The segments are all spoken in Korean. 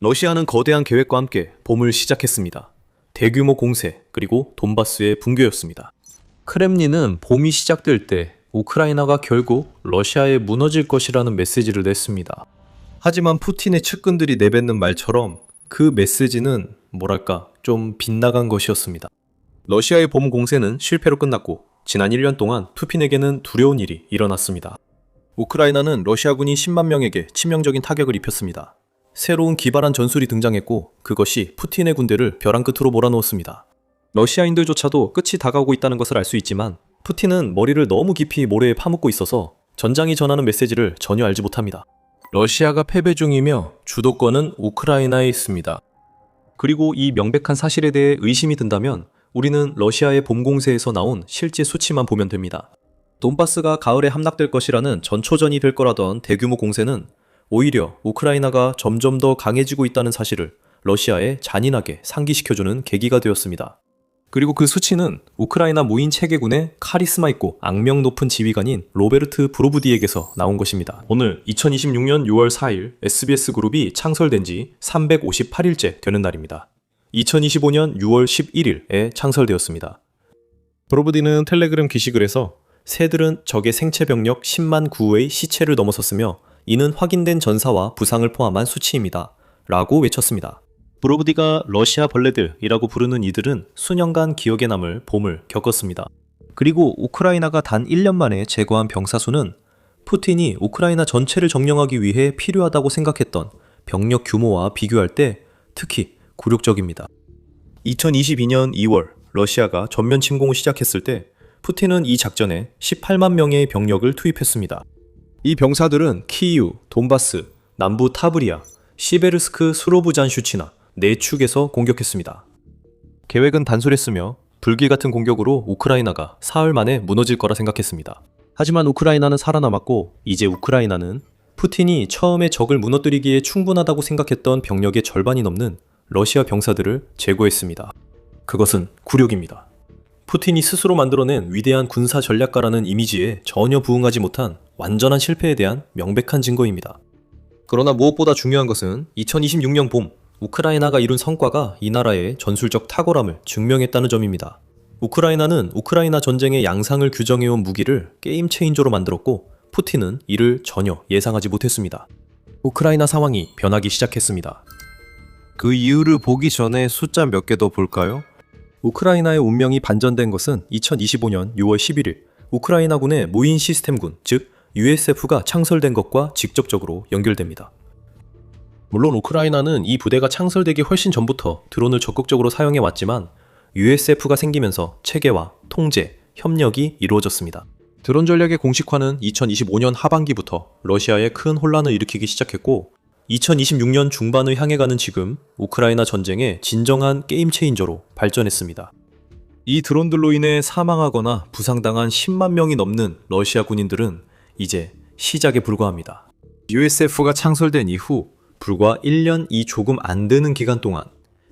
러시아는 거대한 계획과 함께 봄을 시작했습니다. 대규모 공세, 그리고 돈바스의 붕괴였습니다. 크렘린은 봄이 시작될 때 우크라이나가 결국 러시아에 무너질 것이라는 메시지를 냈습니다. 하지만 푸틴의 측근들이 내뱉는 말처럼 그 메시지는 좀 빗나간 것이었습니다. 러시아의 봄 공세는 실패로 끝났고 지난 1년 동안 푸틴에게는 두려운 일이 일어났습니다. 우크라이나는 러시아군이 10만 명에게 치명적인 타격을 입혔습니다. 새로운 기발한 전술이 등장했고 그것이 푸틴의 군대를 벼랑 끝으로 몰아넣었습니다. 러시아인들조차도 끝이 다가오고 있다는 것을 알 수 있지만 푸틴은 머리를 너무 깊이 모래에 파묻고 있어서 전장이 전하는 메시지를 전혀 알지 못합니다. 러시아가 패배 중이며 주도권은 우크라이나에 있습니다. 그리고 이 명백한 사실에 대해 의심이 든다면 우리는 러시아의 봄 공세에서 나온 실제 수치만 보면 됩니다. 돈바스가 가을에 함락될 것이라는 전초전이 될 거라던 대규모 공세는 오히려 우크라이나가 점점 더 강해지고 있다는 사실을 러시아에 잔인하게 상기시켜주는 계기가 되었습니다. 그리고 그 수치는 우크라이나 무인 체계군의 카리스마 있고 악명 높은 지휘관인 로베르트 브로브디에게서 나온 것입니다. 오늘 2026년 6월 4일 SBS 그룹이 창설된 지 358일째 되는 날입니다. 2025년 6월 11일에 창설되었습니다. 브로브디는 텔레그램 게시글에서 새들은 적의 생체 병력 10만 구의 시체를 넘어섰으며 이는 확인된 전사와 부상을 포함한 수치입니다. 라고 외쳤습니다. 브로브디가 러시아 벌레들이라고 부르는 이들은 수년간 기억에 남을 봄을 겪었습니다. 그리고 우크라이나가 단 1년 만에 제거한 병사 수는 푸틴이 우크라이나 전체를 점령하기 위해 필요하다고 생각했던 병력 규모와 비교할 때 특히 굴욕적입니다. 2022년 2월 러시아가 전면 침공을 시작했을 때 푸틴은 이 작전에 18만 명의 병력을 투입했습니다. 이 병사들은 키이우, 돈바스, 남부 타브리아, 시베르스크 스로브잔슈치나 4축에서 공격했습니다. 계획은 단순했으며 불길 같은 공격으로 우크라이나가 사흘 만에 무너질 거라 생각했습니다. 하지만 우크라이나는 살아남았고 이제 우크라이나는 푸틴이 처음에 적을 무너뜨리기에 충분하다고 생각했던 병력의 절반이 넘는 러시아 병사들을 제거했습니다. 그것은 굴욕입니다. 푸틴이 스스로 만들어낸 위대한 군사 전략가라는 이미지에 전혀 부응하지 못한 완전한 실패에 대한 명백한 증거입니다. 그러나 무엇보다 중요한 것은 2026년 봄 우크라이나가 이룬 성과가 이 나라의 전술적 탁월함을 증명했다는 점입니다. 우크라이나는 우크라이나 전쟁의 양상을 규정해온 무기를 게임 체인저로 만들었고 푸틴은 이를 전혀 예상하지 못했습니다. 우크라이나 상황이 변하기 시작했습니다. 그 이유를 보기 전에 숫자 몇 개 더 볼까요? 우크라이나의 운명이 반전된 것은 2025년 6월 11일 우크라이나군의 무인 시스템군, 즉 USF가 창설된 것과 직접적으로 연결됩니다. 물론 우크라이나는 이 부대가 창설되기 훨씬 전부터 드론을 적극적으로 사용해 왔지만 USF가 생기면서 체계화, 통제, 협력이 이루어졌습니다. 드론 전략의 공식화는 2025년 하반기부터 러시아에 큰 혼란을 일으키기 시작했고 2026년 중반을 향해 가는 지금 우크라이나 전쟁의 진정한 게임 체인저로 발전했습니다. 이 드론들로 인해 사망하거나 부상당한 10만 명이 넘는 러시아 군인들은 이제 시작에 불과합니다. USF가 창설된 이후 불과 1년이 조금 안 되는 기간 동안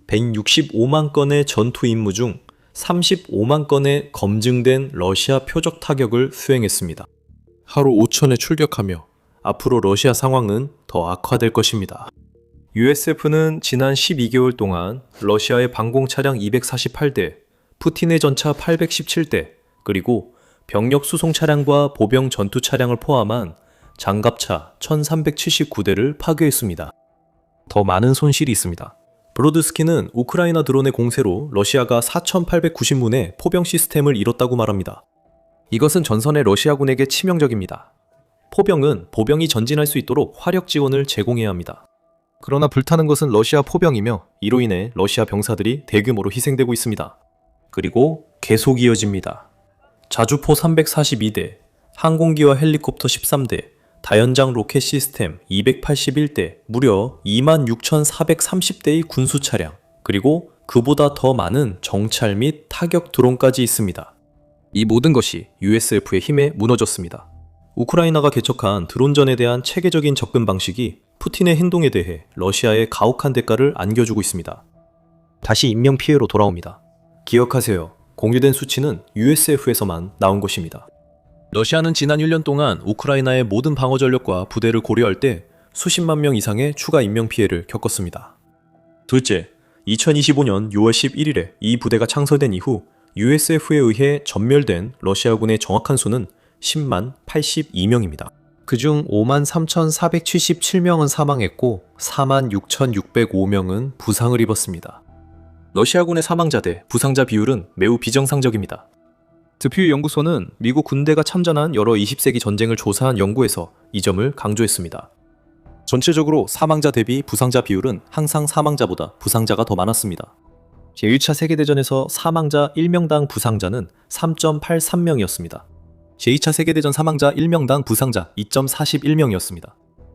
165만 건의 전투 임무 중 35만 건의 검증된 러시아 표적 타격을 수행했습니다. 하루 5천에 출격하며 앞으로 러시아 상황은 더 악화될 것입니다. USF는 지난 12개월 동안 러시아의 방공 차량 248대, 푸틴의 전차 817대, 그리고 병력 수송 차량과 보병 전투 차량을 포함한 장갑차 1379대를 파괴했습니다. 더 많은 손실이 있습니다. 브로드스키는 우크라이나 드론의 공세로 러시아가 4,890문의 포병 시스템을 잃었다고 말합니다. 이것은 전선의 러시아군에게 치명적입니다. 포병은 보병이 전진할 수 있도록 화력 지원을 제공해야 합니다. 그러나 불타는 것은 러시아 포병이며 이로 인해 러시아 병사들이 대규모로 희생되고 있습니다. 그리고 계속 이어집니다. 자주포 342대, 항공기와 헬리콥터 13대, 다연장 로켓 시스템 281대, 무려 26,430대의 군수 차량, 그리고 그보다 더 많은 정찰 및 타격 드론까지 있습니다. 이 모든 것이 USF의 힘에 무너졌습니다. 우크라이나가 개척한 드론전에 대한 체계적인 접근 방식이 푸틴의 행동에 대해 러시아에 가혹한 대가를 안겨주고 있습니다. 다시 인명피해로 돌아옵니다. 기억하세요. 공유된 수치는 USF에서만 나온 것입니다. 러시아는 지난 1년 동안 우크라이나의 모든 방어 전력과 부대를 고려할 때 수십만 명 이상의 추가 인명피해를 겪었습니다. 둘째, 2025년 6월 11일에 이 부대가 창설된 이후 USF에 의해 전멸된 러시아군의 정확한 수는 10만 82명입니다. 그중 5만 3,477명은 사망했고 4만 6,605명은 부상을 입었습니다. 러시아군의 사망자 대 부상자 비율은 매우 비정상적입니다. 드퓨 연구소는 미국 군대가 참전한 여러 20세기 전쟁을 조사한 연구에서 이 점을 강조했습니다. 전체적으로 사망자 대비 부상자 비율은 항상 사망자보다 부상자가 더 많았습니다. 제1차 세계대전에서 사망자 1명당 부상자는 3.83명이었습니다. 제2차 세계대전 사망자 1명당 부상자 2.41명이었습니다.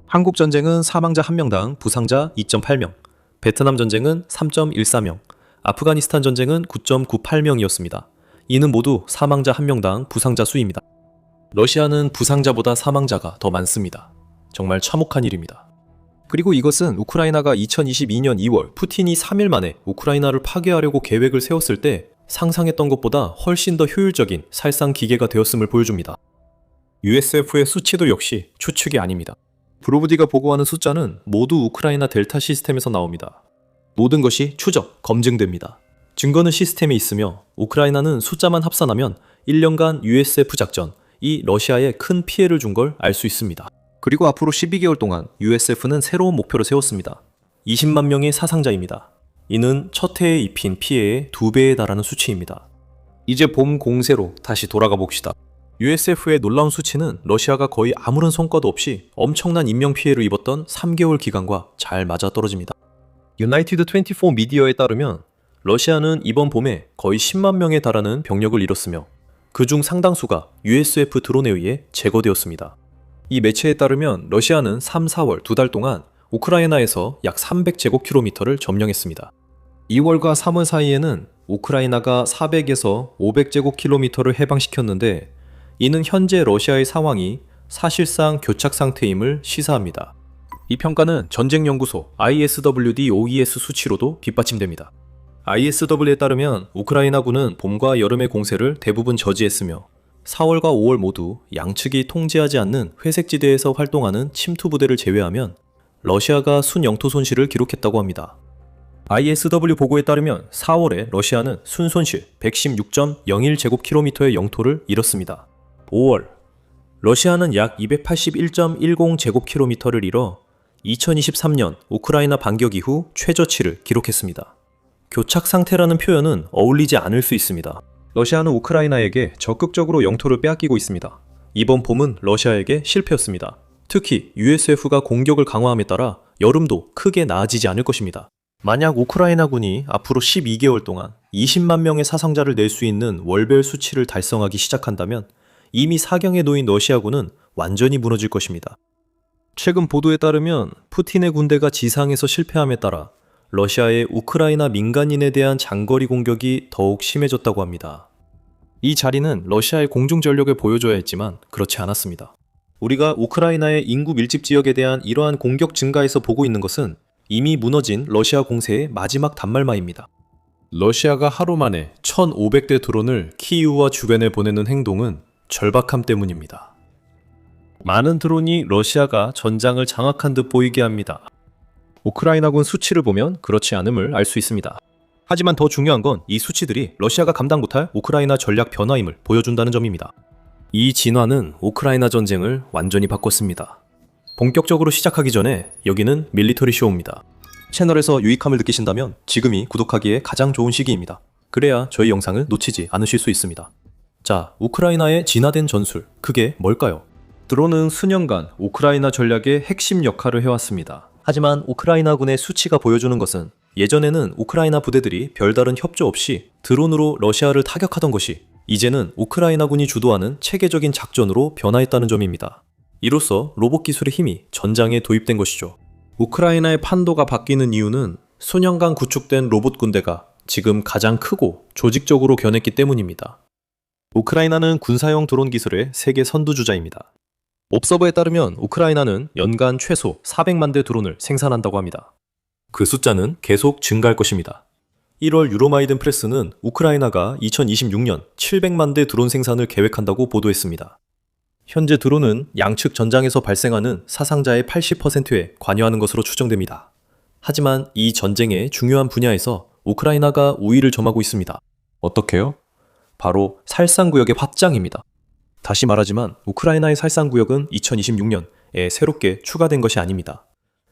한국전쟁은 사망자 1명당 부상자 2.8명, 베트남 전쟁은 3.14명, 아프가니스탄 전쟁은 9.98명이었습니다. 이는 모두 사망자 1명당 부상자 수입니다. 러시아는 부상자보다 사망자가 더 많습니다. 정말 참혹한 일입니다. 그리고 이것은 우크라이나가 2022년 2월 푸틴이 3일 만에 우크라이나를 파괴하려고 계획을 세웠을 때 상상했던 것보다 훨씬 더 효율적인 살상 기계가 되었음을 보여줍니다. USF의 수치도 역시 추측이 아닙니다. 브로브디가 보고하는 숫자는 모두 우크라이나 델타 시스템에서 나옵니다. 모든 것이 추적, 검증됩니다. 증거는 시스템에 있으며 우크라이나는 숫자만 합산하면 1년간 USF 작전, 이 러시아에 큰 피해를 준 걸 알 수 있습니다. 그리고 앞으로 12개월 동안 USF는 새로운 목표를 세웠습니다. 20만 명의 사상자입니다. 이는 첫 해에 입힌 피해의 2배에 달하는 수치입니다. 이제 봄 공세로 다시 돌아가 봅시다. USF의 놀라운 수치는 러시아가 거의 아무런 성과도 없이 엄청난 인명피해를 입었던 3개월 기간과 잘 맞아떨어집니다. 유나이티드 24 미디어에 따르면 러시아는 이번 봄에 거의 10만 명에 달하는 병력을 잃었으며 그중 상당수가 USF 드론에 의해 제거되었습니다. 이 매체에 따르면 러시아는 3, 4월 2달 동안 우크라이나에서 약 300제곱킬로미터를 점령했습니다. 2월과 3월 사이에는 우크라이나가 400에서 500제곱킬로미터를 해방시켰는데 이는 현재 러시아의 상황이 사실상 교착 상태임을 시사합니다. 이 평가는 전쟁연구소 ISWD OES 수치로도 뒷받침됩니다. ISW에 따르면 우크라이나군은 봄과 여름의 공세를 대부분 저지했으며 4월과 5월 모두 양측이 통제하지 않는 회색지대에서 활동하는 침투 부대를 제외하면 러시아가 순영토 손실을 기록했다고 합니다. ISW 보고에 따르면 4월에 러시아는 순손실 116.01제곱킬로미터의 영토를 잃었습니다. 5월, 러시아는 약 281.10제곱킬로미터를 잃어 2023년 우크라이나 반격 이후 최저치를 기록했습니다. 교착 상태라는 표현은 어울리지 않을 수 있습니다. 러시아는 우크라이나에게 적극적으로 영토를 빼앗기고 있습니다. 이번 봄은 러시아에게 실패였습니다. 특히 USF가 공격을 강화함에 따라 여름도 크게 나아지지 않을 것입니다. 만약 우크라이나군이 앞으로 12개월 동안 20만 명의 사상자를 낼 수 있는 월별 수치를 달성하기 시작한다면 이미 사경에 놓인 러시아군은 완전히 무너질 것입니다. 최근 보도에 따르면 푸틴의 군대가 지상에서 실패함에 따라 러시아의 우크라이나 민간인에 대한 장거리 공격이 더욱 심해졌다고 합니다. 이 자리는 러시아의 공중전력을 보여줘야 했지만 그렇지 않았습니다. 우리가 우크라이나의 인구 밀집 지역에 대한 이러한 공격 증가에서 보고 있는 것은 이미 무너진 러시아 공세의 마지막 단말마입니다. 러시아가 하루 만에 1,500대 드론을 키이우와 주변에 보내는 행동은 절박함 때문입니다. 많은 드론이 러시아가 전장을 장악한 듯 보이게 합니다. 우크라이나군 수치를 보면 그렇지 않음을 알 수 있습니다. 하지만 더 중요한 건 이 수치들이 러시아가 감당 못할 우크라이나 전략 변화임을 보여준다는 점입니다. 이 진화는 우크라이나 전쟁을 완전히 바꿨습니다. 본격적으로 시작하기 전에 여기는 밀리터리 쇼입니다. 채널에서 유익함을 느끼신다면 지금이 구독하기에 가장 좋은 시기입니다. 그래야 저희 영상을 놓치지 않으실 수 있습니다. 자, 우크라이나의 진화된 전술, 그게 뭘까요? 드론은 수년간 우크라이나 전략의 핵심 역할을 해왔습니다. 하지만 우크라이나군의 수치가 보여주는 것은 예전에는 우크라이나 부대들이 별다른 협조 없이 드론으로 러시아를 타격하던 것이 이제는 우크라이나군이 주도하는 체계적인 작전으로 변화했다는 점입니다. 이로써 로봇 기술의 힘이 전장에 도입된 것이죠. 우크라이나의 판도가 바뀌는 이유는 수년간 구축된 로봇 군대가 지금 가장 크고 조직적으로 변했기 때문입니다. 우크라이나는 군사용 드론 기술의 세계 선두주자입니다. 옵서버에 따르면 우크라이나는 연간 최소 400만 대 드론을 생산한다고 합니다. 그 숫자는 계속 증가할 것입니다. 1월 유로마이든 프레스는 우크라이나가 2026년 700만 대 드론 생산을 계획한다고 보도했습니다. 현재 드론은 양측 전장에서 발생하는 사상자의 80%에 관여하는 것으로 추정됩니다. 하지만 이 전쟁의 중요한 분야에서 우크라이나가 우위를 점하고 있습니다. 어떻게요? 바로 살상구역의 확장입니다. 다시 말하지만 우크라이나의 살상구역은 2026년에 새롭게 추가된 것이 아닙니다.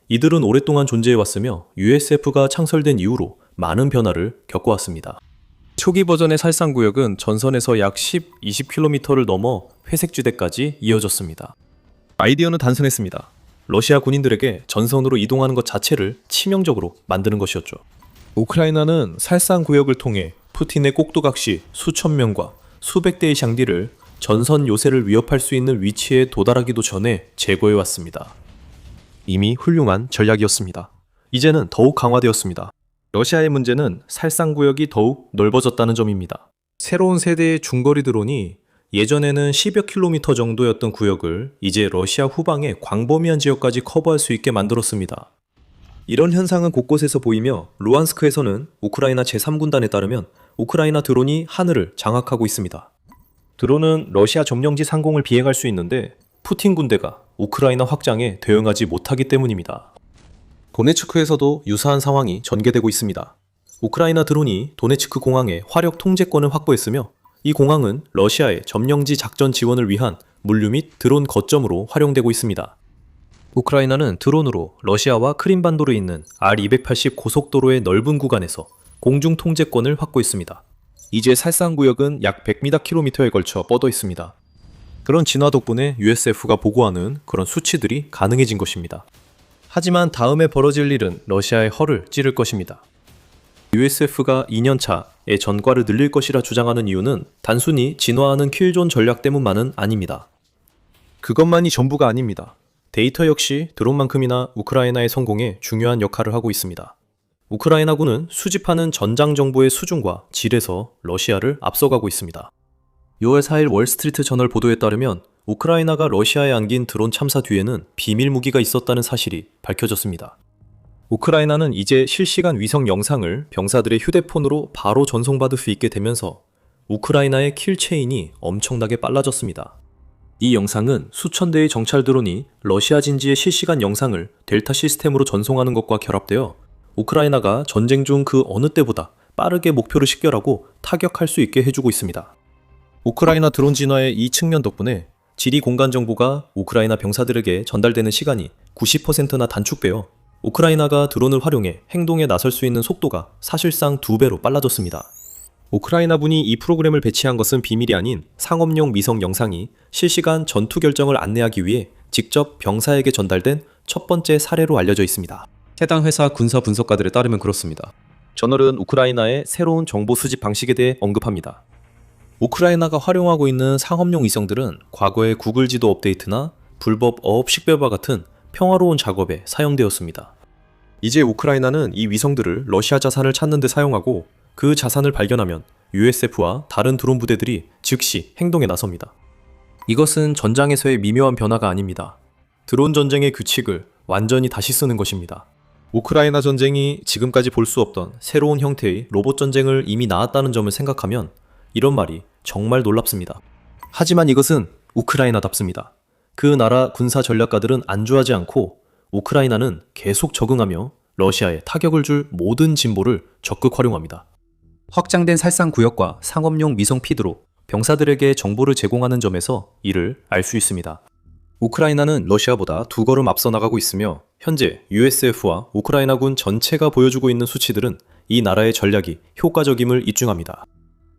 이들은 오랫동안 존재해왔으며 USF가 창설된 이후로 많은 변화를 겪어왔습니다. 초기 버전의 살상구역은 전선에서 약 20km를 넘어 회색지대까지 이어졌습니다. 아이디어는 단순했습니다. 러시아 군인들에게 전선으로 이동하는 것 자체를 치명적으로 만드는 것이었죠. 우크라이나는 살상구역을 통해 푸틴의 꼭두각시 수천 명과 수백 대의 샹디를 전선 요새를 위협할 수 있는 위치에 도달하기도 전에 제거해왔습니다. 이미 훌륭한 전략이었습니다. 이제는 더욱 강화되었습니다. 러시아의 문제는 살상구역이 더욱 넓어졌다는 점입니다. 새로운 세대의 중거리 드론이 예전에는 10여 킬로미터 정도였던 구역을 이제 러시아 후방의 광범위한 지역까지 커버할 수 있게 만들었습니다. 이런 현상은 곳곳에서 보이며 루안스크에서는 우크라이나 제3군단에 따르면 우크라이나 드론이 하늘을 장악하고 있습니다. 드론은 러시아 점령지 상공을 비행할 수 있는데 푸틴 군대가 우크라이나 확장에 대응하지 못하기 때문입니다. 도네츠크에서도 유사한 상황이 전개되고 있습니다. 우크라이나 드론이 도네츠크 공항의 화력 통제권을 확보했으며 이 공항은 러시아의 점령지 작전 지원을 위한 물류 및 드론 거점으로 활용되고 있습니다. 우크라이나는 드론으로 러시아와 크림반도로 있는 R280 고속도로의 넓은 구간에서 공중 통제권을 확보했습니다. 이제 살상구역은 약 100km에 걸쳐 뻗어 있습니다. 그런 진화 덕분에 USF가 보고하는 그런 수치들이 가능해진 것입니다. 하지만 다음에 벌어질 일은 러시아의 허를 찌를 것입니다. USF가 2년차의 전과를 늘릴 것이라 주장하는 이유는 단순히 진화하는 킬존 전략 때문만은 아닙니다. 그것만이 전부가 아닙니다. 데이터 역시 드론만큼이나 우크라이나의 성공에 중요한 역할을 하고 있습니다. 우크라이나군은 수집하는 전장 정보의 수준과 질에서 러시아를 앞서가고 있습니다. 6월 4일 월스트리트 저널 보도에 따르면 우크라이나가 러시아에 안긴 드론 참사 뒤에는 비밀 무기가 있었다는 사실이 밝혀졌습니다. 우크라이나는 이제 실시간 위성 영상을 병사들의 휴대폰으로 바로 전송받을 수 있게 되면서 우크라이나의 킬체인이 엄청나게 빨라졌습니다. 이 영상은 수천 대의 정찰 드론이 러시아 진지의 실시간 영상을 델타 시스템으로 전송하는 것과 결합되어 우크라이나가 전쟁 중 그 어느 때보다 빠르게 목표를 식별하고 타격할 수 있게 해주고 있습니다. 우크라이나 드론 진화의 이 측면 덕분에 지리 공간 정보가 우크라이나 병사들에게 전달되는 시간이 90%나 단축되어 우크라이나가 드론을 활용해 행동에 나설 수 있는 속도가 사실상 2배로 빨라졌습니다. 우크라이나군이 이 프로그램을 배치한 것은 비밀이 아닌 상업용 미성 영상이 실시간 전투 결정을 안내하기 위해 직접 병사에게 전달된 첫 번째 사례로 알려져 있습니다. 해당 회사 군사 분석가들에 따르면 그렇습니다. 저널은 우크라이나의 새로운 정보 수집 방식에 대해 언급합니다. 우크라이나가 활용하고 있는 상업용 위성들은 과거의 구글 지도 업데이트나 불법 어업 식별과 같은 평화로운 작업에 사용되었습니다. 이제 우크라이나는 이 위성들을 러시아 자산을 찾는 데 사용하고 그 자산을 발견하면 USF와 다른 드론 부대들이 즉시 행동에 나섭니다. 이것은 전장에서의 미묘한 변화가 아닙니다. 드론 전쟁의 규칙을 완전히 다시 쓰는 것입니다. 우크라이나 전쟁이 지금까지 볼 수 없던 새로운 형태의 로봇 전쟁을 이미 나왔다는 점을 생각하면 이런 말이 정말 놀랍습니다. 하지만 이것은 우크라이나답습니다. 그 나라 군사 전략가들은 안주하지 않고 우크라이나는 계속 적응하며 러시아에 타격을 줄 모든 진보를 적극 활용합니다. 확장된 살상구역과 상업용 위성 피드로 병사들에게 정보를 제공하는 점에서 이를 알 수 있습니다. 우크라이나는 러시아보다 2걸음 앞서 나가고 있으며 현재 USF와 우크라이나군 전체가 보여주고 있는 수치들은 이 나라의 전략이 효과적임을 입증합니다.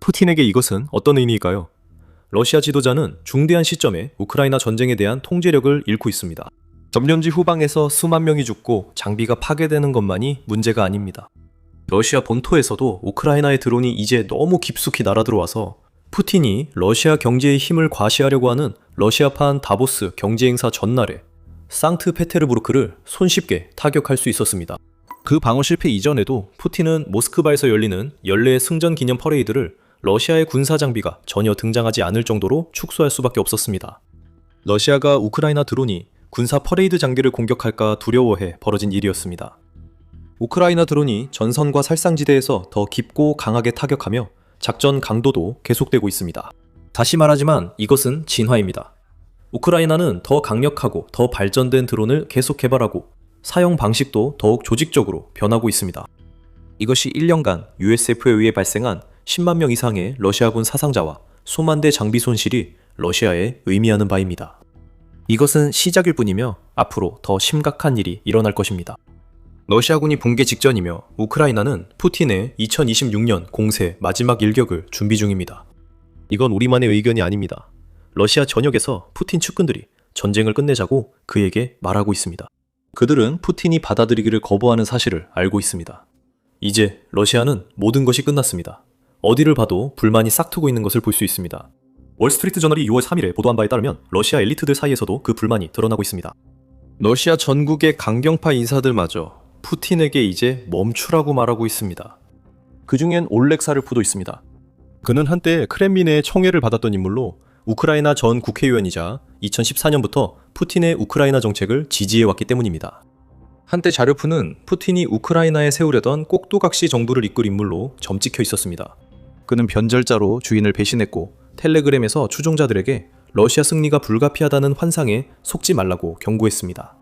푸틴에게 이것은 어떤 의미일까요? 러시아 지도자는 중대한 시점에 우크라이나 전쟁에 대한 통제력을 잃고 있습니다. 점령지 후방에서 수만 명이 죽고 장비가 파괴되는 것만이 문제가 아닙니다. 러시아 본토에서도 우크라이나의 드론이 이제 너무 깊숙이 날아들어와서 푸틴이 러시아 경제의 힘을 과시하려고 하는 러시아판 다보스 경제행사 전날에 상트페테르부르크를 손쉽게 타격할 수 있었습니다. 그 방어 실패 이전에도 푸틴은 모스크바에서 열리는 연례 승전 기념 퍼레이드를 러시아의 군사 장비가 전혀 등장하지 않을 정도로 축소할 수밖에 없었습니다. 러시아가 우크라이나 드론이 군사 퍼레이드 장비를 공격할까 두려워해 벌어진 일이었습니다. 우크라이나 드론이 전선과 살상지대에서 더 깊고 강하게 타격하며 작전 강도도 계속되고 있습니다. 다시 말하지만 이것은 진화입니다. 우크라이나는 더 강력하고 더 발전된 드론을 계속 개발하고 사용 방식도 더욱 조직적으로 변하고 있습니다. 이것이 1년간 USF에 의해 발생한 10만 명 이상의 러시아군 사상자와 수만 대 장비 손실이 러시아에 의미하는 바입니다. 이것은 시작일 뿐이며 앞으로 더 심각한 일이 일어날 것입니다. 러시아군이 붕괴 직전이며 우크라이나는 푸틴의 2026년 공세 마지막 일격을 준비 중입니다. 이건 우리만의 의견이 아닙니다. 러시아 전역에서 푸틴 측근들이 전쟁을 끝내자고 그에게 말하고 있습니다. 그들은 푸틴이 받아들이기를 거부하는 사실을 알고 있습니다. 이제 러시아는 모든 것이 끝났습니다. 어디를 봐도 불만이 싹트고 있는 것을 볼 수 있습니다. 월스트리트 저널이 6월 3일에 보도한 바에 따르면 러시아 엘리트들 사이에서도 그 불만이 드러나고 있습니다. 러시아 전국의 강경파 인사들마저 푸틴에게 이제 멈추라고 말하고 있습니다. 그 중엔 올렉 사르프도 있습니다. 그는 한때 크렘린의 청해를 받았던 인물로 우크라이나 전 국회의원이자 2014년부터 푸틴의 우크라이나 정책을 지지해왔기 때문입니다. 한때 자르프는 푸틴이 우크라이나에 세우려던 꼭두각시 정부를 이끌 인물로 점찍혀 있었습니다. 그는 변절자로 주인을 배신했고 텔레그램에서 추종자들에게 러시아 승리가 불가피하다는 환상에 속지 말라고 경고했습니다.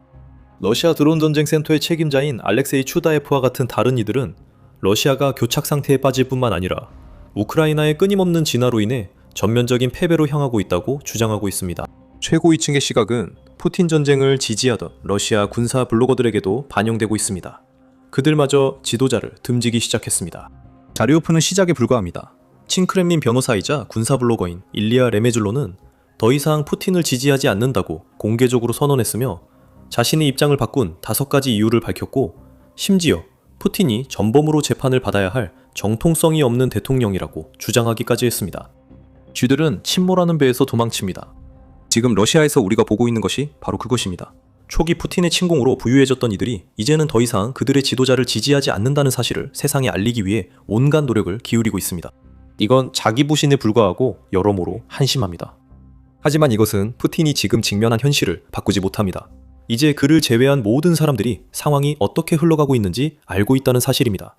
러시아 드론 전쟁 센터의 책임자인 알렉세이 추다예프와 같은 다른 이들은 러시아가 교착 상태에 빠질 뿐만 아니라 우크라이나의 끊임없는 진화로 인해 전면적인 패배로 향하고 있다고 주장하고 있습니다. 최고위층의 시각은 푸틴 전쟁을 지지하던 러시아 군사 블로거들에게도 반영되고 있습니다. 그들마저 지도자를 듬지기 시작했습니다. 자리오프는 시작에 불과합니다. 친크렘린 변호사이자 군사 블로거인 일리아 레메줄로는 더 이상 푸틴을 지지하지 않는다고 공개적으로 선언했으며 자신의 입장을 바꾼 5가지 이유를 밝혔고 심지어 푸틴이 전범으로 재판을 받아야 할 정통성이 없는 대통령이라고 주장하기까지 했습니다. 쥐들은 침몰하는 배에서 도망칩니다. 지금 러시아에서 우리가 보고 있는 것이 바로 그것입니다. 초기 푸틴의 침공으로 부유해졌던 이들이 이제는 더 이상 그들의 지도자를 지지하지 않는다는 사실을 세상에 알리기 위해 온갖 노력을 기울이고 있습니다. 이건 자기 부신에 불과하고 여러모로 한심합니다. 하지만 이것은 푸틴이 지금 직면한 현실을 바꾸지 못합니다. 이제 그를 제외한 모든 사람들이 상황이 어떻게 흘러가고 있는지 알고 있다는 사실입니다.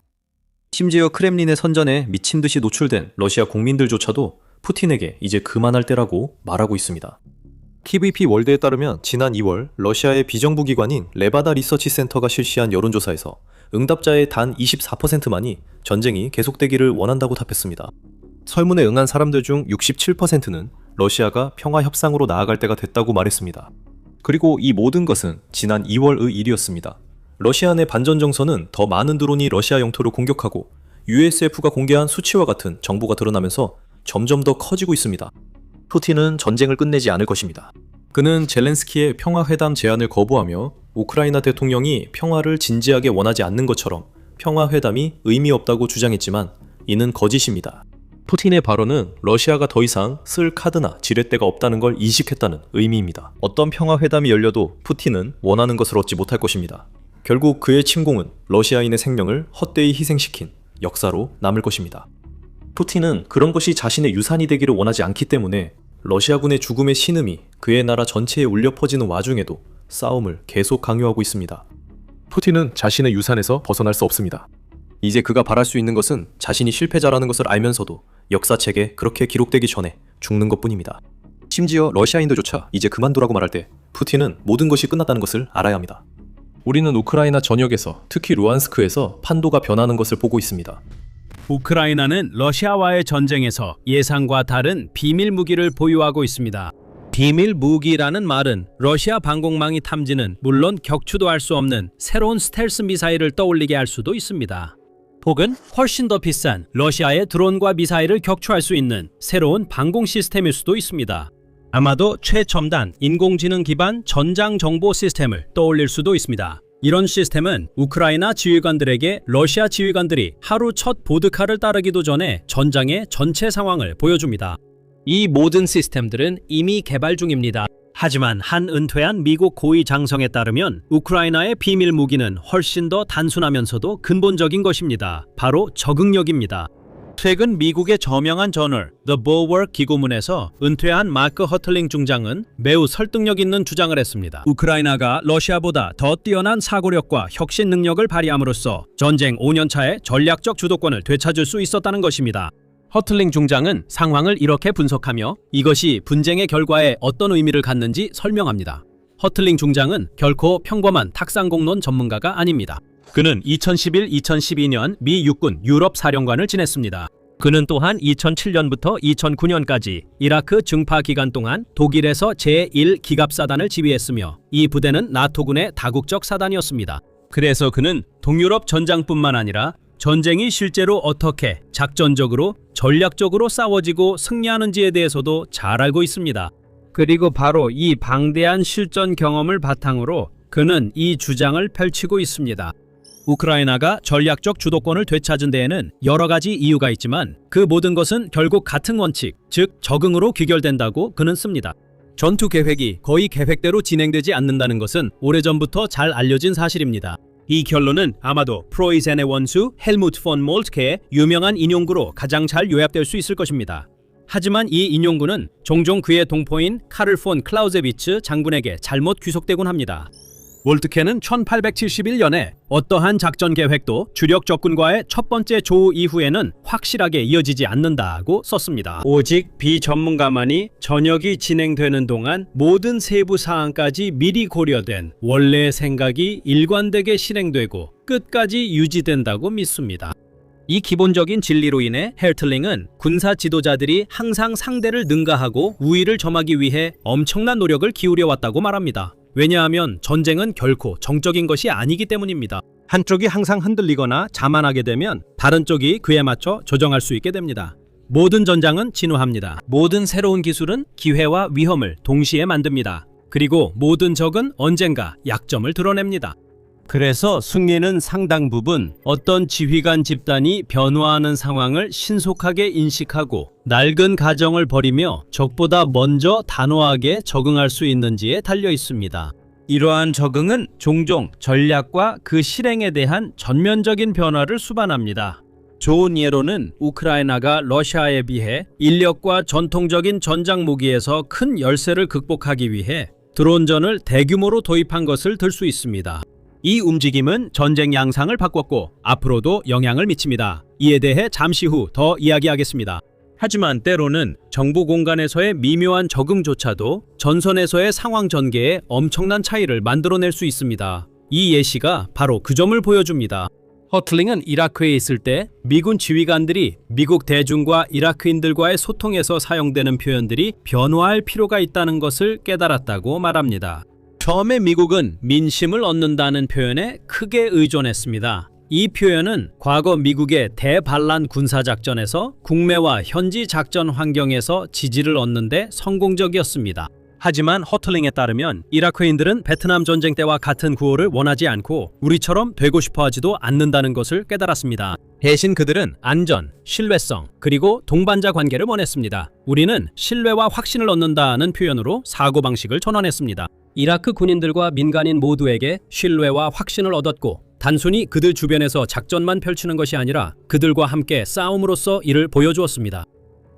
심지어 크렘린의 선전에 미친 듯이 노출된 러시아 국민들조차도 푸틴에게 이제 그만할 때라고 말하고 있습니다. KVP 월드에 따르면 지난 2월 러시아의 비정부기관인 레바다 리서치 센터가 실시한 여론조사에서 응답자의 단 24%만이 전쟁이 계속되기를 원한다고 답했습니다. 설문에 응한 사람들 중 67%는 러시아가 평화 협상으로 나아갈 때가 됐다고 말했습니다. 그리고 이 모든 것은 지난 2월의 일이었습니다. 러시아 내 반전 정서는 더 많은 드론이 러시아 영토를 공격하고 USF가 공개한 수치와 같은 정보가 드러나면서 점점 더 커지고 있습니다. 푸틴은 전쟁을 끝내지 않을 것입니다. 그는 젤렌스키의 평화회담 제안을 거부하며 우크라이나 대통령이 평화를 진지하게 원하지 않는 것처럼 평화회담이 의미 없다고 주장했지만 이는 거짓입니다. 푸틴의 발언은 러시아가 더 이상 쓸 카드나 지렛대가 없다는 걸 인식했다는 의미입니다. 어떤 평화회담이 열려도 푸틴은 원하는 것을 얻지 못할 것입니다. 결국 그의 침공은 러시아인의 생명을 헛되이 희생시킨 역사로 남을 것입니다. 푸틴은 그런 것이 자신의 유산이 되기를 원하지 않기 때문에 러시아군의 죽음의 신음이 그의 나라 전체에 울려 퍼지는 와중에도 싸움을 계속 강요하고 있습니다. 푸틴은 자신의 유산에서 벗어날 수 없습니다. 이제 그가 바랄 수 있는 것은 자신이 실패자라는 것을 알면서도 역사책에 그렇게 기록되기 전에 죽는 것뿐입니다. 심지어 러시아인들조차 이제 그만두라고 말할 때 푸틴은 모든 것이 끝났다는 것을 알아야 합니다. 우리는 우크라이나 전역에서 특히 루안스크에서 판도가 변하는 것을 보고 있습니다. 우크라이나는 러시아와의 전쟁에서 예상과 다른 비밀 무기를 보유하고 있습니다. 비밀 무기라는 말은 러시아 방공망이 탐지는 물론 격추도 할 수 없는 새로운 스텔스 미사일을 떠올리게 할 수도 있습니다. 혹은 훨씬 더 비싼 러시아의 드론과 미사일을 격추할 수 있는 새로운 방공 시스템일 수도 있습니다. 아마도 최첨단 인공지능 기반 전장 정보 시스템을 떠올릴 수도 있습니다. 이런 시스템은 우크라이나 지휘관들에게 러시아 지휘관들이 하루 첫 보드카를 따르기도 전에 전장의 전체 상황을 보여줍니다. 이 모든 시스템들은 이미 개발 중입니다. 하지만 한 은퇴한 미국 고위 장성에 따르면 우크라이나의 비밀 무기는 훨씬 더 단순하면서도 근본적인 것입니다. 바로 적응력입니다. 최근 미국의 저명한 저널 The Bulwark 기고문에서 은퇴한 마크 허틀링 중장은 매우 설득력 있는 주장을 했습니다. 우크라이나가 러시아보다 더 뛰어난 사고력과 혁신 능력을 발휘함으로써 전쟁 5년차의 전략적 주도권을 되찾을 수 있었다는 것입니다. 허틀링 중장은 상황을 이렇게 분석하며 이것이 분쟁의 결과에 어떤 의미를 갖는지 설명합니다. 허틀링 중장은 결코 평범한 탁상공론 전문가가 아닙니다. 그는 2011-2012년 미 육군 유럽 사령관을 지냈습니다. 그는 또한 2007년부터 2009년까지 이라크 증파 기간 동안 독일에서 제1기갑사단을 지휘했으며 이 부대는 나토군의 다국적 사단이었습니다. 그래서 그는 동유럽 전장뿐만 아니라 전쟁이 실제로 어떻게 작전적으로 전략적으로 싸워지고 승리하는지에 대해서도 잘 알고 있습니다. 그리고 바로 이 방대한 실전 경험을 바탕으로 그는 이 주장을 펼치고 있습니다. 우크라이나가 전략적 주도권을 되찾은 데에는 여러 가지 이유가 있지만 그 모든 것은 결국 같은 원칙, 즉 적응으로 귀결된다고 그는 씁니다. 전투 계획이 거의 계획대로 진행되지 않는다는 것은 오래전부터 잘 알려진 사실입니다. 이 결론은 아마도 프로이센의 원수 헬무트 폰 몰트케의 유명한 인용구로 가장 잘 요약될 수 있을 것입니다. 하지만 이 인용구는 종종 그의 동포인 카를 폰 클라우제비츠 장군에게 잘못 귀속되곤 합니다. 몰트케는 1871년에 어떠한 작전 계획도 주력 적군과의 첫 번째 조우 이후에는 확실하게 이어지지 않는다고 썼습니다. 오직 비전문가만이 전역이 진행되는 동안 모든 세부 사항까지 미리 고려된 원래의 생각이 일관되게 실행되고 끝까지 유지된다고 믿습니다. 이 기본적인 진리로 인해 헤르틀링은 군사 지도자들이 항상 상대를 능가하고 우위를 점하기 위해 엄청난 노력을 기울여 왔다고 말합니다. 왜냐하면 전쟁은 결코 정적인 것이 아니기 때문입니다. 한쪽이 항상 흔들리거나 자만하게 되면 다른 쪽이 그에 맞춰 조정할 수 있게 됩니다. 모든 전장은 진화합니다. 모든 새로운 기술은 기회와 위험을 동시에 만듭니다. 그리고 모든 적은 언젠가 약점을 드러냅니다. 그래서 승리는 상당 부분 어떤 지휘관 집단이 변화하는 상황을 신속하게 인식하고 낡은 가정을 버리며 적보다 먼저 단호하게 적응할 수 있는지에 달려 있습니다. 이러한 적응은 종종 전략과 그 실행에 대한 전면적인 변화를 수반합니다. 좋은 예로는 우크라이나가 러시아에 비해 인력과 전통적인 전장 무기에서 큰 열세를 극복하기 위해 드론전을 대규모로 도입한 것을 들 수 있습니다. 이 움직임은 전쟁 양상을 바꿨고 앞으로도 영향을 미칩니다. 이에 대해 잠시 후 더 이야기하겠습니다. 하지만 때로는 정부 공간에서의 미묘한 적응조차도 전선에서의 상황 전개에 엄청난 차이를 만들어낼 수 있습니다. 이 예시가 바로 그 점을 보여줍니다. 허틀링은 이라크에 있을 때 미군 지휘관들이 미국 대중과 이라크인들과의 소통에서 사용되는 표현들이 변화할 필요가 있다는 것을 깨달았다고 말합니다. 처음에 미국은 민심을 얻는다는 표현에 크게 의존했습니다. 이 표현은 과거 미국의 대반란 군사작전에서 국내와 현지 작전 환경에서 지지를 얻는데 성공적이었습니다. 하지만 허틀링에 따르면 이라크인들은 베트남 전쟁 때와 같은 구호를 원하지 않고 우리처럼 되고 싶어 하지도 않는다는 것을 깨달았습니다. 대신 그들은 안전, 신뢰성, 그리고 동반자 관계를 원했습니다. 우리는 신뢰와 확신을 얻는다는 표현으로 사고방식을 전환했습니다. 이라크 군인들과 민간인 모두에게 신뢰와 확신을 얻었고 단순히 그들 주변에서 작전만 펼치는 것이 아니라 그들과 함께 싸움으로써 이를 보여주었습니다.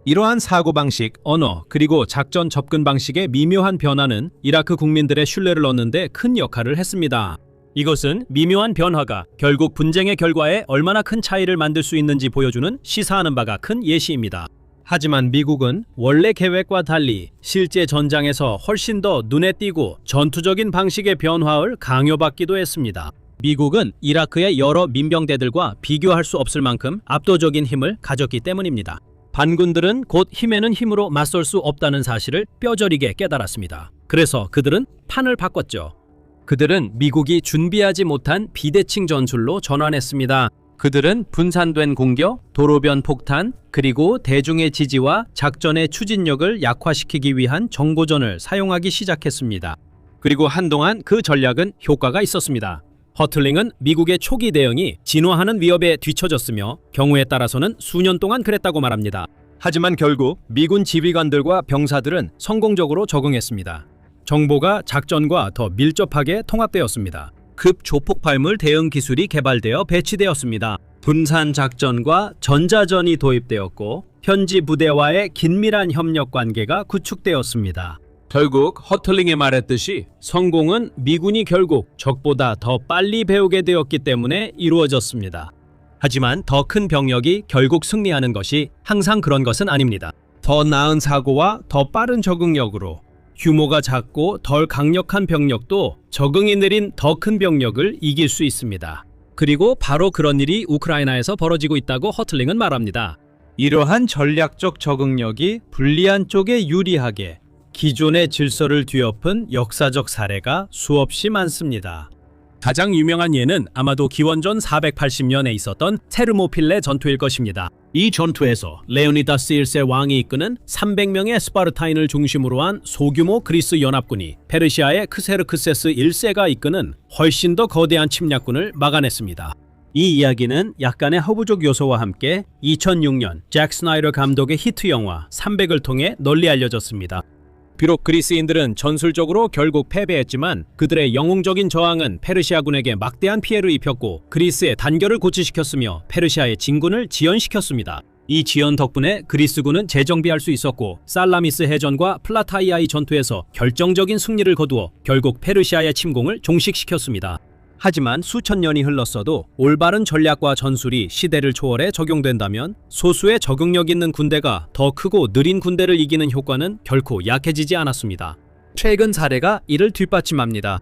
이러한 사고방식, 언어, 그리고 작전 접근 방식의 미묘한 변화는 이라크 국민들의 신뢰를 얻는데 큰 역할을 했습니다. 이것은 미묘한 변화가 결국 분쟁의 결과에 얼마나 큰 차이를 만들 수 있는지 보여주는 시사하는 바가 큰 예시입니다. 하지만 미국은 원래 계획과 달리 실제 전장에서 훨씬 더 눈에 띄고 전투적인 방식의 변화를 강요받기도 했습니다. 미국은 이라크의 여러 민병대들과 비교할 수 없을 만큼 압도적인 힘을 가졌기 때문입니다. 반군들은 곧 힘에는 힘으로 맞설 수 없다는 사실을 뼈저리게 깨달았습니다. 그래서 그들은 판을 바꿨죠. 그들은 미국이 준비하지 못한 비대칭 전술로 전환했습니다. 그들은 분산된 공격, 도로변 폭탄, 그리고 대중의 지지와 작전의 추진력을 약화시키기 위한 정보전을 사용하기 시작했습니다. 그리고 한동안 그 전략은 효과가 있었습니다. 허틀링은 미국의 초기 대응이 진화하는 위협에 뒤처졌으며 경우에 따라서는 수년 동안 그랬다고 말합니다. 하지만 결국 미군 지휘관들과 병사들은 성공적으로 적응했습니다. 정보가 작전과 더 밀접하게 통합되었습니다. 급조폭발물 대응 기술이 개발되어 배치되었습니다. 분산 작전과 전자전이 도입되었고 현지 부대와의 긴밀한 협력 관계가 구축되었습니다. 결국 허틀링이 말했듯이 성공은 미군이 결국 적보다 더 빨리 배우게 되었기 때문에 이루어졌습니다. 하지만 더 큰 병력이 결국 승리하는 것이 항상 그런 것은 아닙니다. 더 나은 사고와 더 빠른 적응력으로 규모가 작고 덜 강력한 병력도 적응이 느린 더 큰 병력을 이길 수 있습니다. 그리고 바로 그런 일이 우크라이나에서 벌어지고 있다고 허틀링은 말합니다. 이러한 전략적 적응력이 불리한 쪽에 유리하게 기존의 질서를 뒤엎은 역사적 사례가 수없이 많습니다. 가장 유명한 예는 아마도 기원전 480년에 있었던 테르모필레 전투일 것입니다. 이 전투에서 레오니다스 1세 왕이 이끄는 300명의 스파르타인을 중심으로 한 소규모 그리스 연합군이 페르시아의 크세르크세스 1세가 이끄는 훨씬 더 거대한 침략군을 막아냈습니다. 이 이야기는 약간의 허구적 요소와 함께 2006년 잭 스나이더 감독의 히트 영화 300을 통해 널리 알려졌습니다. 비록 그리스인들은 전술적으로 결국 패배했지만 그들의 영웅적인 저항은 페르시아군에게 막대한 피해를 입혔고 그리스의 단결을 고취시켰으며 페르시아의 진군을 지연시켰습니다. 이 지연 덕분에 그리스군은 재정비할 수 있었고 살라미스 해전과 플라타이아의 전투에서 결정적인 승리를 거두어 결국 페르시아의 침공을 종식시켰습니다. 하지만 수천 년이 흘렀어도 올바른 전략과 전술이 시대를 초월해 적용된다면 소수의 적응력 있는 군대가 더 크고 느린 군대를 이기는 효과는 결코 약해지지 않았습니다. 최근 사례가 이를 뒷받침합니다.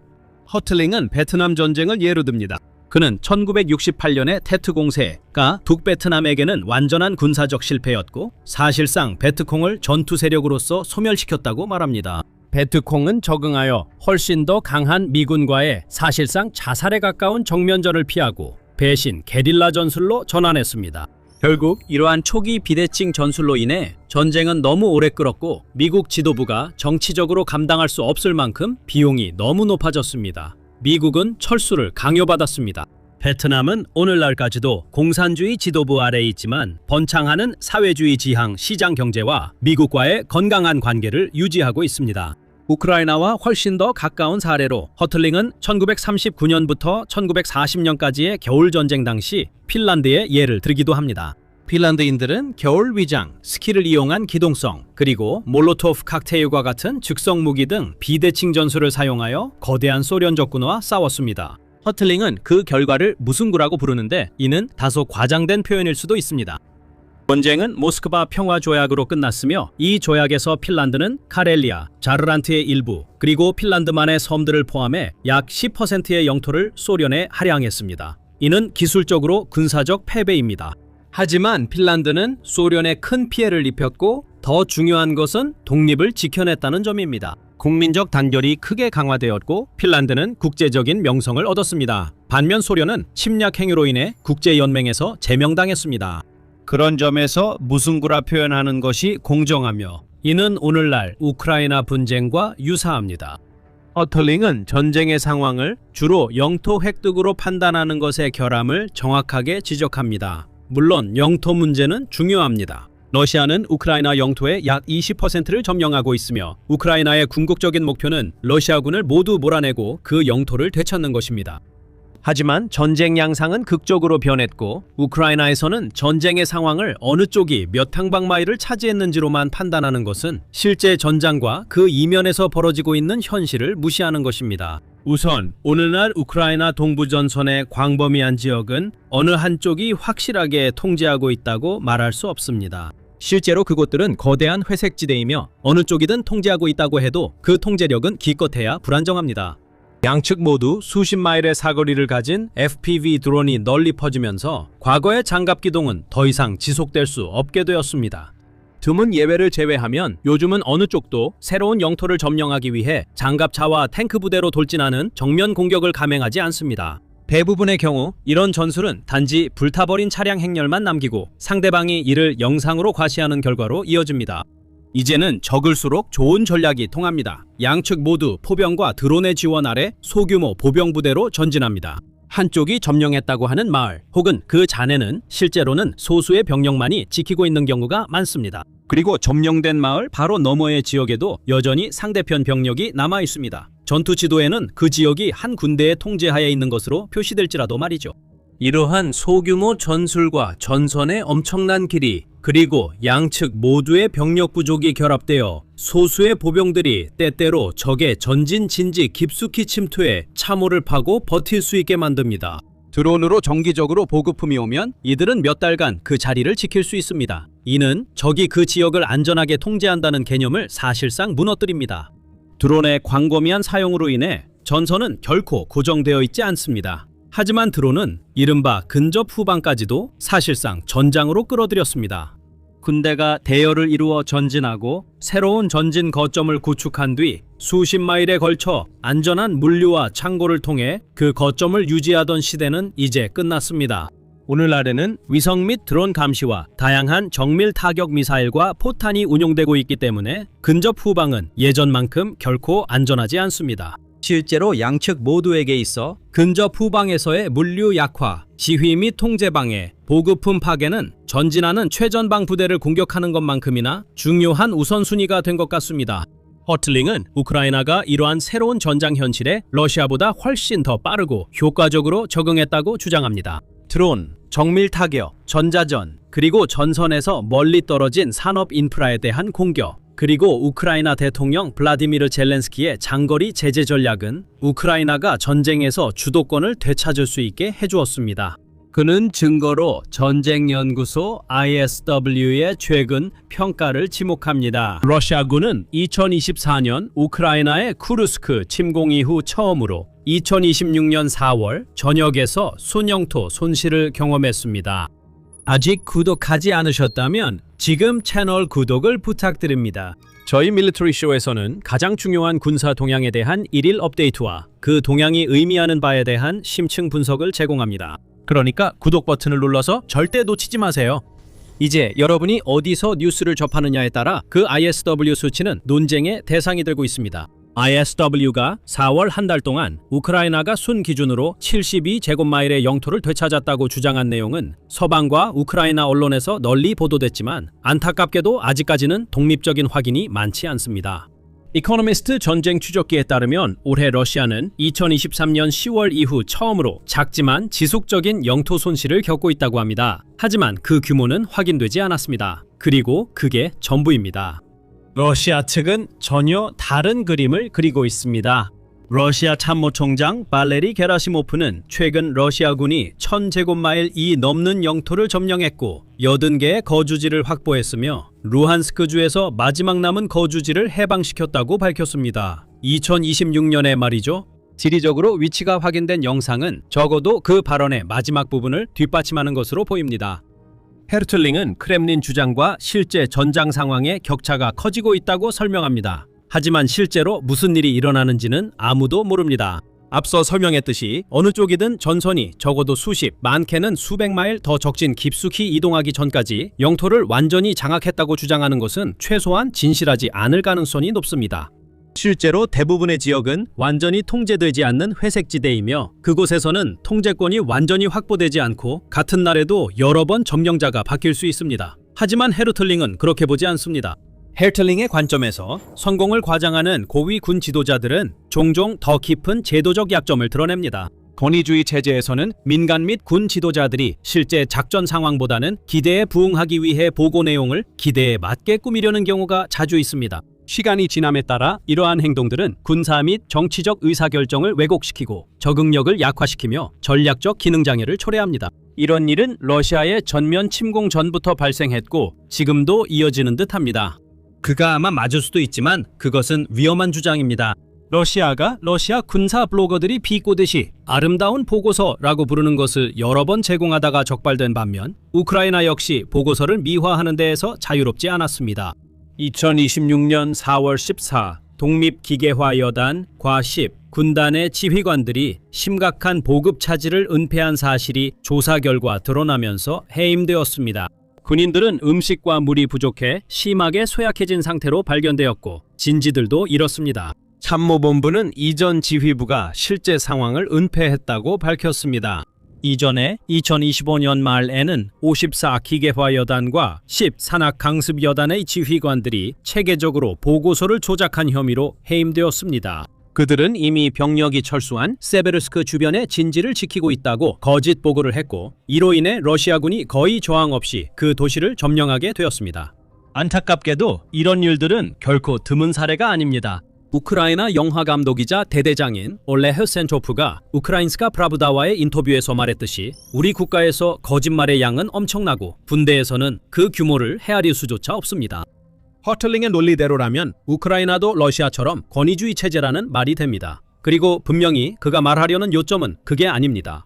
허틀링은 베트남 전쟁을 예로 듭니다. 그는 1968년의 테트 공세가 북베트남에게는 완전한 군사적 실패였고 사실상 베트콩을 전투 세력으로서 소멸시켰다고 말합니다. 베트콩은 적응하여 훨씬 더 강한 미군과의 사실상 자살에 가까운 정면전을 피하고 배신 게릴라 전술로 전환했습니다. 결국 이러한 초기 비대칭 전술로 인해 전쟁은 너무 오래 끌었고 미국 지도부가 정치적으로 감당할 수 없을 만큼 비용이 너무 높아졌습니다. 미국은 철수를 강요받았습니다. 베트남은 오늘날까지도 공산주의 지도부 아래에 있지만 번창하는 사회주의 지향 시장 경제와 미국과의 건강한 관계를 유지하고 있습니다. 우크라이나와 훨씬 더 가까운 사례로 허틀링은 1939년부터 1940년까지의 겨울전쟁 당시 핀란드의 예를 들기도 합니다. 핀란드인들은 겨울 위장, 스키를 이용한 기동성, 그리고 몰로토프 칵테일과 같은 즉석 무기 등 비대칭 전술을 사용하여 거대한 소련 적군과 싸웠습니다. 허틀링은 그 결과를 무승부라고 부르는데 이는 다소 과장된 표현일 수도 있습니다. 전쟁은 모스크바 평화 조약으로 끝났으며 이 조약에서 핀란드는 카렐리아, 자르란트의 일부, 그리고 핀란드만의 섬들을 포함해 약 10%의 영토를 소련에 할양했습니다. 이는 기술적으로 군사적 패배입니다. 하지만 핀란드는 소련에 큰 피해를 입혔고 더 중요한 것은 독립을 지켜냈다는 점입니다. 국민적 단결이 크게 강화되었고 핀란드는 국제적인 명성을 얻었습니다. 반면 소련은 침략 행위로 인해 국제연맹에서 제명당했습니다. 그런 점에서 무승부라 표현하는 것이 공정하며 이는 오늘날 우크라이나 분쟁과 유사합니다. 허틀링은 전쟁의 상황을 주로 영토 획득으로 판단하는 것의 결함을 정확하게 지적합니다. 물론 영토 문제는 중요합니다. 러시아는 우크라이나 영토의 약 20%를 점령하고 있으며 우크라이나의 궁극적인 목표는 러시아군을 모두 몰아내고 그 영토를 되찾는 것입니다. 하지만 전쟁 양상은 극적으로 변했고 우크라이나에서는 전쟁의 상황을 어느 쪽이 몇 항방마일을 차지했는지로만 판단하는 것은 실제 전장과 그 이면에서 벌어지고 있는 현실을 무시하는 것입니다. 우선 오늘날 우크라이나 동부 전선의 광범위한 지역은 어느 한쪽이 확실하게 통제하고 있다고 말할 수 없습니다. 실제로 그곳들은 거대한 회색지대이며 어느 쪽이든 통제하고 있다고 해도 그 통제력은 기껏해야 불안정합니다. 양측 모두 수십 마일의 사거리를 가진 FPV 드론이 널리 퍼지면서 과거의 장갑 기동은 더 이상 지속될 수 없게 되었습니다. 드문 예외를 제외하면 요즘은 어느 쪽도 새로운 영토를 점령하기 위해 장갑차와 탱크 부대로 돌진하는 정면 공격을 감행하지 않습니다. 대부분의 경우 이런 전술은 단지 불타버린 차량 행렬만 남기고 상대방이 이를 영상으로 과시하는 결과로 이어집니다. 이제는 적을수록 좋은 전략이 통합니다. 양측 모두 포병과 드론의 지원 아래 소규모 보병 부대로 전진합니다. 한쪽이 점령했다고 하는 마을 혹은 그 잔해는 실제로는 소수의 병력만이 지키고 있는 경우가 많습니다. 그리고 점령된 마을 바로 너머의 지역에도 여전히 상대편 병력이 남아 있습니다. 전투 지도에는 그 지역이 한 군대의 통제하에 있는 것으로 표시될지라도 말이죠. 이러한 소규모 전술과 전선의 엄청난 길이 그리고 양측 모두의 병력 부족이 결합되어 소수의 보병들이 때때로 적의 전진 진지 깊숙이 침투해 참호를 파고 버틸 수 있게 만듭니다. 드론으로 정기적으로 보급품이 오면 이들은 몇 달간 그 자리를 지킬 수 있습니다. 이는 적이 그 지역을 안전하게 통제한다는 개념을 사실상 무너뜨립니다. 드론의 광범위한 사용으로 인해 전선은 결코 고정되어 있지 않습니다. 하지만 드론은 이른바 근접 후방까지도 사실상 전장으로 끌어들였습니다. 군대가 대열을 이루어 전진하고 새로운 전진 거점을 구축한 뒤 수십 마일에 걸쳐 안전한 물류와 창고를 통해 그 거점을 유지하던 시대는 이제 끝났습니다. 오늘날에는 위성 및 드론 감시와 다양한 정밀 타격 미사일과 포탄이 운용되고 있기 때문에 근접 후방은 예전만큼 결코 안전하지 않습니다. 실제로 양측 모두에게 있어 근접 후방에서의 물류 약화, 지휘 및 통제 방해, 보급품 파괴는 전진하는 최전방 부대를 공격하는 것만큼이나 중요한 우선순위가 된 것 같습니다. 허틀링은 우크라이나가 이러한 새로운 전장 현실에 러시아보다 훨씬 더 빠르고 효과적으로 적응했다고 주장합니다. 드론, 정밀 타격, 전자전, 그리고 전선에서 멀리 떨어진 산업 인프라에 대한 공격, 그리고 우크라이나 대통령 블라디미르 젤렌스키의 장거리 제재 전략은 우크라이나가 전쟁에서 주도권을 되찾을 수 있게 해주었습니다. 그는 증거로 전쟁연구소 ISW의 최근 평가를 지목합니다. 러시아군은 2024년 우크라이나의 쿠르스크 침공 이후 처음으로 2026년 4월 전역에서 순영토 손실을 경험했습니다. 아직 구독하지 않으셨다면 지금 채널 구독을 부탁드립니다. 저희 밀리터리 쇼에서는 가장 중요한 군사 동향에 대한 일일 업데이트와 그 동향이 의미하는 바에 대한 심층 분석을 제공합니다. 그러니까 구독 버튼을 눌러서 절대 놓치지 마세요. 이제 여러분이 어디서 뉴스를 접하느냐에 따라 그 ISW 수치는 논쟁의 대상이 되고 있습니다. ISW가 4월 한 달 동안 우크라이나가 순 기준으로 72제곱마일의 영토를 되찾았다고 주장한 내용은 서방과 우크라이나 언론에서 널리 보도됐지만 안타깝게도 아직까지는 독립적인 확인이 많지 않습니다. 이코노미스트 전쟁 추적기에 따르면 올해 러시아는 2023년 10월 이후 처음으로 작지만 지속적인 영토 손실을 겪고 있다고 합니다. 하지만 그 규모는 확인되지 않았습니다. 그리고 그게 전부입니다. 러시아 측은 전혀 다른 그림을 그리고 있습니다. 러시아 참모총장 발레리 게라시모프는 최근 러시아군이 1000제곱마일 이 넘는 영토를 점령했고 80개의 거주지를 확보했으며 루한스크주에서 마지막 남은 거주지를 해방시켰다고 밝혔습니다. 2026년에 말이죠. 지리적으로 위치가 확인된 영상은 적어도 그 발언의 마지막 부분을 뒷받침하는 것으로 보입니다. 헤르틀링은 크렘린 주장과 실제 전장 상황의 격차가 커지고 있다고 설명합니다. 하지만 실제로 무슨 일이 일어나는지는 아무도 모릅니다. 앞서 설명했듯이 어느 쪽이든 전선이 적어도 수십, 많게는 수백 마일 더 적진 깊숙이 이동하기 전까지 영토를 완전히 장악했다고 주장하는 것은 최소한 진실하지 않을 가능성이 높습니다. 실제로 대부분의 지역은 완전히 통제되지 않는 회색지대이며 그곳에서는 통제권이 완전히 확보되지 않고 같은 날에도 여러 번 점령자가 바뀔 수 있습니다. 하지만 헤르틀링은 그렇게 보지 않습니다. 헤르틀링의 관점에서 성공을 과장하는 고위 군 지도자들은 종종 더 깊은 제도적 약점을 드러냅니다. 권위주의 체제에서는 민간 및 군 지도자들이 실제 작전 상황보다는 기대에 부응하기 위해 보고 내용을 기대에 맞게 꾸미려는 경우가 자주 있습니다. 시간이 지남에 따라 이러한 행동들은 군사 및 정치적 의사결정을 왜곡시키고 적응력을 약화시키며 전략적 기능장애를 초래합니다. 이런 일은 러시아의 전면 침공 전부터 발생했고 지금도 이어지는 듯합니다. 그가 아마 맞을 수도 있지만 그것은 위험한 주장입니다. 러시아가 러시아 군사 블로거들이 비꼬듯이 아름다운 보고서라고 부르는 것을 여러 번 제공하다가 적발된 반면 우크라이나 역시 보고서를 미화하는 데에서 자유롭지 않았습니다. 2026년 4월 14 독립기계화여단 과10 군단의 지휘관들이 심각한 보급 차질을 은폐한 사실이 조사 결과 드러나면서 해임되었습니다. 군인들은 음식과 물이 부족해 심하게 쇠약해진 상태로 발견되었고 진지들도 잃었습니다. 참모본부는 이전 지휘부가 실제 상황을 은폐했다고 밝혔습니다. 이전에 2025년 말에는 54 기계화여단과 10 산악강습여단의 지휘관들이 체계적으로 보고서를 조작한 혐의로 해임되었습니다. 그들은 이미 병력이 철수한 세베르스크 주변의 진지를 지키고 있다고 거짓 보고를 했고 이로 인해 러시아군이 거의 저항 없이 그 도시를 점령하게 되었습니다. 안타깝게도 이런 일들은 결코 드문 사례가 아닙니다. 우크라이나 영화감독이자 대대장인 올레흐 센초프가 우크라인스카 프라브다와의 인터뷰에서 말했듯이 우리 국가에서 거짓말의 양은 엄청나고 군대에서는 그 규모를 헤아릴 수조차 없습니다. 허틀링의 논리대로라면 우크라이나도 러시아처럼 권위주의 체제라는 말이 됩니다. 그리고 분명히 그가 말하려는 요점은 그게 아닙니다.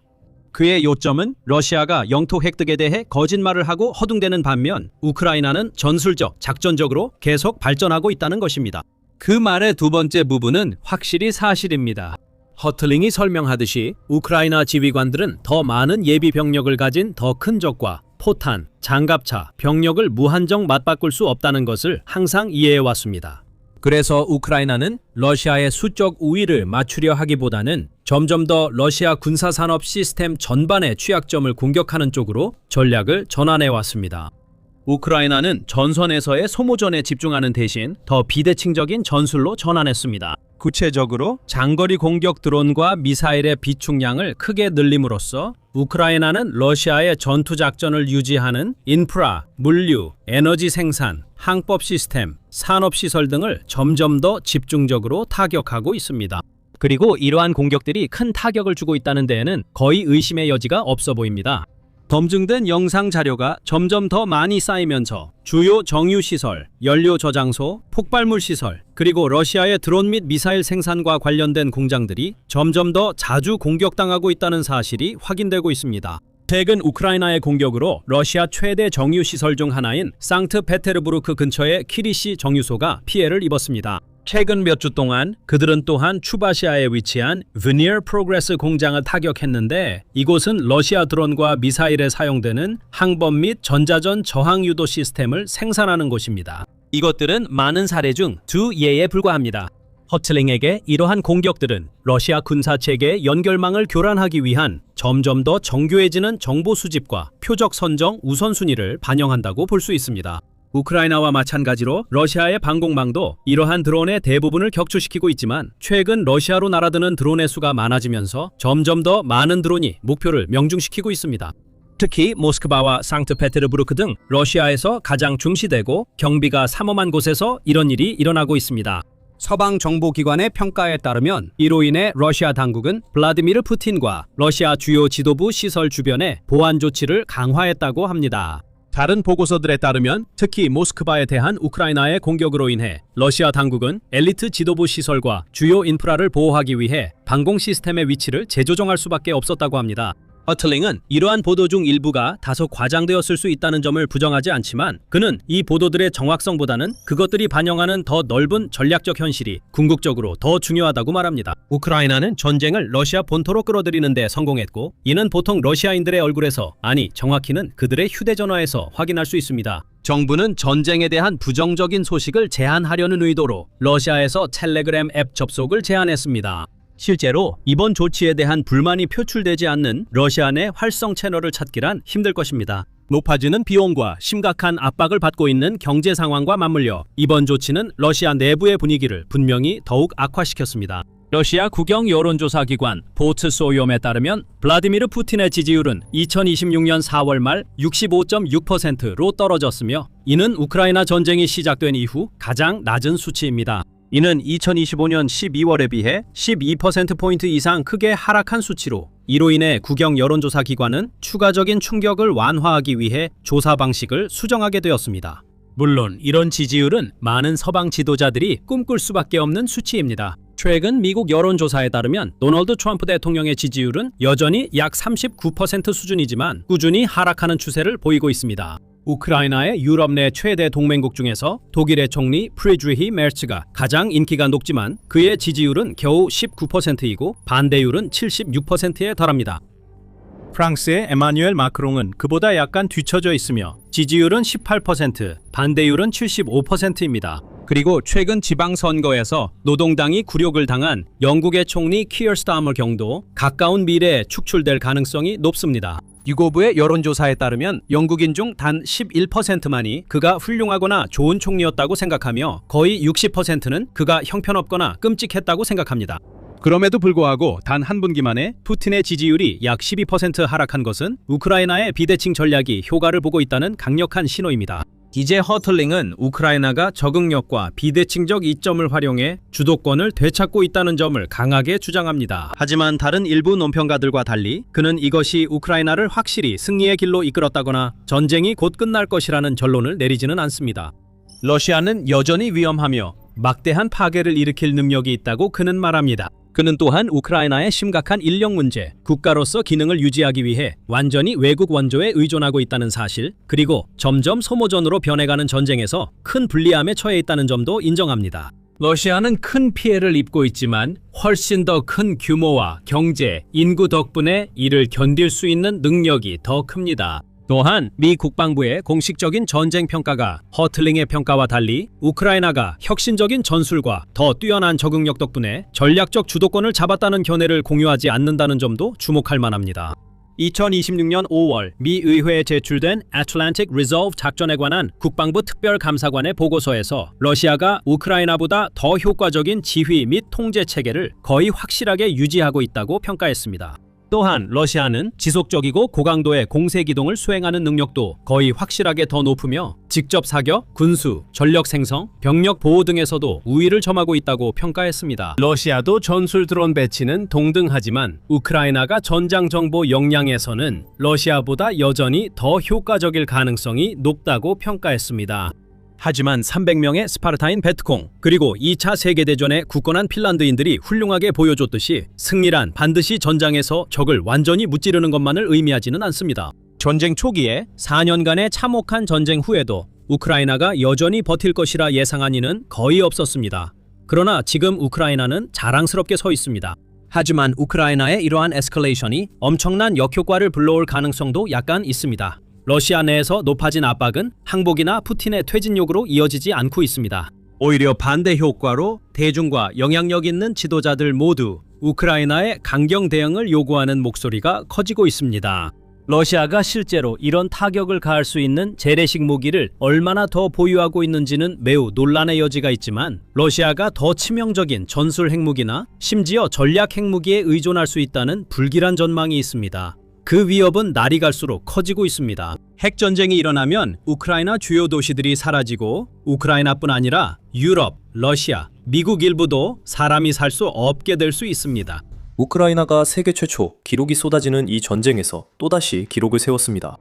그의 요점은 러시아가 영토 획득에 대해 거짓말을 하고 허둥대는 반면 우크라이나는 전술적, 작전적으로 계속 발전하고 있다는 것입니다. 그 말의 두 번째 부분은 확실히 사실입니다. 허틀링이 설명하듯이 우크라이나 지휘관들은 더 많은 예비 병력을 가진 더 큰 적과 포탄, 장갑차, 병력을 무한정 맞바꿀 수 없다는 것을 항상 이해해왔습니다. 그래서 우크라이나는 러시아의 수적 우위를 맞추려 하기보다는 점점 더 러시아 군사산업 시스템 전반의 취약점을 공격하는 쪽으로 전략을 전환해왔습니다. 우크라이나는 전선에서의 소모전에 집중하는 대신 더 비대칭적인 전술로 전환했습니다. 구체적으로 장거리 공격 드론과 미사일의 비축량을 크게 늘림으로써 우크라이나는 러시아의 전투작전을 유지하는 인프라, 물류, 에너지 생산, 항법 시스템, 산업시설 등을 점점 더 집중적으로 타격하고 있습니다. 그리고 이러한 공격들이 큰 타격을 주고 있다는 데에는 거의 의심의 여지가 없어 보입니다. 검증된 영상 자료가 점점 더 많이 쌓이면서 주요 정유시설, 연료 저장소, 폭발물 시설, 그리고 러시아의 드론 및 미사일 생산과 관련된 공장들이 점점 더 자주 공격당하고 있다는 사실이 확인되고 있습니다. 최근 우크라이나의 공격으로 러시아 최대 정유시설 중 하나인 상트페테르부르크 근처의 키리시 정유소가 피해를 입었습니다. 최근 몇 주 동안 그들은 또한 추바시아에 위치한 Veneer Progress 공장을 타격했는데 이곳은 러시아 드론과 미사일에 사용되는 항법 및 전자전 저항 유도 시스템을 생산하는 곳입니다. 이것들은 많은 사례 중 두 예에 불과합니다. 허틀링에게 이러한 공격들은 러시아 군사체계의 연결망을 교란하기 위한 점점 더 정교해지는 정보 수집과 표적 선정 우선순위를 반영한다고 볼 수 있습니다. 우크라이나와 마찬가지로 러시아의 방공망도 이러한 드론의 대부분을 격추시키고 있지만 최근 러시아로 날아드는 드론의 수가 많아지면서 점점 더 많은 드론이 목표를 명중시키고 있습니다. 특히 모스크바와 상트페테르부르크 등 러시아에서 가장 중시되고 경비가 삼엄한 곳에서 이런 일이 일어나고 있습니다. 서방 정보기관의 평가에 따르면 이로 인해 러시아 당국은 블라디미르 푸틴과 러시아 주요 지도부 시설 주변에 보안 조치를 강화했다고 합니다. 다른 보고서들에 따르면 특히 모스크바에 대한 우크라이나의 공격으로 인해 러시아 당국은 엘리트 지도부 시설과 주요 인프라를 보호하기 위해 방공 시스템의 위치를 재조정할 수밖에 없었다고 합니다. 허틀링은 이러한 보도 중 일부가 다소 과장되었을 수 있다는 점을 부정하지 않지만 그는 이 보도들의 정확성보다는 그것들이 반영하는 더 넓은 전략적 현실이 궁극적으로 더 중요하다고 말합니다. 우크라이나는 전쟁을 러시아 본토로 끌어들이는 데 성공했고 이는 보통 러시아인들의 얼굴에서 아니 정확히는 그들의 휴대전화에서 확인할 수 있습니다. 정부는 전쟁에 대한 부정적인 소식을 제한하려는 의도로 러시아에서 텔레그램 앱 접속을 제한했습니다. 실제로 이번 조치에 대한 불만이 표출되지 않는 러시아 내 활성 채널을 찾기란 힘들 것입니다. 높아지는 비용과 심각한 압박을 받고 있는 경제 상황과 맞물려 이번 조치는 러시아 내부의 분위기를 분명히 더욱 악화시켰습니다. 러시아 국영 여론조사 기관 보츠소욤에 따르면 블라디미르 푸틴의 지지율은 2026년 4월 말 65.6%로 떨어졌으며 이는 우크라이나 전쟁이 시작된 이후 가장 낮은 수치입니다. 이는 2025년 12월에 비해 12%포인트 이상 크게 하락한 수치로 이로 인해 국영 여론조사 기관은 추가적인 충격을 완화하기 위해 조사 방식을 수정하게 되었습니다. 물론 이런 지지율은 많은 서방 지도자들이 꿈꿀 수밖에 없는 수치입니다. 최근 미국 여론조사에 따르면 도널드 트럼프 대통령의 지지율은 여전히 약 39% 수준이지만 꾸준히 하락하는 추세를 보이고 있습니다. 우크라이나의 유럽 내 최대 동맹국 중에서 독일의 총리 프리드리히 메르츠가 가장 인기가 높지만 그의 지지율은 겨우 19%이고 반대율은 76%에 달합니다. 프랑스의 에마뉴엘 마크롱은 그보다 약간 뒤처져 있으며 지지율은 18%, 반대율은 75%입니다. 그리고 최근 지방선거에서 노동당이 굴욕을 당한 영국의 총리 키어 스타머 경도 가까운 미래에 축출될 가능성이 높습니다. 유고부의 여론조사에 따르면 영국인 중 단 11%만이 그가 훌륭하거나 좋은 총리였다고 생각하며 거의 60%는 그가 형편없거나 끔찍했다고 생각합니다. 그럼에도 불구하고 단 한 분기 만에 푸틴의 지지율이 약 12% 하락한 것은 우크라이나의 비대칭 전략이 효과를 보고 있다는 강력한 신호입니다. 이제 허틀링은 우크라이나가 적응력과 비대칭적 이점을 활용해 주도권을 되찾고 있다는 점을 강하게 주장합니다. 하지만 다른 일부 논평가들과 달리 그는 이것이 우크라이나를 확실히 승리의 길로 이끌었다거나 전쟁이 곧 끝날 것이라는 결론을 내리지는 않습니다. 러시아는 여전히 위험하며 막대한 파괴를 일으킬 능력이 있다고 그는 말합니다. 그는 또한 우크라이나의 심각한 인력 문제, 국가로서 기능을 유지하기 위해 완전히 외국 원조에 의존하고 있다는 사실, 그리고 점점 소모전으로 변해가는 전쟁에서 큰 불리함에 처해 있다는 점도 인정합니다. 러시아는 큰 피해를 입고 있지만 훨씬 더 큰 규모와 경제, 인구 덕분에 이를 견딜 수 있는 능력이 더 큽니다. 또한 미 국방부의 공식적인 전쟁 평가가 허틀링의 평가와 달리 우크라이나가 혁신적인 전술과 더 뛰어난 적응력 덕분에 전략적 주도권을 잡았다는 견해를 공유하지 않는다는 점도 주목할 만합니다. 2026년 5월 미 의회에 제출된 Atlantic Resolve 작전에 관한 국방부 특별감사관의 보고서에서 러시아가 우크라이나보다 더 효과적인 지휘 및 통제 체계를 거의 확실하게 유지하고 있다고 평가했습니다. 또한 러시아는 지속적이고 고강도의 공세 기동을 수행하는 능력도 거의 확실하게 더 높으며 직접 사격, 군수, 전력 생성, 병력 보호 등에서도 우위를 점하고 있다고 평가했습니다. 러시아도 전술 드론 배치는 동등하지만 우크라이나가 전장 정보 역량에서는 러시아보다 여전히 더 효과적일 가능성이 높다고 평가했습니다. 하지만 300명의 스파르타인 베트콩, 그리고 2차 세계대전에 굳건한 핀란드인들이 훌륭하게 보여줬듯이 승리란 반드시 전장에서 적을 완전히 무찌르는 것만을 의미하지는 않습니다. 전쟁 초기에 4년간의 참혹한 전쟁 후에도 우크라이나가 여전히 버틸 것이라 예상한 이는 거의 없었습니다. 그러나 지금 우크라이나는 자랑스럽게 서 있습니다. 하지만 우크라이나의 이러한 에스컬레이션이 엄청난 역효과를 불러올 가능성도 약간 있습니다. 러시아 내에서 높아진 압박은 항복이나 푸틴의 퇴진욕으로 이어지지 않고 있습니다. 오히려 반대 효과로 대중과 영향력 있는 지도자들 모두 우크라이나의 강경 대응을 요구하는 목소리가 커지고 있습니다. 러시아가 실제로 이런 타격을 가할 수 있는 재래식 무기를 얼마나 더 보유하고 있는지는 매우 논란의 여지가 있지만 러시아가 더 치명적인 전술 핵무기나 심지어 전략 핵무기에 의존할 수 있다는 불길한 전망이 있습니다. 그 위협은 날이 갈수록 커지고 있습니다. 핵전쟁이 일어나면 우크라이나 주요 도시들이 사라지고 우크라이나뿐 아니라 유럽, 러시아, 미국 일부도 사람이 살 수 없게 될 수 있습니다. 우크라이나가 세계 최초 기록이 쏟아지는 이 전쟁에서 또다시 기록을 세웠습니다.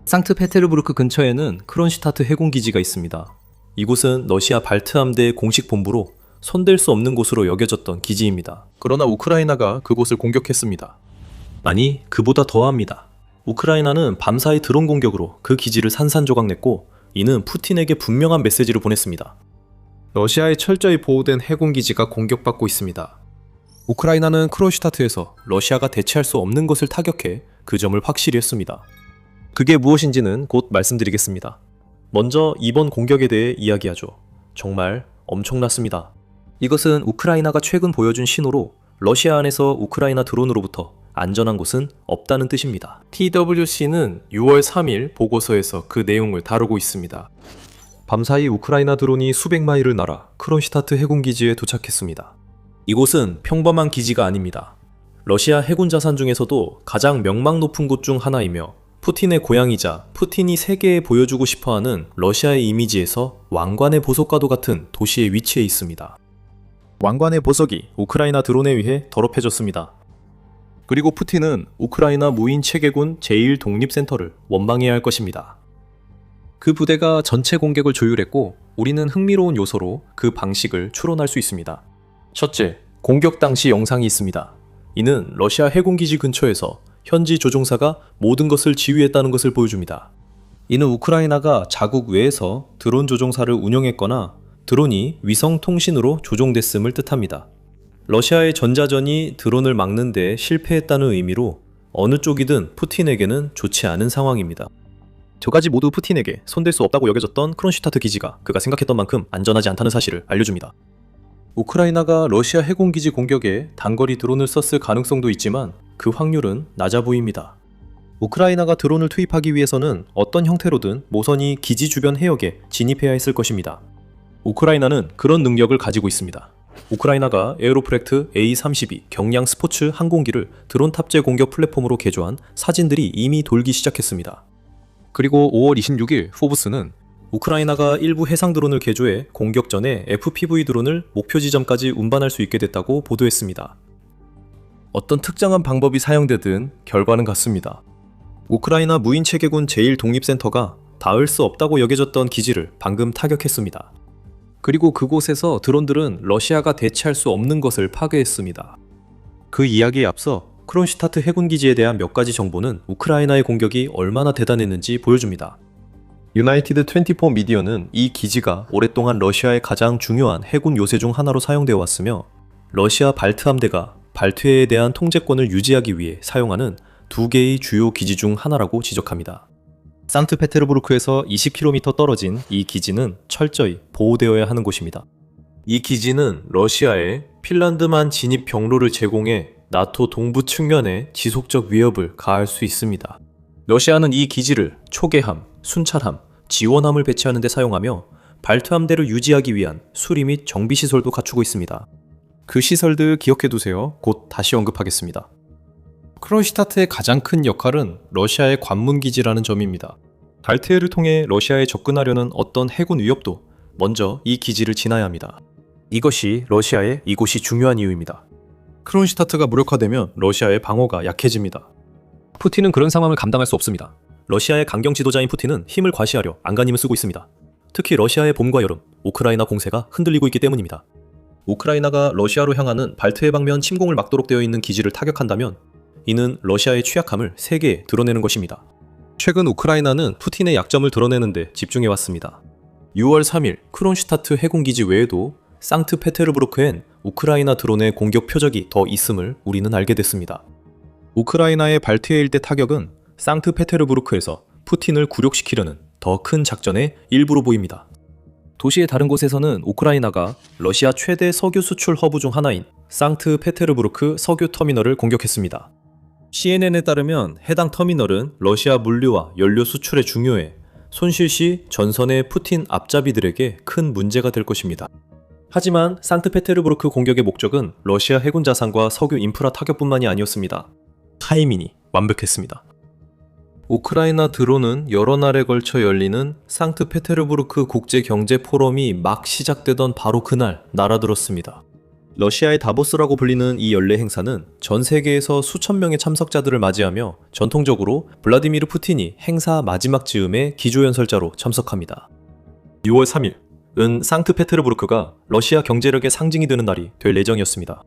상트페테르부르크 근처에는 크론시타트 해군기지가 있습니다. 이곳은 러시아 발트 함대의 공식 본부로 손댈 수 없는 곳으로 여겨졌던 기지입니다. 그러나 우크라이나가 그곳을 공격했습니다. 아니, 그보다 더합니다. 우크라이나는 밤사이 드론 공격으로 그 기지를 산산조각냈고 이는 푸틴에게 분명한 메시지를 보냈습니다. 러시아의 철저히 보호된 해군기지가 공격받고 있습니다. 우크라이나는 크론시타트에서 러시아가 대체할 수 없는 것을 타격해 그 점을 확실히 했습니다. 그게 무엇인지는 곧 말씀드리겠습니다. 먼저 이번 공격에 대해 이야기하죠. 정말 엄청났습니다. 이것은 우크라이나가 최근 보여준 신호로 러시아 안에서 우크라이나 드론으로부터 안전한 곳은 없다는 뜻입니다. TWC는 6월 3일 보고서에서 그 내용을 다루고 있습니다. 밤사이 우크라이나 드론이 수백 마일을 날아 크론시타트 해군기지에 도착했습니다. 이곳은 평범한 기지가 아닙니다. 러시아 해군 자산 중에서도 가장 명망 높은 곳 중 하나이며 푸틴의 고향이자 푸틴이 세계에 보여주고 싶어하는 러시아의 이미지에서 왕관의 보석과도 같은 도시의 위치에 있습니다. 왕관의 보석이 우크라이나 드론에 의해 더럽혀졌습니다. 그리고 푸틴은 우크라이나 무인 체계군 제1독립센터를 원망해야 할 것입니다. 그 부대가 전체 공격을 조율했고 우리는 흥미로운 요소로 그 방식을 추론할 수 있습니다. 첫째, 공격 당시 영상이 있습니다. 이는 러시아 해군기지 근처에서 현지 조종사가 모든 것을 지휘했다는 것을 보여줍니다. 이는 우크라이나가 자국 외에서 드론 조종사를 운영했거나 드론이 위성 통신으로 조종됐음을 뜻합니다. 러시아의 전자전이 드론을 막는 데 실패했다는 의미로 어느 쪽이든 푸틴에게는 좋지 않은 상황입니다. 두 가지 모두 푸틴에게 손댈 수 없다고 여겨졌던 크론시타트 기지가 그가 생각했던 만큼 안전하지 않다는 사실을 알려줍니다. 우크라이나가 러시아 해군기지 공격에 단거리 드론을 썼을 가능성도 있지만 그 확률은 낮아 보입니다. 우크라이나가 드론을 투입하기 위해서는 어떤 형태로든 모선이 기지 주변 해역에 진입해야 했을 것입니다. 우크라이나는 그런 능력을 가지고 있습니다. 우크라이나가 에어로프렉트 A-32 경량 스포츠 항공기를 드론 탑재 공격 플랫폼으로 개조한 사진들이 이미 돌기 시작했습니다. 그리고 5월 26일 포브스는 우크라이나가 일부 해상 드론을 개조해 공격 전에 FPV 드론을 목표 지점까지 운반할 수 있게 됐다고 보도했습니다. 어떤 특정한 방법이 사용되든 결과는 같습니다. 우크라이나 무인체계군 제1독립센터가 닿을 수 없다고 여겨졌던 기지를 방금 타격했습니다. 그리고 그곳에서 드론들은 러시아가 대체할 수 없는 것을 파괴했습니다. 그 이야기에 앞서 크론슈타트 해군 기지에 대한 몇 가지 정보는 우크라이나의 공격이 얼마나 대단했는지 보여줍니다. 유나이티드 24 미디어는 이 기지가 오랫동안 러시아의 가장 중요한 해군 요새 중 하나로 사용되어 왔으며 러시아 발트 함대가 발트해에 대한 통제권을 유지하기 위해 사용하는 두 개의 주요 기지 중 하나라고 지적합니다. 상트페테르부르크에서 20km 떨어진 이 기지는 철저히 보호되어야 하는 곳입니다. 이 기지는 러시아에 핀란드만 진입 경로를 제공해 나토 동부 측면에 지속적 위협을 가할 수 있습니다. 러시아는 이 기지를 초계함, 순찰함, 지원함을 배치하는 데 사용하며 발트 함대를 유지하기 위한 수리 및 정비 시설도 갖추고 있습니다. 그 시설들 기억해두세요. 곧 다시 언급하겠습니다. 크론슈타트의 가장 큰 역할은 러시아의 관문기지라는 점입니다. 발트해를 통해 러시아에 접근하려는 어떤 해군 위협도 먼저 이 기지를 지나야 합니다. 이것이 러시아의 이곳이 중요한 이유입니다. 크론슈타트가 무력화되면 러시아의 방어가 약해집니다. 푸틴은 그런 상황을 감당할 수 없습니다. 러시아의 강경 지도자인 푸틴은 힘을 과시하려 안간힘을 쓰고 있습니다. 특히 러시아의 봄과 여름, 우크라이나 공세가 흔들리고 있기 때문입니다. 우크라이나가 러시아로 향하는 발트해 방면 침공을 막도록 되어 있는 기지를 타격한다면 이는 러시아의 취약함을 세계에 드러내는 것입니다. 최근 우크라이나는 푸틴의 약점을 드러내는 데 집중해왔습니다. 6월 3일 크론슈타트 해군기지 외에도 상트페테르부르크엔 우크라이나 드론의 공격 표적이 더 있음을 우리는 알게 됐습니다. 우크라이나의 발트해 일대 타격은 상트페테르부르크에서 푸틴을 굴욕시키려는 더 큰 작전의 일부로 보입니다. 도시의 다른 곳에서는 우크라이나가 러시아 최대 석유 수출 허브 중 하나인 상트페테르부르크 석유 터미널을 공격했습니다. CNN에 따르면 해당 터미널은 러시아 물류와 연료 수출에 중요해 손실 시 전선의 푸틴 앞잡이들에게 큰 문제가 될 것입니다. 하지만 상트페테르부르크 공격의 목적은 러시아 해군 자산과 석유 인프라 타격뿐만이 아니었습니다. 타이밍이 완벽했습니다. 우크라이나 드론은 여러 날에 걸쳐 열리는 상트페테르부르크 국제경제포럼이 막 시작되던 바로 그날 날아들었습니다. 러시아의 다보스라고 불리는 이 연례 행사는 전 세계에서 수천 명의 참석자들을 맞이하며 전통적으로 블라디미르 푸틴이 행사 마지막 즈음에 기조연설자로 참석합니다. 6월 3일 은 상트페테르부르크가 러시아 경제력의 상징이 되는 날이 될 예정이었습니다.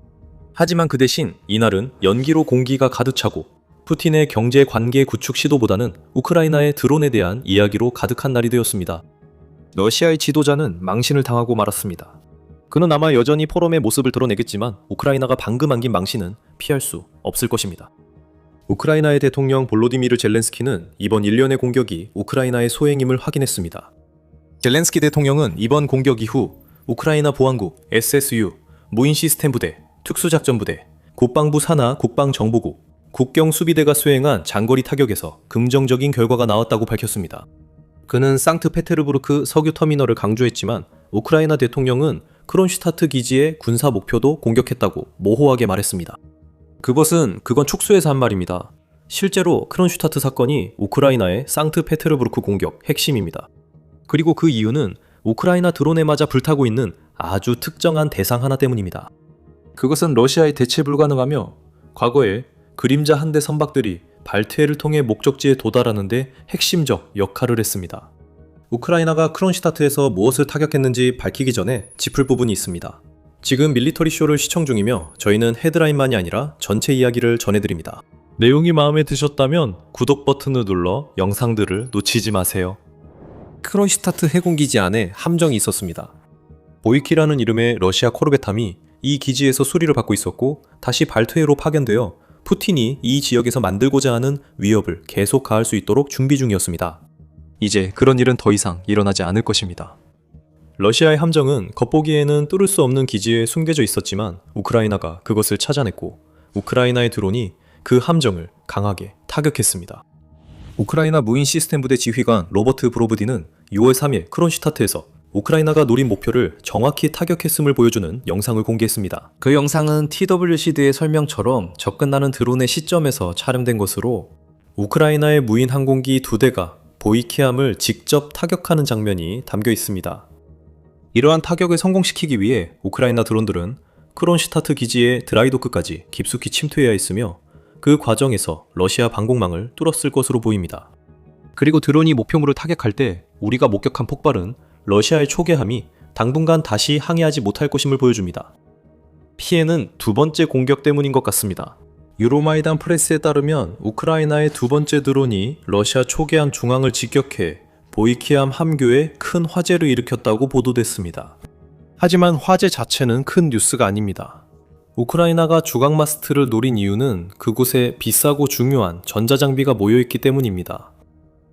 하지만 그 대신 이날은 연기로 공기가 가득 차고 푸틴의 경제 관계 구축 시도보다는 우크라이나의 드론에 대한 이야기로 가득한 날이 되었습니다. 러시아의 지도자는 망신을 당하고 말았습니다. 그는 아마 여전히 포럼의 모습을 드러내겠지만 우크라이나가 방금 안긴 망신은 피할 수 없을 것입니다. 우크라이나의 대통령 볼로디미르 젤렌스키는 이번 일련의 공격이 우크라이나의 소행임을 확인했습니다. 젤렌스키 대통령은 이번 공격 이후 우크라이나 보안국, SSU, 무인 시스템 부대, 특수작전부대, 국방부 산하 국방정보국, 국경수비대가 수행한 장거리 타격에서 긍정적인 결과가 나왔다고 밝혔습니다. 그는 상트페테르부르크 석유 터미널을 강조했지만 우크라이나 대통령은 크론슈타트 기지의 군사 목표도 공격했다고 모호하게 말했습니다. 그건 축소해서 한 말입니다. 실제로 크론슈타트 사건이 우크라이나의 상트페테르부르크 공격 핵심입니다. 그리고 그 이유는 우크라이나 드론에 맞아 불타고 있는 아주 특정한 대상 하나 때문입니다. 그것은 러시아에 대체 불가능하며 과거에 그림자 한 대 선박들이 발트해를 통해 목적지에 도달하는데 핵심적 역할을 했습니다. 우크라이나가 크론슈타트에서 무엇을 타격했는지 밝히기 전에 짚을 부분이 있습니다. 지금 밀리터리 쇼를 시청 중이며 저희는 헤드라인만이 아니라 전체 이야기를 전해드립니다. 내용이 마음에 드셨다면 구독 버튼을 눌러 영상들을 놓치지 마세요. 크론슈타트 해군기지 안에 함정이 있었습니다. 보이키라는 이름의 러시아 코르벳함이 이 기지에서 수리를 받고 있었고 다시 발트해로 파견되어 푸틴이 이 지역에서 만들고자 하는 위협을 계속 가할 수 있도록 준비 중이었습니다. 이제 그런 일은 더 이상 일어나지 않을 것입니다. 러시아의 함정은 겉보기에는 뚫을 수 없는 기지에 숨겨져 있었지만 우크라이나가 그것을 찾아냈고 우크라이나의 드론이 그 함정을 강하게 타격했습니다. 우크라이나 무인 시스템 부대 지휘관 로버트 브로브디는 6월 3일 크론슈타트에서 우크라이나가 노린 목표를 정확히 타격했음을 보여주는 영상을 공개했습니다. 그 영상은 TWCD의 설명처럼 접근하는 드론의 시점에서 촬영된 것으로 우크라이나의 무인 항공기 2대가 보이키함을 직접 타격하는 장면이 담겨 있습니다. 이러한 타격을 성공시키기 위해 우크라이나 드론들은 크론슈타트 기지의 드라이도크까지 깊숙이 침투해야 했으며 그 과정에서 러시아 방공망을 뚫었을 것으로 보입니다. 그리고 드론이 목표물을 타격할 때 우리가 목격한 폭발은 러시아의 초계함이 당분간 다시 항해하지 못할 것임을 보여줍니다. 피해는 두 번째 공격 때문인 것 같습니다. 유로마이단 프레스에 따르면 우크라이나의 두 번째 드론이 러시아 초계함 중앙을 직격해 보이키함 함교에 큰 화재를 일으켰다고 보도됐습니다. 하지만 화재 자체는 큰 뉴스가 아닙니다. 우크라이나가 주강마스트를 노린 이유는 그곳에 비싸고 중요한 전자장비가 모여있기 때문입니다.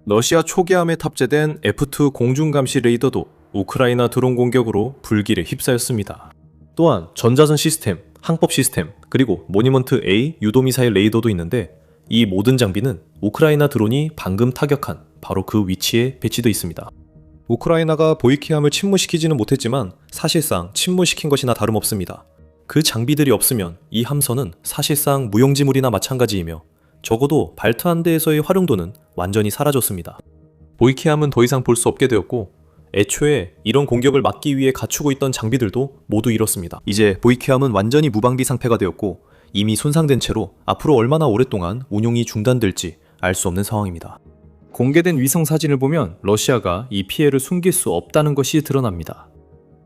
러시아 초계함에 탑재된 F2 공중감시 레이더도 우크라이나 드론 공격으로 불길에 휩싸였습니다. 또한 전자전 시스템, 항법 시스템, 그리고 모니먼트 A 유도미사일 레이더도 있는데 이 모든 장비는 우크라이나 드론이 방금 타격한 바로 그 위치에 배치되어 있습니다. 우크라이나가 보이키함을 침몰시키지는 못했지만 사실상 침몰시킨 것이나 다름없습니다. 그 장비들이 없으면 이 함선은 사실상 무용지물이나 마찬가지이며 적어도 발트 함대에서의 활용도는 완전히 사라졌습니다. 보이키함은 더 이상 볼 수 없게 되었고 애초에 이런 공격을 막기 위해 갖추고 있던 장비들도 모두 잃었습니다. 이제 보이키함은 완전히 무방비 상태가 되었고 이미 손상된 채로 앞으로 얼마나 오랫동안 운용이 중단될지 알 수 없는 상황입니다. 공개된 위성 사진을 보면 러시아가 이 피해를 숨길 수 없다는 것이 드러납니다.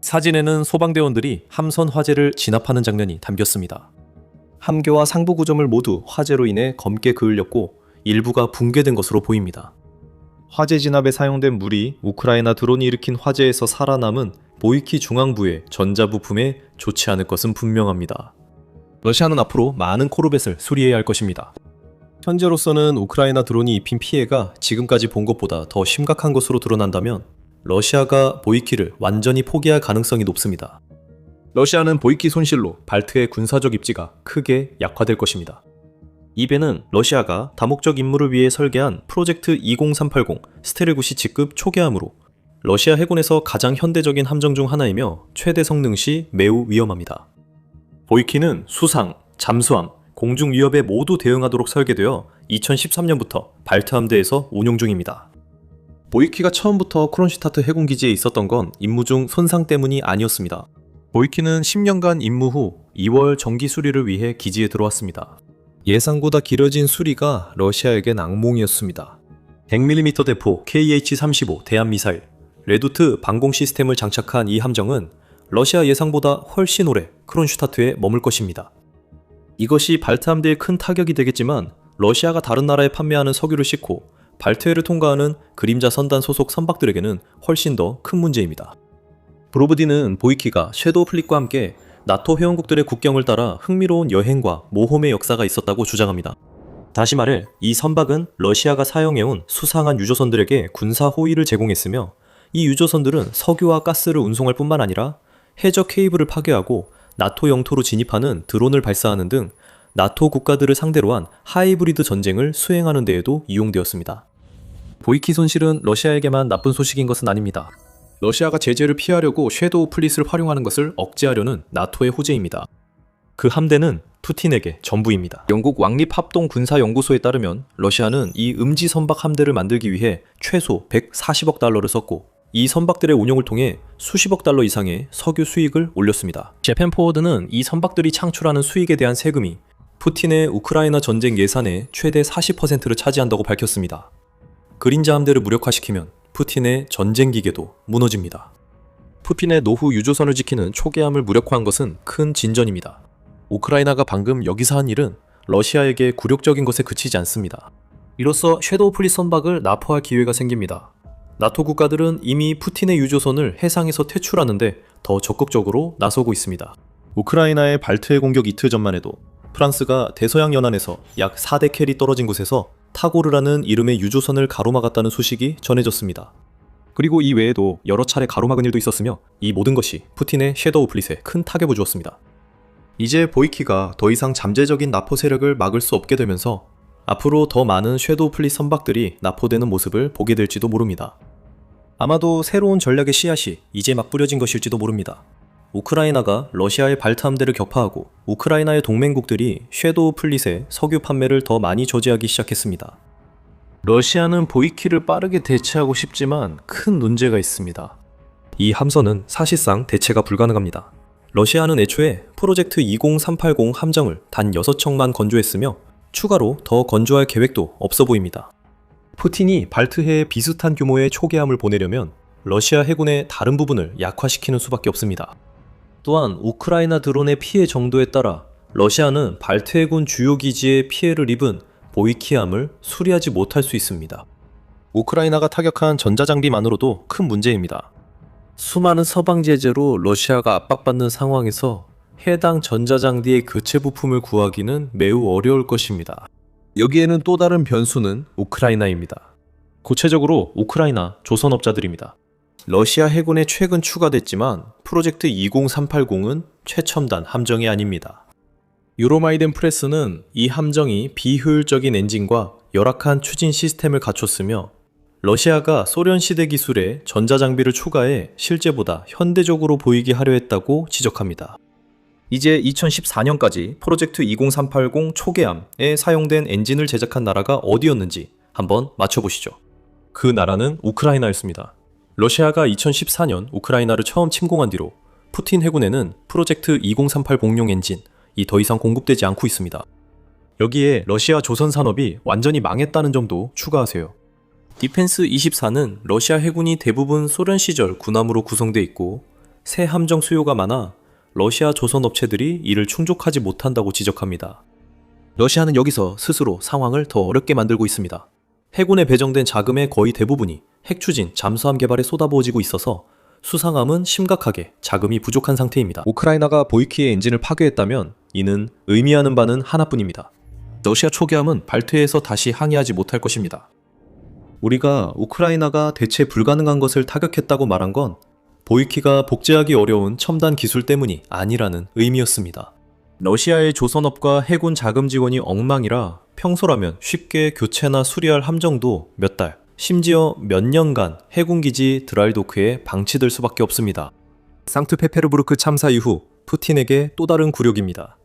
사진에는 소방대원들이 함선 화재를 진압하는 장면이 담겼습니다. 함교와 상부 구조물 모두 화재로 인해 검게 그을렸고 일부가 붕괴된 것으로 보입니다. 화재 진압에 사용된 물이 우크라이나 드론이 일으킨 화재에서 살아남은 보이키 중앙부의 전자 부품에 좋지 않을 것은 분명합니다. 러시아는 앞으로 많은 코르벳을 수리해야 할 것입니다. 현재로서는 우크라이나 드론이 입힌 피해가 지금까지 본 것보다 더 심각한 것으로 드러난다면 러시아가 보이키를 완전히 포기할 가능성이 높습니다. 러시아는 보이키 손실로 발트의 군사적 입지가 크게 약화될 것입니다. 이 배는 러시아가 다목적 임무를 위해 설계한 프로젝트 20380 스테르구시 직급 초계함으로 러시아 해군에서 가장 현대적인 함정 중 하나이며 최대 성능 시 매우 위험합니다. 보이키는 수상, 잠수함, 공중 위협에 모두 대응하도록 설계되어 2013년부터 발트 함대에서 운용 중입니다. 보이키가 처음부터 크론슈타트 해군기지에 있었던 건 임무 중 손상 때문이 아니었습니다. 보이키는 10년간 임무 후 2월 정기 수리를 위해 기지에 들어왔습니다. 예상보다 길어진 수리가 러시아에겐 악몽이었습니다. 100mm 대포 KH-35 대함미사일, 레두트 방공 시스템을 장착한 이 함정은 러시아 예상보다 훨씬 오래 크론슈타트에 머물 것입니다. 이것이 발트 함대에 큰 타격이 되겠지만 러시아가 다른 나라에 판매하는 석유를 싣고 발트해를 통과하는 그림자 선단 소속 선박들에게는 훨씬 더 큰 문제입니다. 브로브디는 보이키가 섀도우 플릿과 함께 나토 회원국들의 국경을 따라 흥미로운 여행과 모험의 역사가 있었다고 주장합니다. 다시 말해 이 선박은 러시아가 사용해온 수상한 유조선들에게 군사 호위를 제공했으며 이 유조선들은 석유와 가스를 운송할 뿐만 아니라 해저 케이블을 파괴하고 나토 영토로 진입하는 드론을 발사하는 등 나토 국가들을 상대로 한 하이브리드 전쟁을 수행하는 데에도 이용되었습니다. 보이키 손실은 러시아에게만 나쁜 소식인 것은 아닙니다. 러시아가 제재를 피하려고 섀도우 플릿을 활용하는 것을 억제하려는 나토의 호재입니다. 그 함대는 푸틴에게 전부입니다. 영국 왕립합동군사연구소에 따르면 러시아는 이 음지 선박 함대를 만들기 위해 최소 140억 달러를 썼고 이 선박들의 운용을 통해 수십억 달러 이상의 석유 수익을 올렸습니다. 재팬포워드는 이 선박들이 창출하는 수익에 대한 세금이 푸틴의 우크라이나 전쟁 예산의 최대 40%를 차지한다고 밝혔습니다. 그린자 함대를 무력화시키면 푸틴의 전쟁 기계도 무너집니다. 푸틴의 노후 유조선을 지키는 초계함을 무력화한 것은 큰 진전입니다. 우크라이나가 방금 여기서 한 일은 러시아에게 굴욕적인 것에 그치지 않습니다. 이로써 섀도우 플릿 선박을 납포할 기회가 생깁니다. 나토 국가들은 이미 푸틴의 유조선을 해상에서 퇴출하는데 더 적극적으로 나서고 있습니다. 우크라이나의 발트해 공격 이틀 전만 해도 프랑스가 대서양 연안에서 약 4대 켈이 떨어진 곳에서 타고르라는 이름의 유조선을 가로막았다는 소식이 전해졌습니다. 그리고 이 외에도 여러 차례 가로막은 일도 있었으며 이 모든 것이 푸틴의 섀도우 플릿에 큰 타격을 주었습니다. 이제 보이키가 더 이상 잠재적인 나포 세력을 막을 수 없게 되면서 앞으로 더 많은 섀도우 플릿 선박들이 납포되는 모습을 보게 될지도 모릅니다. 아마도 새로운 전략의 씨앗이 이제 막 뿌려진 것일지도 모릅니다. 우크라이나가 러시아의 발트 함대를 격파하고 우크라이나의 동맹국들이 섀도우 플릿의 석유 판매를 더 많이 저지하기 시작했습니다. 러시아는 보이키를 빠르게 대체하고 싶지만 큰 문제가 있습니다. 이 함선은 사실상 대체가 불가능합니다. 러시아는 애초에 프로젝트 20380 함정을 단 6척만 건조했으며 추가로 더 건조할 계획도 없어 보입니다. 푸틴이 발트해에 비슷한 규모의 초계함을 보내려면 러시아 해군의 다른 부분을 약화시키는 수밖에 없습니다. 또한 우크라이나 드론의 피해 정도에 따라 러시아는 발트 해군 주요 기지에 피해를 입은 보이키함을 수리하지 못할 수 있습니다. 우크라이나가 타격한 전자장비만으로도 큰 문제입니다. 수많은 서방 제재로 러시아가 압박받는 상황에서 해당 전자장비의 교체 부품을 구하기는 매우 어려울 것입니다. 여기에는 또 다른 변수는 우크라이나입니다. 구체적으로 우크라이나 조선업자들입니다. 러시아 해군에 최근 추가됐지만 프로젝트 20380은 최첨단 함정이 아닙니다. 유로마이덴 프레스는 이 함정이 비효율적인 엔진과 열악한 추진 시스템을 갖췄으며 러시아가 소련 시대 기술에 전자장비를 추가해 실제보다 현대적으로 보이게 하려 했다고 지적합니다. 이제 2014년까지 프로젝트 20380 초계함에 사용된 엔진을 제작한 나라가 어디였는지 한번 맞춰보시죠. 그 나라는 우크라이나였습니다. 러시아가 2014년 우크라이나를 처음 침공한 뒤로 푸틴 해군에는 프로젝트 20380용 엔진이 더 이상 공급되지 않고 있습니다. 여기에 러시아 조선 산업이 완전히 망했다는 점도 추가하세요. 디펜스 24는 러시아 해군이 대부분 소련 시절 군함으로 구성되어 있고 새 함정 수요가 많아 러시아 조선 업체들이 이를 충족하지 못한다고 지적합니다. 러시아는 여기서 스스로 상황을 더 어렵게 만들고 있습니다. 해군에 배정된 자금의 거의 대부분이 핵추진, 잠수함 개발에 쏟아부어지고 있어서 수상함은 심각하게 자금이 부족한 상태입니다. 우크라이나가 보이키의 엔진을 파괴했다면 이는 의미하는 바는 하나뿐입니다. 러시아 초계함은 발트해에서 다시 항해하지 못할 것입니다. 우리가 우크라이나가 대체 불가능한 것을 타격했다고 말한 건 보이키가 복제하기 어려운 첨단 기술 때문이 아니라는 의미였습니다. 러시아의 조선업과 해군 자금 지원이 엉망이라 평소라면 쉽게 교체나 수리할 함정도 몇 달, 심지어 몇 년간 해군기지 드랄도크에 방치될 수밖에 없습니다. 상트페테르부르크 참사 이후 푸틴에게 또 다른 굴욕입니다.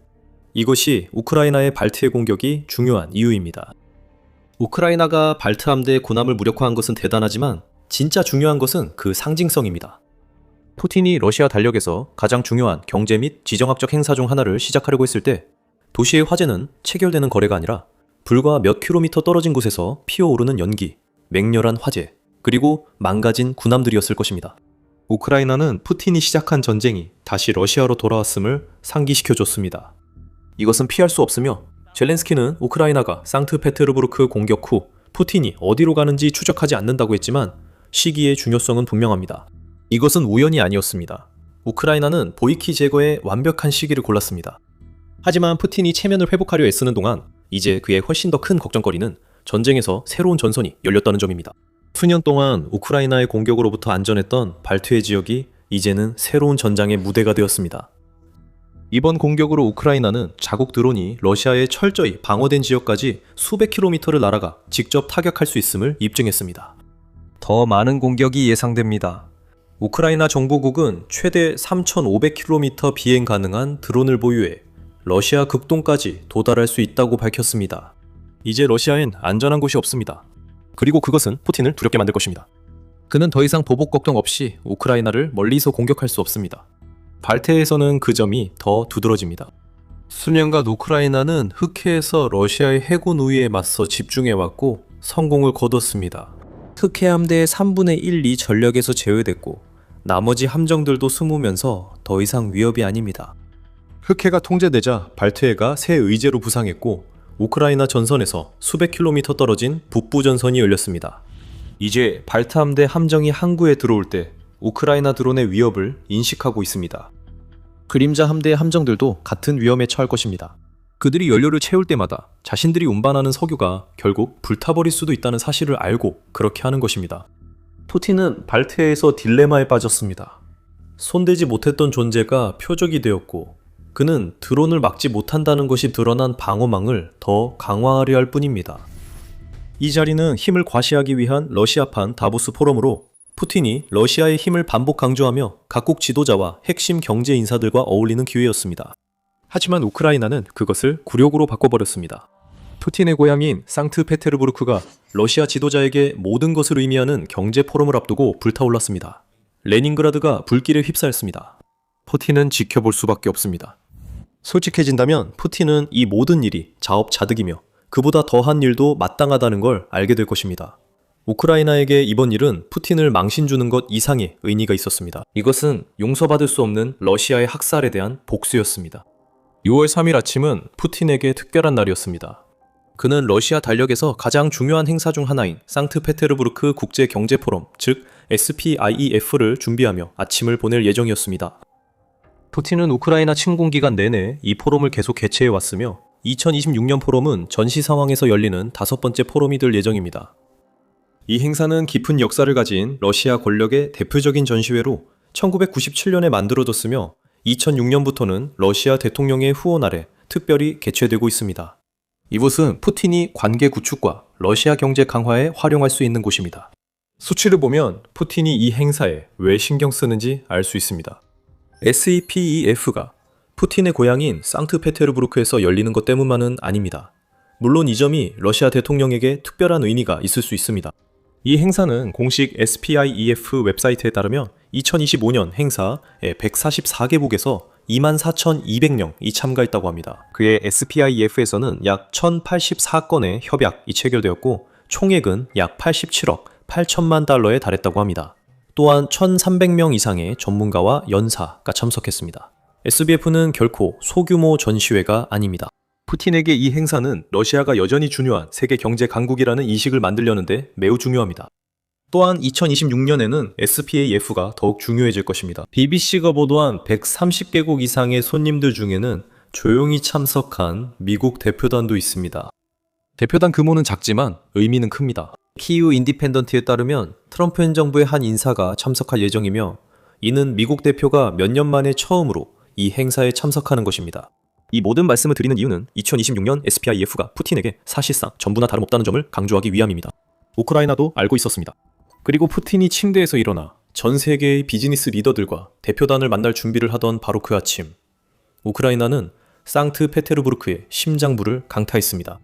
이것이 우크라이나의 발트해 공격이 중요한 이유입니다. 우크라이나가 발트 함대의 군함을 무력화한 것은 대단하지만 진짜 중요한 것은 그 상징성입니다. 푸틴이 러시아 달력에서 가장 중요한 경제 및 지정학적 행사 중 하나를 시작하려고 했을 때 도시의 화재는 체결되는 거래가 아니라 불과 몇 킬로미터 떨어진 곳에서 피어오르는 연기, 맹렬한 화재, 그리고 망가진 군함들이었을 것입니다. 우크라이나는 푸틴이 시작한 전쟁이 다시 러시아로 돌아왔음을 상기시켜줬습니다. 이것은 피할 수 없으며 젤렌스키는 우크라이나가 상트페테르부르크 공격 후 푸틴이 어디로 가는지 추적하지 않는다고 했지만 시기의 중요성은 분명합니다. 이것은 우연이 아니었습니다. 우크라이나는 보이키 제거에 완벽한 시기를 골랐습니다. 하지만 푸틴이 체면을 회복하려 애쓰는 동안 이제 그의 훨씬 더 큰 걱정거리는 전쟁에서 새로운 전선이 열렸다는 점입니다. 수년 동안 우크라이나의 공격으로부터 안전했던 발트해 지역이 이제는 새로운 전장의 무대가 되었습니다. 이번 공격으로 우크라이나는 자국 드론이 러시아의 철저히 방어된 지역까지 수백 킬로미터를 날아가 직접 타격할 수 있음을 입증했습니다. 더 많은 공격이 예상됩니다. 우크라이나 정보국은 최대 3,500km 비행 가능한 드론을 보유해 러시아 극동까지 도달할 수 있다고 밝혔습니다. 이제 러시아엔 안전한 곳이 없습니다. 그리고 그것은 푸틴을 두렵게 만들 것입니다. 그는 더 이상 보복 걱정 없이 우크라이나를 멀리서 공격할 수 없습니다. 발트해에서는 그 점이 더 두드러집니다. 수년간 우크라이나는 흑해에서 러시아의 해군 우위에 맞서 집중해왔고 성공을 거뒀습니다. 흑해 함대의 3분의 1, 2 전력에서 제외됐고 나머지 함정들도 숨으면서 더 이상 위협이 아닙니다. 흑해가 통제되자 발트해가 새 의제로 부상했고 우크라이나 전선에서 수백 킬로미터 떨어진 북부 전선이 열렸습니다. 이제 발트 함대 함정이 항구에 들어올 때 우크라이나 드론의 위협을 인식하고 있습니다. 그림자 함대의 함정들도 같은 위험에 처할 것입니다. 그들이 연료를 채울 때마다 자신들이 운반하는 석유가 결국 불타버릴 수도 있다는 사실을 알고 그렇게 하는 것입니다. 푸틴은 발트해에서 딜레마에 빠졌습니다. 손대지 못했던 존재가 표적이 되었고 그는 드론을 막지 못한다는 것이 드러난 방어망을 더 강화하려 할 뿐입니다. 이 자리는 힘을 과시하기 위한 러시아판 다보스 포럼으로 푸틴이 러시아의 힘을 반복 강조하며 각국 지도자와 핵심 경제 인사들과 어울리는 기회였습니다. 하지만 우크라이나는 그것을 굴욕으로 바꿔버렸습니다. 푸틴의 고향인 상트페테르부르크가 러시아 지도자에게 모든 것을 의미하는 경제 포럼을 앞두고 불타올랐습니다. 레닌그라드가 불길에 휩싸였습니다. 푸틴은 지켜볼 수밖에 없습니다. 솔직해진다면 푸틴은 이 모든 일이 자업자득이며 그보다 더한 일도 마땅하다는 걸 알게 될 것입니다. 우크라이나에게 이번 일은 푸틴을 망신 주는 것 이상의 의미가 있었습니다. 이것은 용서받을 수 없는 러시아의 학살에 대한 복수였습니다. 6월 3일 아침은 푸틴에게 특별한 날이었습니다. 그는 러시아 달력에서 가장 중요한 행사 중 하나인 상트페테르부르크 국제경제포럼, 즉 SPIEF를 준비하며 아침을 보낼 예정이었습니다. 푸틴은 우크라이나 침공 기간 내내 이 포럼을 계속 개최해왔으며 2026년 포럼은 전시 상황에서 열리는 5번째 포럼이 될 예정입니다. 이 행사는 깊은 역사를 가진 러시아 권력의 대표적인 전시회로 1997년에 만들어졌으며 2006년부터는 러시아 대통령의 후원 아래 특별히 개최되고 있습니다. 이곳은 푸틴이 관계 구축과 러시아 경제 강화에 활용할 수 있는 곳입니다. 수치를 보면 푸틴이 이 행사에 왜 신경 쓰는지 알 수 있습니다. SEPEF가 푸틴의 고향인 상트페테르부르크에서 열리는 것 때문만은 아닙니다. 물론 이 점이 러시아 대통령에게 특별한 의미가 있을 수 있습니다. 이 행사는 공식 SPIEF 웹사이트에 따르면 2025년 행사에 144개국에서 24,200명이 참가했다고 합니다. 그의 SPIEF에서는 약 1,084건의 협약이 체결되었고 총액은 약 87억 8천만 달러에 달했다고 합니다. 또한 1,300명 이상의 전문가와 연사가 참석했습니다. SBF는 결코 소규모 전시회가 아닙니다. 푸틴에게 이 행사는 러시아가 여전히 중요한 세계 경제 강국이라는 인식을 만들려는데 매우 중요합니다. 또한 2026년에는 SPAF가 더욱 중요해질 것입니다. BBC가 보도한 130개국 이상의 손님들 중에는 조용히 참석한 미국 대표단도 있습니다. 대표단 규모는 작지만 의미는 큽니다. 키우 인디펜던트에 따르면 트럼프 행정부의 한 인사가 참석할 예정이며 이는 미국 대표가 몇 년 만에 처음으로 이 행사에 참석하는 것입니다. 이 모든 말씀을 드리는 이유는 2026년 SPIF가 푸틴에게 사실상 전부나 다름없다는 점을 강조하기 위함입니다. 우크라이나도 알고 있었습니다. 그리고 푸틴이 침대에서 일어나 전 세계의 비즈니스 리더들과 대표단을 만날 준비를 하던 바로 그 아침, 우크라이나는 상트페테르부르크의 심장부를 강타했습니다.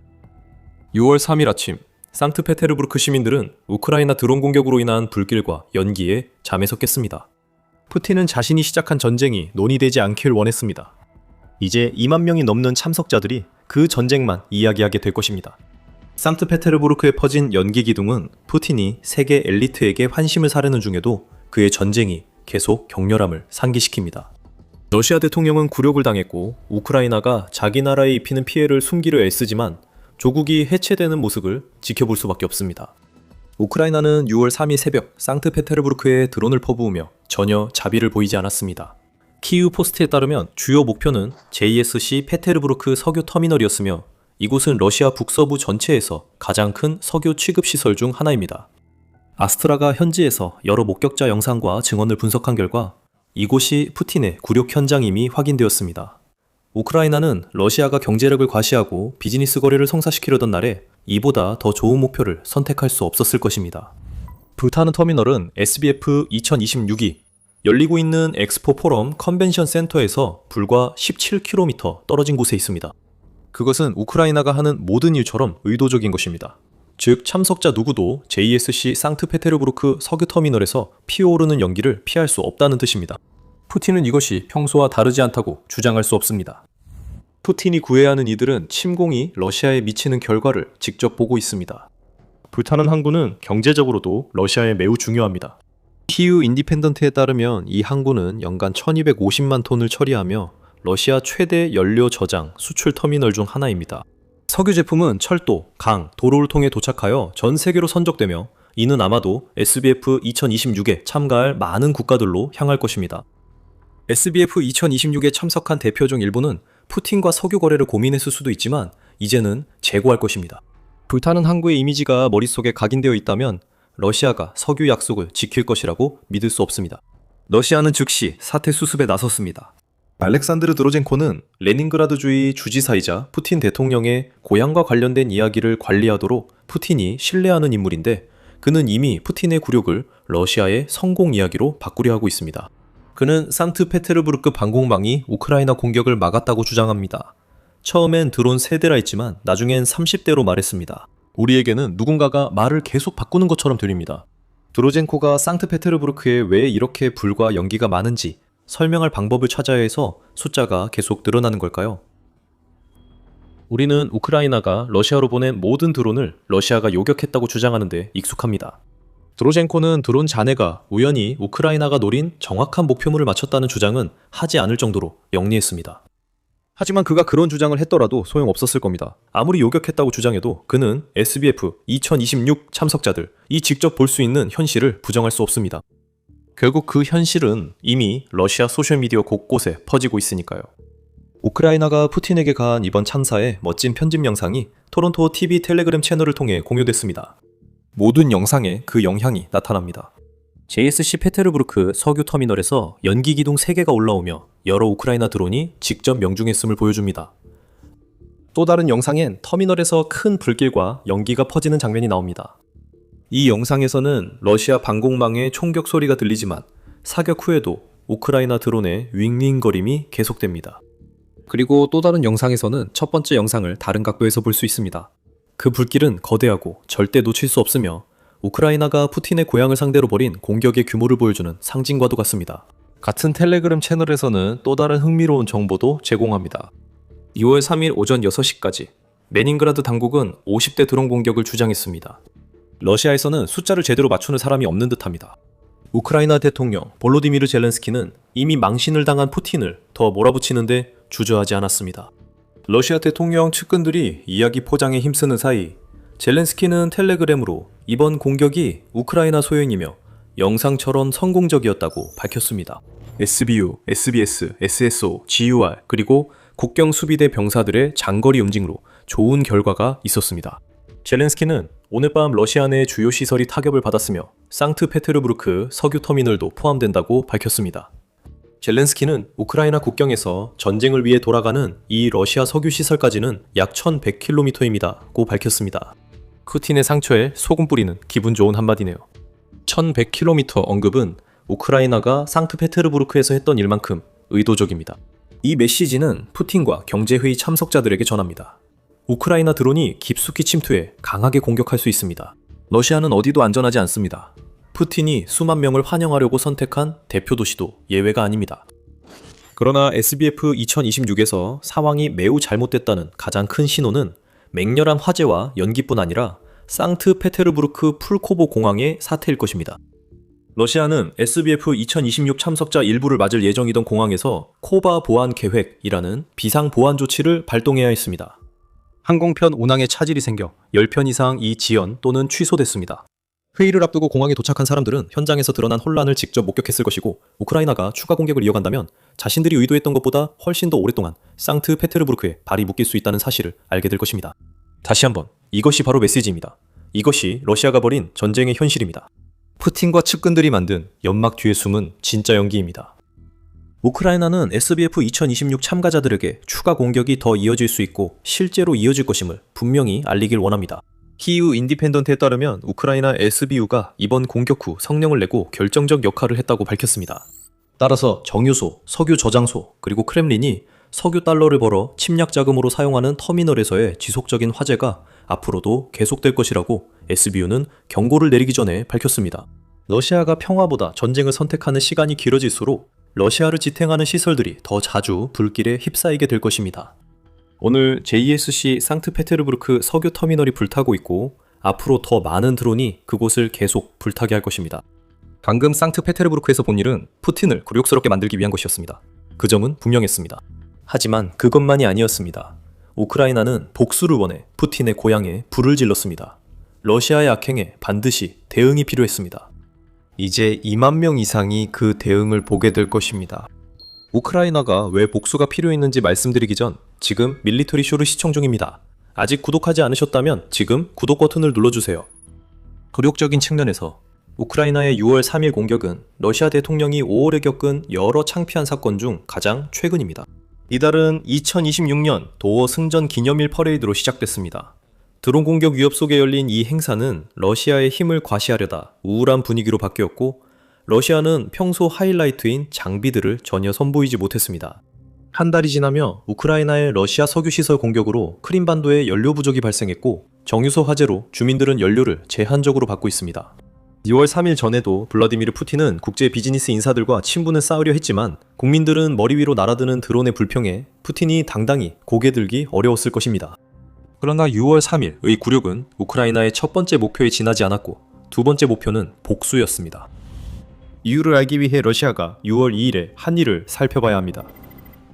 6월 3일 아침, 상트페테르부르크 시민들은 우크라이나 드론 공격으로 인한 불길과 연기에 잠에 섰겠습니다. 푸틴은 자신이 시작한 전쟁이 논의되지 않길 원했습니다. 이제 2만 명이 넘는 참석자들이 그 전쟁만 이야기하게 될 것입니다. 상트페테르부르크에 퍼진 연기 기둥은 푸틴이 세계 엘리트에게 환심을 사려는 중에도 그의 전쟁이 계속 격렬함을 상기시킵니다. 러시아 대통령은 굴욕을 당했고 우크라이나가 자기 나라에 입히는 피해를 숨기려 애쓰지만 조국이 해체되는 모습을 지켜볼 수밖에 없습니다. 우크라이나는 6월 3일 새벽 상트페테르부르크에 드론을 퍼부으며 전혀 자비를 보이지 않았습니다. 키우 포스트에 따르면 주요 목표는 JSC 페테르부르크 석유 터미널이었으며 이곳은 러시아 북서부 전체에서 가장 큰 석유 취급 시설 중 하나입니다. 아스트라가 현지에서 여러 목격자 영상과 증언을 분석한 결과 이곳이 푸틴의 굴욕 현장임이 확인되었습니다. 우크라이나는 러시아가 경제력을 과시하고 비즈니스 거래를 성사시키려던 날에 이보다 더 좋은 목표를 선택할 수 없었을 것입니다. 불타는 터미널은 SBF 2026이 열리고 있는 엑스포 포럼 컨벤션 센터에서 불과 17km 떨어진 곳에 있습니다. 그것은 우크라이나가 하는 모든 일처럼 의도적인 것입니다. 즉 참석자 누구도 JSC 상트페테르부르크 석유 터미널에서 피어오르는 연기를 피할 수 없다는 뜻입니다. 푸틴은 이것이 평소와 다르지 않다고 주장할 수 없습니다. 푸틴이 구해야 하는 이들은 침공이 러시아에 미치는 결과를 직접 보고 있습니다. 불타는 항구는 경제적으로도 러시아에 매우 중요합니다. 키우 인디펜던트에 따르면 이 항구는 연간 1250만 톤을 처리하며 러시아 최대 연료 저장 수출 터미널 중 하나입니다. 석유 제품은 철도, 강, 도로를 통해 도착하여 전 세계로 선적되며 이는 아마도 SBF 2026에 참가할 많은 국가들로 향할 것입니다. SBF 2026에 참석한 대표 중 일부는 푸틴과 석유 거래를 고민했을 수도 있지만 이제는 재고할 것입니다. 불타는 항구의 이미지가 머릿속에 각인되어 있다면 러시아가 석유 약속을 지킬 것이라고 믿을 수 없습니다. 러시아는 즉시 사태 수습에 나섰습니다. 알렉산드르 드로젠코는 레닌그라드주의 주지사이자 푸틴 대통령의 고향과 관련된 이야기를 관리하도록 푸틴이 신뢰하는 인물인데 그는 이미 푸틴의 굴욕을 러시아의 성공 이야기로 바꾸려 하고 있습니다. 그는 상트페테르부르크 방공망이 우크라이나 공격을 막았다고 주장합니다. 처음엔 드론 3대라 했지만 나중엔 30대로 말했습니다. 우리에게는 누군가가 말을 계속 바꾸는 것처럼 들립니다. 드로젠코가 상트페테르부르크에 왜 이렇게 불과 연기가 많은지 설명할 방법을 찾아야 해서 숫자가 계속 늘어나는 걸까요? 우리는 우크라이나가 러시아로 보낸 모든 드론을 러시아가 요격했다고 주장하는데 익숙합니다. 드로젠코는 드론 잔해가 우연히 우크라이나가 노린 정확한 목표물을 맞췄다는 주장은 하지 않을 정도로 영리했습니다. 하지만 그가 그런 주장을 했더라도 소용없었을 겁니다. 아무리 요격했다고 주장해도 그는 SBF 2026 참석자들이 직접 볼 수 있는 현실을 부정할 수 없습니다. 결국 그 현실은 이미 러시아 소셜미디어 곳곳에 퍼지고 있으니까요. 우크라이나가 푸틴에게 가한 이번 참사의 멋진 편집 영상이 토론토 TV 텔레그램 채널을 통해 공유됐습니다. 모든 영상에 그 영향이 나타납니다. JSC 페테르부르크 석유 터미널에서 연기 기둥 3개가 올라오며 여러 우크라이나 드론이 직접 명중했음을 보여줍니다. 또 다른 영상엔 터미널에서 큰 불길과 연기가 퍼지는 장면이 나옵니다. 이 영상에서는 러시아 방공망의 총격 소리가 들리지만 사격 후에도 우크라이나 드론의 윙윙거림이 계속됩니다. 그리고 또 다른 영상에서는 첫 번째 영상을 다른 각도에서 볼 수 있습니다. 그 불길은 거대하고 절대 놓칠 수 없으며 우크라이나가 푸틴의 고향을 상대로 벌인 공격의 규모를 보여주는 상징과도 같습니다. 같은 텔레그램 채널에서는 또 다른 흥미로운 정보도 제공합니다. 2월 3일 오전 6시까지 레닌그라드 당국은 50대 드론 공격을 주장했습니다. 러시아에서는 숫자를 제대로 맞추는 사람이 없는 듯합니다. 우크라이나 대통령 볼로디미르 젤렌스키는 이미 망신을 당한 푸틴을 더 몰아붙이는데 주저하지 않았습니다. 러시아 대통령 측근들이 이야기 포장에 힘쓰는 사이 젤렌스키는 텔레그램으로 이번 공격이 우크라이나 소행이며 영상처럼 성공적이었다고 밝혔습니다. SBU, SBS, SSO, GUR 그리고 국경수비대 병사들의 장거리 응징으로 좋은 결과가 있었습니다. 젤렌스키는 오늘 밤 러시아 내 주요 시설이 타격을 받았으며 상트페테르부르크 석유 터미널도 포함된다고 밝혔습니다. 젤렌스키는 우크라이나 국경에서 전쟁을 위해 돌아가는 이 러시아 석유 시설까지는 약 1100km입니다고 밝혔습니다. 푸틴의 상처에 소금 뿌리는 기분 좋은 한마디네요. 1100km 언급은 우크라이나가 상트페테르부르크에서 했던 일만큼 의도적입니다. 이 메시지는 푸틴과 경제회의 참석자들에게 전합니다. 우크라이나 드론이 깊숙이 침투해 강하게 공격할 수 있습니다. 러시아는 어디도 안전하지 않습니다. 푸틴이 수만 명을 환영하려고 선택한 대표 도시도 예외가 아닙니다. 그러나 SBF 2026에서 상황이 매우 잘못됐다는 가장 큰 신호는 맹렬한 화재와 연기뿐 아니라 상트페테르부르크 풀코보 공항의 사태일 것입니다. 러시아는 SBF 2026 참석자 일부를 맞을 예정이던 공항에서 코바 보안 계획이라는 비상 보안 조치를 발동해야 했습니다. 항공편 운항에 차질이 생겨 10편 이상 이 지연 또는 취소됐습니다. 회의를 앞두고 공항에 도착한 사람들은 현장에서 드러난 혼란을 직접 목격했을 것이고 우크라이나가 추가 공격을 이어간다면 자신들이 의도했던 것보다 훨씬 더 오랫동안 상트페테르부르크에 발이 묶일 수 있다는 사실을 알게 될 것입니다. 다시 한번 이것이 바로 메시지입니다. 이것이 러시아가 벌인 전쟁의 현실입니다. 푸틴과 측근들이 만든 연막 뒤에 숨은 진짜 연기입니다. 우크라이나는 SBF 2026 참가자들에게 추가 공격이 더 이어질 수 있고 실제로 이어질 것임을 분명히 알리길 원합니다. 키이우 인디펜던트에 따르면 우크라이나 SBU가 이번 공격 후 성명을 내고 결정적 역할을 했다고 밝혔습니다. 따라서 정유소, 석유 저장소, 그리고 크렘린이 석유 달러를 벌어 침략 자금으로 사용하는 터미널에서의 지속적인 화재가 앞으로도 계속될 것이라고 SBU는 경고를 내리기 전에 밝혔습니다. 러시아가 평화보다 전쟁을 선택하는 시간이 길어질수록 러시아를 지탱하는 시설들이 더 자주 불길에 휩싸이게 될 것입니다. 오늘 JSC 상트페테르부르크 석유 터미널이 불타고 있고 앞으로 더 많은 드론이 그곳을 계속 불타게 할 것입니다. 방금 상트페테르부르크에서 본 일은 푸틴을 굴욕스럽게 만들기 위한 것이었습니다. 그 점은 분명했습니다. 하지만 그것만이 아니었습니다. 우크라이나는 복수를 원해 푸틴의 고향에 불을 질렀습니다. 러시아의 악행에 반드시 대응이 필요했습니다. 이제 2만 명 이상이 그 대응을 보게 될 것입니다. 우크라이나가 왜 복수가 필요했는지 말씀드리기 전 지금 밀리터리 쇼를 시청 중입니다. 아직 구독하지 않으셨다면 지금 구독 버튼을 눌러주세요. 도력적인 측면에서 우크라이나의 6월 3일 공격은 러시아 대통령이 5월에 겪은 여러 창피한 사건 중 가장 최근입니다. 이달은 2026년 도어 승전 기념일 퍼레이드로 시작됐습니다. 드론 공격 위협 속에 열린 이 행사는 러시아의 힘을 과시하려다 우울한 분위기로 바뀌었고 러시아는 평소 하이라이트인 장비들을 전혀 선보이지 못했습니다. 한 달이 지나며 우크라이나의 러시아 석유시설 공격으로 크림반도에 연료 부족이 발생했고 정유소 화재로 주민들은 연료를 제한적으로 받고 있습니다. 2월 3일 전에도 블라디미르 푸틴은 국제 비즈니스 인사들과 친분을 쌓으려 했지만 국민들은 머리 위로 날아드는 드론의 불평에 푸틴이 당당히 고개 들기 어려웠을 것입니다. 그러나 6월 3일의 굴욕은 우크라이나의 첫 번째 목표에 지나지 않았고 두 번째 목표는 복수였습니다. 이유를 알기 위해 러시아가 6월 2일에 한 일을 살펴봐야 합니다.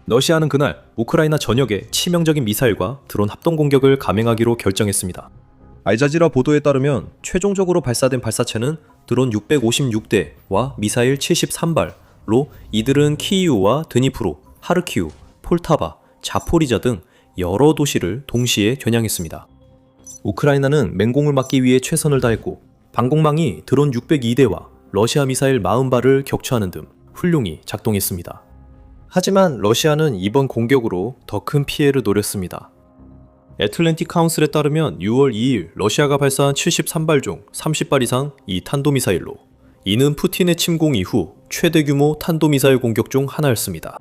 러시아는 그날 우크라이나 전역에 치명적인 미사일과 드론 합동 공격을 감행하기로 결정했습니다. 알자지라 보도에 따르면 최종적으로 발사된 발사체는 드론 656대와 미사일 73발로 이들은 키이우와 드니프로, 하르키우, 폴타바, 자포리자 등 여러 도시를 동시에 겨냥했습니다. 우크라이나는 맹공을 막기 위해 최선을 다했고 방공망이 드론 602대와 러시아 미사일 40발을 격추하는 등 훌륭히 작동했습니다. 하지만 러시아는 이번 공격으로 더 큰 피해를 노렸습니다. 애틀랜틱 카운슬에 따르면 6월 2일 러시아가 발사한 73발 중 30발 이상 이 탄도미사일로 이는 푸틴의 침공 이후 최대 규모 탄도미사일 공격 중 하나였습니다.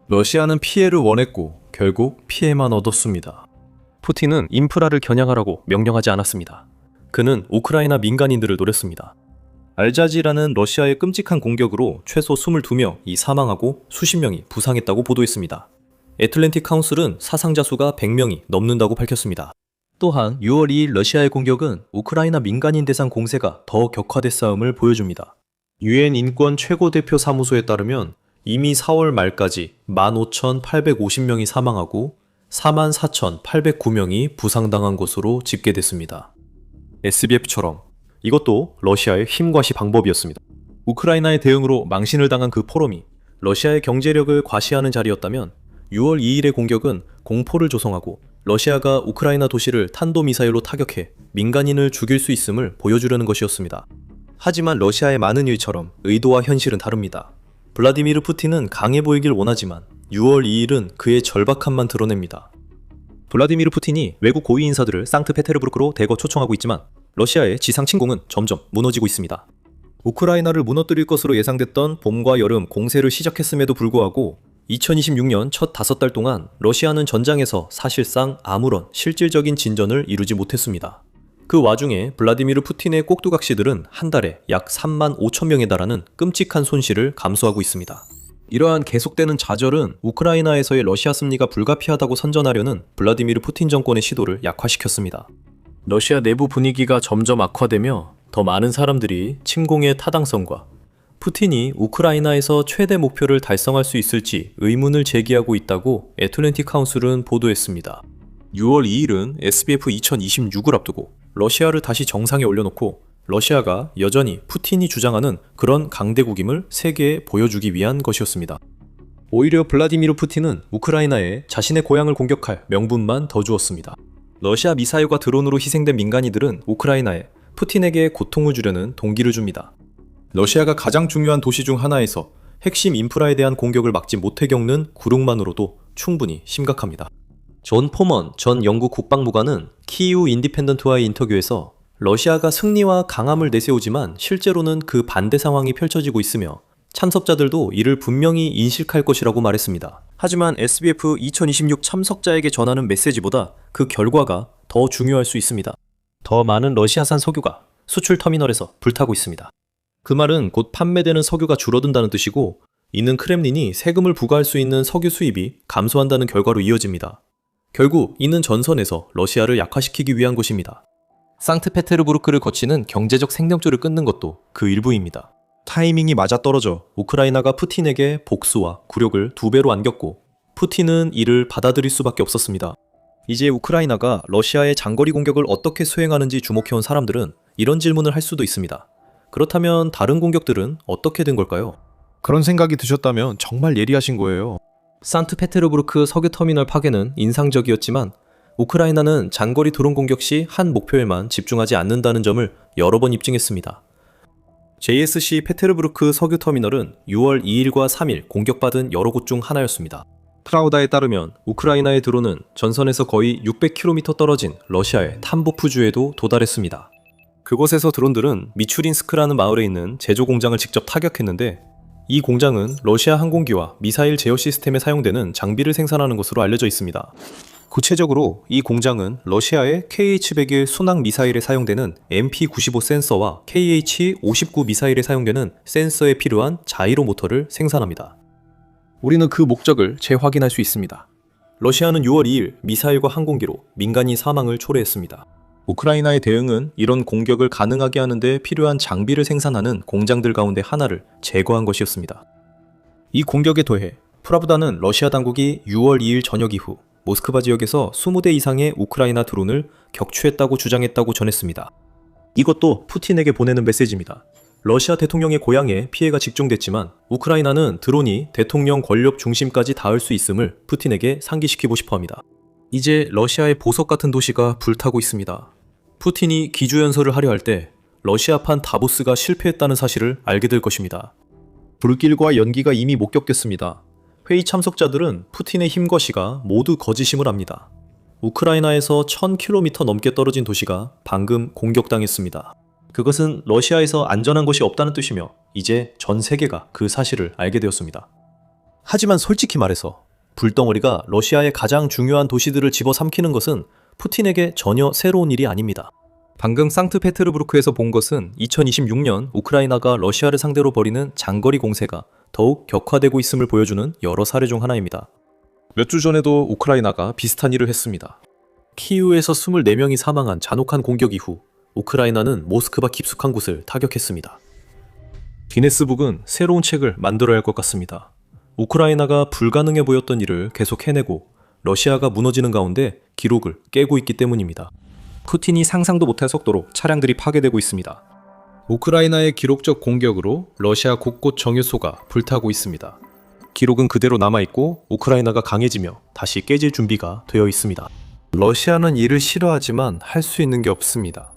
러시아는 피해를 원했고 결국 피해만 얻었습니다. 푸틴은 인프라를 겨냥하라고 명령하지 않았습니다. 그는 우크라이나 민간인들을 노렸습니다. 알자지라는 러시아의 끔찍한 공격으로 최소 22명이 사망하고 수십 명이 부상했다고 보도했습니다. 애틀랜틱 카운슬은 사상자 수가 100명이 넘는다고 밝혔습니다. 또한 6월 2일 러시아의 공격은 우크라이나 민간인 대상 공세가 더 격화됐음을 보여줍니다. 유엔 인권 최고대표 사무소에 따르면 이미 4월 말까지 15,850명이 사망하고 44,809명이 부상당한 것으로 집계됐습니다. SBF처럼 이것도 러시아의 힘과시 방법이었습니다. 우크라이나의 대응으로 망신을 당한 그 포럼이 러시아의 경제력을 과시하는 자리였다면 6월 2일의 공격은 공포를 조성하고 러시아가 우크라이나 도시를 탄도미사일로 타격해 민간인을 죽일 수 있음을 보여주려는 것이었습니다. 하지만 러시아의 많은 일처럼 의도와 현실은 다릅니다. 블라디미르 푸틴은 강해 보이길 원하지만 6월 2일은 그의 절박함만 드러냅니다. 블라디미르 푸틴이 외국 고위 인사들을 상트페테르부르크로 대거 초청하고 있지만 러시아의 지상 침공은 점점 무너지고 있습니다. 우크라이나를 무너뜨릴 것으로 예상됐던 봄과 여름 공세를 시작했음에도 불구하고 2026년 첫 5달 동안 러시아는 전장에서 사실상 아무런 실질적인 진전을 이루지 못했습니다. 그 와중에 블라디미르 푸틴의 꼭두각시들은 한 달에 약 3만 5천 명에 달하는 끔찍한 손실을 감수하고 있습니다. 이러한 계속되는 좌절은 우크라이나에서의 러시아 승리가 불가피하다고 선전하려는 블라디미르 푸틴 정권의 시도를 약화시켰습니다. 러시아 내부 분위기가 점점 악화되며 더 많은 사람들이 침공의 타당성과 푸틴이 우크라이나에서 최대 목표를 달성할 수 있을지 의문을 제기하고 있다고 애틀랜틱 카운슬은 보도했습니다. 6월 2일은 SBF 2026을 앞두고 러시아를 다시 정상에 올려놓고 러시아가 여전히 푸틴이 주장하는 그런 강대국임을 세계에 보여주기 위한 것이었습니다. 오히려 블라디미르 푸틴은 우크라이나에 자신의 고향을 공격할 명분만 더 주었습니다. 러시아 미사일과 드론으로 희생된 민간인들은 우크라이나에 푸틴에게 고통을 주려는 동기를 줍니다. 러시아가 가장 중요한 도시 중 하나에서 핵심 인프라에 대한 공격을 막지 못해 겪는 굴욕만으로도 충분히 심각합니다. 존 포먼 전 영국 국방무관은 키이우 인디펜던트와의 인터뷰에서 러시아가 승리와 강함을 내세우지만 실제로는 그 반대 상황이 펼쳐지고 있으며 참석자들도 이를 분명히 인식할 것이라고 말했습니다. 하지만 SBF 2026 참석자에게 전하는 메시지보다 그 결과가 더 중요할 수 있습니다. 더 많은 러시아산 석유가 수출 터미널에서 불타고 있습니다. 그 말은 곧 판매되는 석유가 줄어든다는 뜻이고 이는 크렘린이 세금을 부과할 수 있는 석유 수입이 감소한다는 결과로 이어집니다. 결국 이는 전선에서 러시아를 약화시키기 위한 것입니다. 상트페테르부르크를 거치는 경제적 생명줄을 끊는 것도 그 일부입니다. 타이밍이 맞아떨어져 우크라이나가 푸틴에게 복수와 굴욕을 2배로 안겼고 푸틴은 이를 받아들일 수밖에 없었습니다. 이제 우크라이나가 러시아의 장거리 공격을 어떻게 수행하는지 주목해온 사람들은 이런 질문을 할 수도 있습니다. 그렇다면 다른 공격들은 어떻게 된 걸까요? 그런 생각이 드셨다면 정말 예리하신 거예요. 산트페테르부르크 석유 터미널 파괴는 인상적이었지만 우크라이나는 장거리 드론 공격 시 한 목표에만 집중하지 않는다는 점을 여러 번 입증했습니다. JSC 페테르부르크 석유 터미널은 6월 2일과 3일 공격받은 여러 곳 중 하나였습니다. 프라우다에 따르면 우크라이나의 드론은 전선에서 거의 600km 떨어진 러시아의 탐보프주에도 도달했습니다. 그곳에서 드론들은 미추린스크라는 마을에 있는 제조 공장을 직접 타격했는데 이 공장은 러시아 항공기와 미사일 제어 시스템에 사용되는 장비를 생산하는 것으로 알려져 있습니다. 구체적으로 이 공장은 러시아의 KH-101 순항 미사일에 사용되는 MP-95 센서와 KH-59 미사일에 사용되는 센서에 필요한 자이로 모터를 생산합니다. 우리는 그 목적을 재확인할 수 있습니다. 러시아는 6월 2일 미사일과 항공기로 민간인 사망을 초래했습니다. 우크라이나의 대응은 이런 공격을 가능하게 하는데 필요한 장비를 생산하는 공장들 가운데 하나를 제거한 것이었습니다. 이 공격에 더해 프라브다는 러시아 당국이 6월 2일 저녁 이후 모스크바 지역에서 20대 이상의 우크라이나 드론을 격추했다고 주장했다고 전했습니다. 이것도 푸틴에게 보내는 메시지입니다. 러시아 대통령의 고향에 피해가 직종됐지만 우크라이나는 드론이 대통령 권력 중심까지 닿을 수 있음을 푸틴에게 상기시키고 싶어합니다. 이제 러시아의 보석 같은 도시가 불타고 있습니다. 푸틴이 기주연설을 하려 할 때 러시아판 다보스가 실패했다는 사실을 알게 될 것입니다. 불길과 연기가 이미 목격됐습니다. 회의 참석자들은 푸틴의 힘과 시가 모두 거짓임을 압니다. 우크라이나에서 1000km 넘게 떨어진 도시가 방금 공격당했습니다. 그것은 러시아에서 안전한 곳이 없다는 뜻이며 이제 전 세계가 그 사실을 알게 되었습니다. 하지만 솔직히 말해서 불덩어리가 러시아의 가장 중요한 도시들을 집어삼키는 것은 푸틴에게 전혀 새로운 일이 아닙니다. 방금 상트페테르부르크에서 본 것은 2026년 우크라이나가 러시아를 상대로 벌이는 장거리 공세가 더욱 격화되고 있음을 보여주는 여러 사례 중 하나입니다. 몇 주 전에도 우크라이나가 비슷한 일을 했습니다. 키이우에서 24명이 사망한 잔혹한 공격 이후 우크라이나는 모스크바 깊숙한 곳을 타격했습니다. 기네스북은 새로운 책을 만들어야 할 것 같습니다. 우크라이나가 불가능해 보였던 일을 계속 해내고 러시아가 무너지는 가운데 기록을 깨고 있기 때문입니다. 푸틴이 상상도 못할 속도로 차량들이 파괴되고 있습니다. 우크라이나의 기록적 공격으로 러시아 곳곳 정유소가 불타고 있습니다. 기록은 그대로 남아있고 우크라이나가 강해지며 다시 깨질 준비가 되어 있습니다. 러시아는 이를 싫어하지만 할 수 있는 게 없습니다.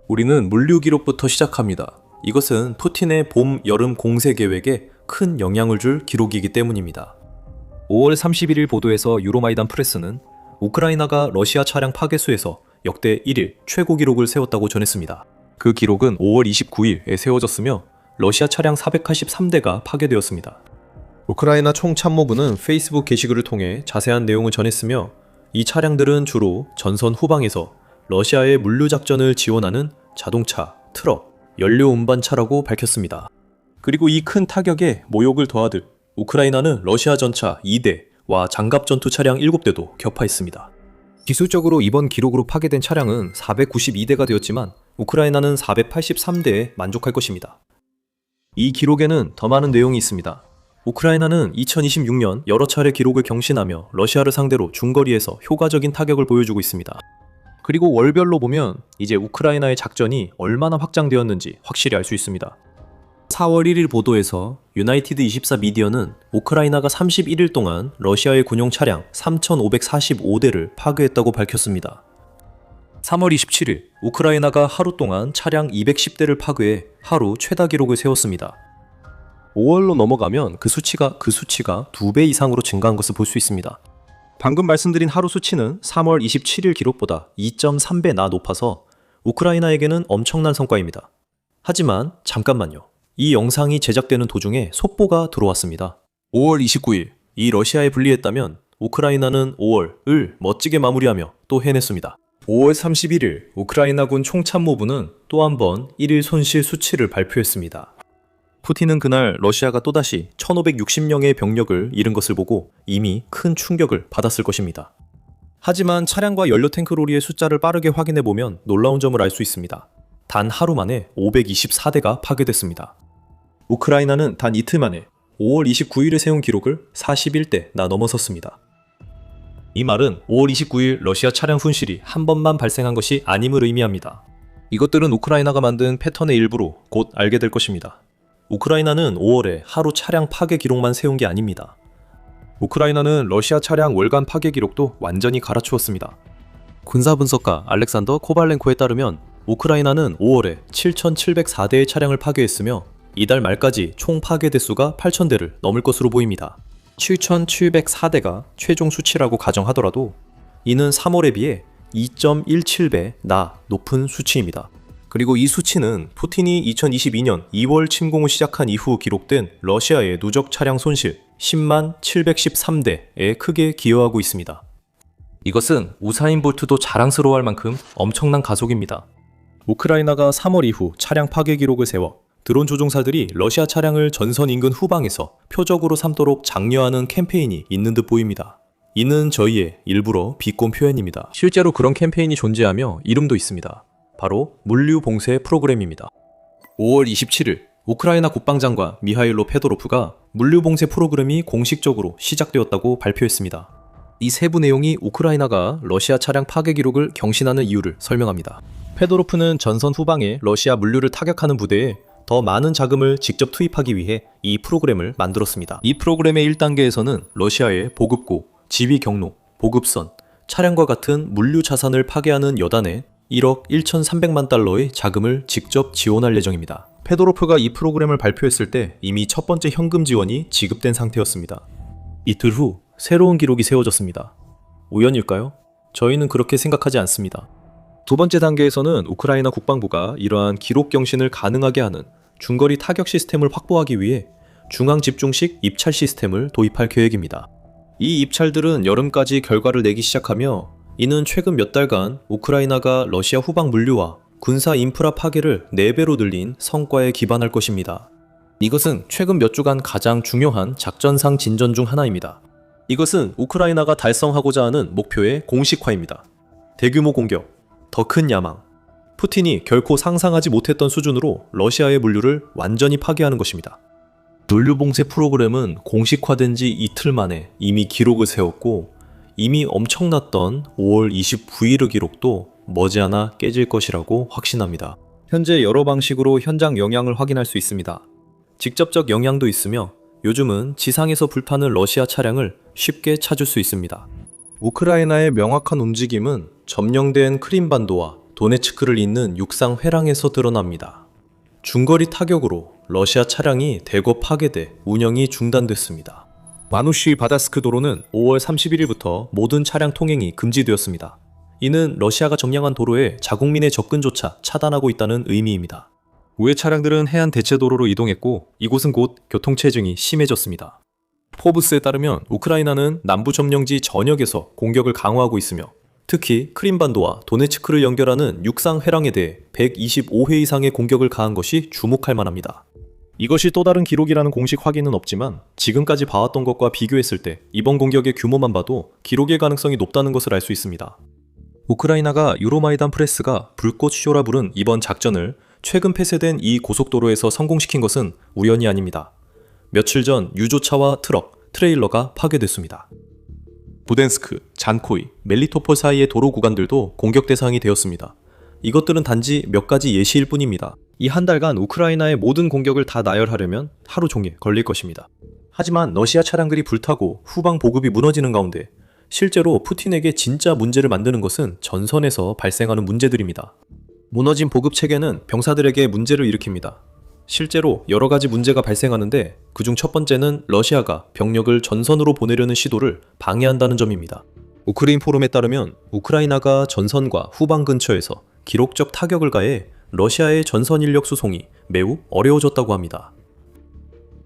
우리는 물류 기록부터 시작합니다. 이것은 푸틴의 봄, 여름 공세 계획에 큰 영향을 줄 기록이기 때문입니다. 5월 31일 보도에서 유로마이단 프레스는 우크라이나가 러시아 차량 파괴수에서 역대 1일 최고 기록을 세웠다고 전했습니다. 그 기록은 5월 29일에 세워졌으며 러시아 차량 483대가 파괴되었습니다. 우크라이나 총참모부는 페이스북 게시글을 통해 자세한 내용을 전했으며 이 차량들은 주로 전선 후방에서 러시아의 물류 작전을 지원하는 자동차, 트럭, 연료 운반차라고 밝혔습니다. 그리고 이 큰 타격에 모욕을 더하듯 우크라이나는 러시아 전차 2대와 장갑 전투 차량 7대도 격파했습니다. 기술적으로 이번 기록으로 파괴된 차량은 492대가 되었지만 우크라이나는 483대에 만족할 것입니다. 이 기록에는 더 많은 내용이 있습니다. 우크라이나는 2026년 여러 차례 기록을 경신하며 러시아를 상대로 중거리에서 효과적인 타격을 보여주고 있습니다. 그리고 월별로 보면 이제 우크라이나의 작전이 얼마나 확장되었는지 확실히 알 수 있습니다. 4월 1일 보도에서 유나이티드 24 미디어는 우크라이나가 31일 동안 러시아의 군용 차량 3,545대를 파괴했다고 밝혔습니다. 3월 27일 우크라이나가 하루 동안 차량 210대를 파괴해 하루 최다 기록을 세웠습니다. 5월로 넘어가면 그 수치가 2배 이상으로 증가한 것을 볼 수 있습니다. 방금 말씀드린 하루 수치는 3월 27일 기록보다 2.3배나 높아서 우크라이나에게는 엄청난 성과입니다. 하지만 잠깐만요. 이 영상이 제작되는 도중에 속보가 들어왔습니다. 5월 29일 이 러시아에 분리했다면 우크라이나는 5월을 멋지게 마무리하며 또 해냈습니다. 5월 31일 우크라이나군 총참모부는 또 한 번 1일 손실 수치를 발표했습니다. 푸틴은 그날 러시아가 또다시 1560명의 병력을 잃은 것을 보고 이미 큰 충격을 받았을 것입니다. 하지만 차량과 연료 탱크 로리의 숫자를 빠르게 확인해보면 놀라운 점을 알 수 있습니다. 단 하루 만에 524대가 파괴됐습니다. 우크라이나는 단 이틀 만에 5월 29일에 세운 기록을 41대나 넘어섰습니다. 이 말은 5월 29일 러시아 차량 손실이 한 번만 발생한 것이 아님을 의미합니다. 이것들은 우크라이나가 만든 패턴의 일부로 곧 알게 될 것입니다. 우크라이나는 5월에 하루 차량 파괴 기록만 세운 게 아닙니다. 우크라이나는 러시아 차량 월간 파괴 기록도 완전히 갈아치웠습니다. 군사분석가 알렉산더 코발렌코에 따르면 우크라이나는 5월에 7,704대의 차량을 파괴했으며 이달 말까지 총 파괴 대수가 8,000대를 넘을 것으로 보입니다. 7,704대가 최종 수치라고 가정하더라도 이는 3월에 비해 2.17배나 높은 수치입니다. 그리고 이 수치는 푸틴이 2022년 2월 침공을 시작한 이후 기록된 러시아의 누적 차량 손실 10만 713대에 크게 기여하고 있습니다. 이것은 우사인 볼트도 자랑스러워할 만큼 엄청난 가속입니다. 우크라이나가 3월 이후 차량 파괴 기록을 세워 드론 조종사들이 러시아 차량을 전선 인근 후방에서 표적으로 삼도록 장려하는 캠페인이 있는 듯 보입니다. 이는 저희의 일부러 비꼰 표현입니다. 실제로 그런 캠페인이 존재하며 이름도 있습니다. 바로 물류 봉쇄 프로그램입니다. 5월 27일 우크라이나 국방장관 미하일로 페도로프가 물류 봉쇄 프로그램이 공식적으로 시작되었다고 발표했습니다. 이 세부 내용이 우크라이나가 러시아 차량 파괴 기록을 경신하는 이유를 설명합니다. 페도로프는 전선 후방에 러시아 물류를 타격하는 부대에 더 많은 자금을 직접 투입하기 위해 이 프로그램을 만들었습니다. 이 프로그램의 1단계에서는 러시아의 보급고, 지휘 경로, 보급선, 차량과 같은 물류 자산을 파괴하는 여단에 1억 1,300만 달러의 자금을 직접 지원할 예정입니다. 페도로프가 이 프로그램을 발표했을 때 이미 첫 번째 현금 지원이 지급된 상태였습니다. 이틀 후 새로운 기록이 세워졌습니다. 우연일까요? 저희는 그렇게 생각하지 않습니다. 두 번째 단계에서는 우크라이나 국방부가 이러한 기록 경신을 가능하게 하는 중거리 타격 시스템을 확보하기 위해 중앙 집중식 입찰 시스템을 도입할 계획입니다. 이 입찰들은 여름까지 결과를 내기 시작하며 이는 최근 몇 달간 우크라이나가 러시아 후방 물류와 군사 인프라 파괴를 4배로 늘린 성과에 기반할 것입니다. 이것은 최근 몇 주간 가장 중요한 작전상 진전 중 하나입니다. 이것은 우크라이나가 달성하고자 하는 목표의 공식화입니다. 대규모 공격, 더 큰 야망, 푸틴이 결코 상상하지 못했던 수준으로 러시아의 물류를 완전히 파괴하는 것입니다. 물류 봉쇄 프로그램은 공식화된 지 이틀 만에 이미 기록을 세웠고 이미 엄청났던 5월 29일의 기록도 머지않아 깨질 것이라고 확신합니다. 현재 여러 방식으로 현장 영향을 확인할 수 있습니다. 직접적 영향도 있으며 요즘은 지상에서 불타는 러시아 차량을 쉽게 찾을 수 있습니다. 우크라이나의 명확한 움직임은 점령된 크림반도와 도네츠크를 잇는 육상 회랑에서 드러납니다. 중거리 타격으로 러시아 차량이 대거 파괴돼 운영이 중단됐습니다. 마누시 바다스크 도로는 5월 31일부터 모든 차량 통행이 금지되었습니다. 이는 러시아가 점령한 도로에 자국민의 접근조차 차단하고 있다는 의미입니다. 우회 차량들은 해안 대체도로로 이동했고 이곳은 곧 교통체증이 심해졌습니다. 포브스에 따르면 우크라이나는 남부 점령지 전역에서 공격을 강화하고 있으며 특히 크림반도와 도네츠크를 연결하는 육상 회랑에 대해 125회 이상의 공격을 가한 것이 주목할 만합니다. 이것이 또 다른 기록이라는 공식 확인은 없지만 지금까지 봐왔던 것과 비교했을 때 이번 공격의 규모만 봐도 기록의 가능성이 높다는 것을 알 수 있습니다. 우크라이나가 유로마이단 프레스가 불꽃 쇼라 부른 이번 작전을 최근 폐쇄된 이 고속도로에서 성공시킨 것은 우연이 아닙니다. 며칠 전 유조차와 트럭, 트레일러가 파괴됐습니다. 부덴스크, 잔코이, 멜리토폴 사이의 도로 구간들도 공격 대상이 되었습니다. 이것들은 단지 몇 가지 예시일 뿐입니다. 이 한 달간 우크라이나의 모든 공격을 다 나열하려면 하루 종일 걸릴 것입니다. 하지만 러시아 차량들이 불타고 후방 보급이 무너지는 가운데 실제로 푸틴에게 진짜 문제를 만드는 것은 전선에서 발생하는 문제들입니다. 무너진 보급 체계는 병사들에게 문제를 일으킵니다. 실제로 여러 가지 문제가 발생하는데 그중 첫 번째는 러시아가 병력을 전선으로 보내려는 시도를 방해한다는 점입니다. 우크레인 포럼에 따르면 우크라이나가 전선과 후방 근처에서 기록적 타격을 가해 러시아의 전선 인력 수송이 매우 어려워졌다고 합니다.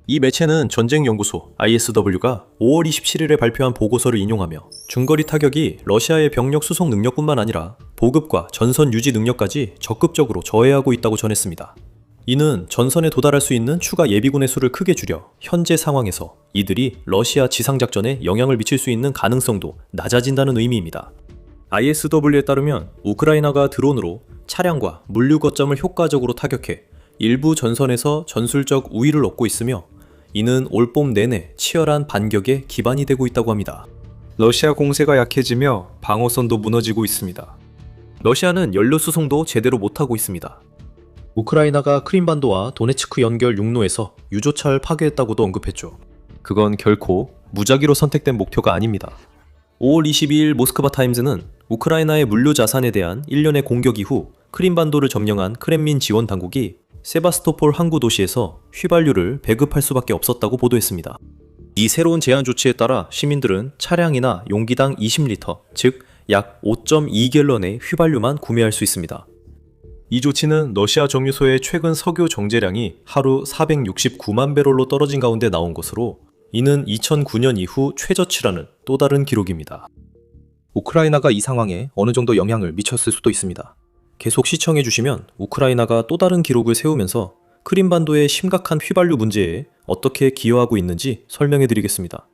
이 매체는 전쟁연구소 ISW가 5월 27일에 발표한 보고서를 인용하며 중거리 타격이 러시아의 병력 수송 능력뿐만 아니라 보급과 전선 유지 능력까지 적극적으로 저해하고 있다고 전했습니다. 이는 전선에 도달할 수 있는 추가 예비군의 수를 크게 줄여 현재 상황에서 이들이 러시아 지상작전에 영향을 미칠 수 있는 가능성도 낮아진다는 의미입니다. ISW에 따르면 우크라이나가 드론으로 차량과 물류 거점을 효과적으로 타격해 일부 전선에서 전술적 우위를 얻고 있으며 이는 올봄 내내 치열한 반격의 기반이 되고 있다고 합니다. 러시아 공세가 약해지며 방어선도 무너지고 있습니다. 러시아는 연료 수송도 제대로 못하고 있습니다. 우크라이나가 크림반도와 도네츠크 연결 육로에서 유조차를 파괴했다고도 언급했죠. 그건 결코 무작위로 선택된 목표가 아닙니다. 5월 22일 모스크바 타임즈는 우크라이나의 물류 자산에 대한 1년의 공격 이후 크림반도를 점령한 크렘린 지원 당국이 세바스토폴 항구 도시에서 휘발유를 배급할 수밖에 없었다고 보도했습니다. 이 새로운 제한 조치에 따라 시민들은 차량이나 용기당 20리터, 즉 약 5.2갤런의 휘발유만 구매할 수 있습니다. 이 조치는 러시아 정유소의 최근 석유 정제량이 하루 469만 배럴로 떨어진 가운데 나온 것으로 이는 2009년 이후 최저치라는 또 다른 기록입니다. 우크라이나가 이 상황에 어느 정도 영향을 미쳤을 수도 있습니다. 계속 시청해주시면 우크라이나가 또 다른 기록을 세우면서 크림반도의 심각한 휘발유 문제에 어떻게 기여하고 있는지 설명해드리겠습니다.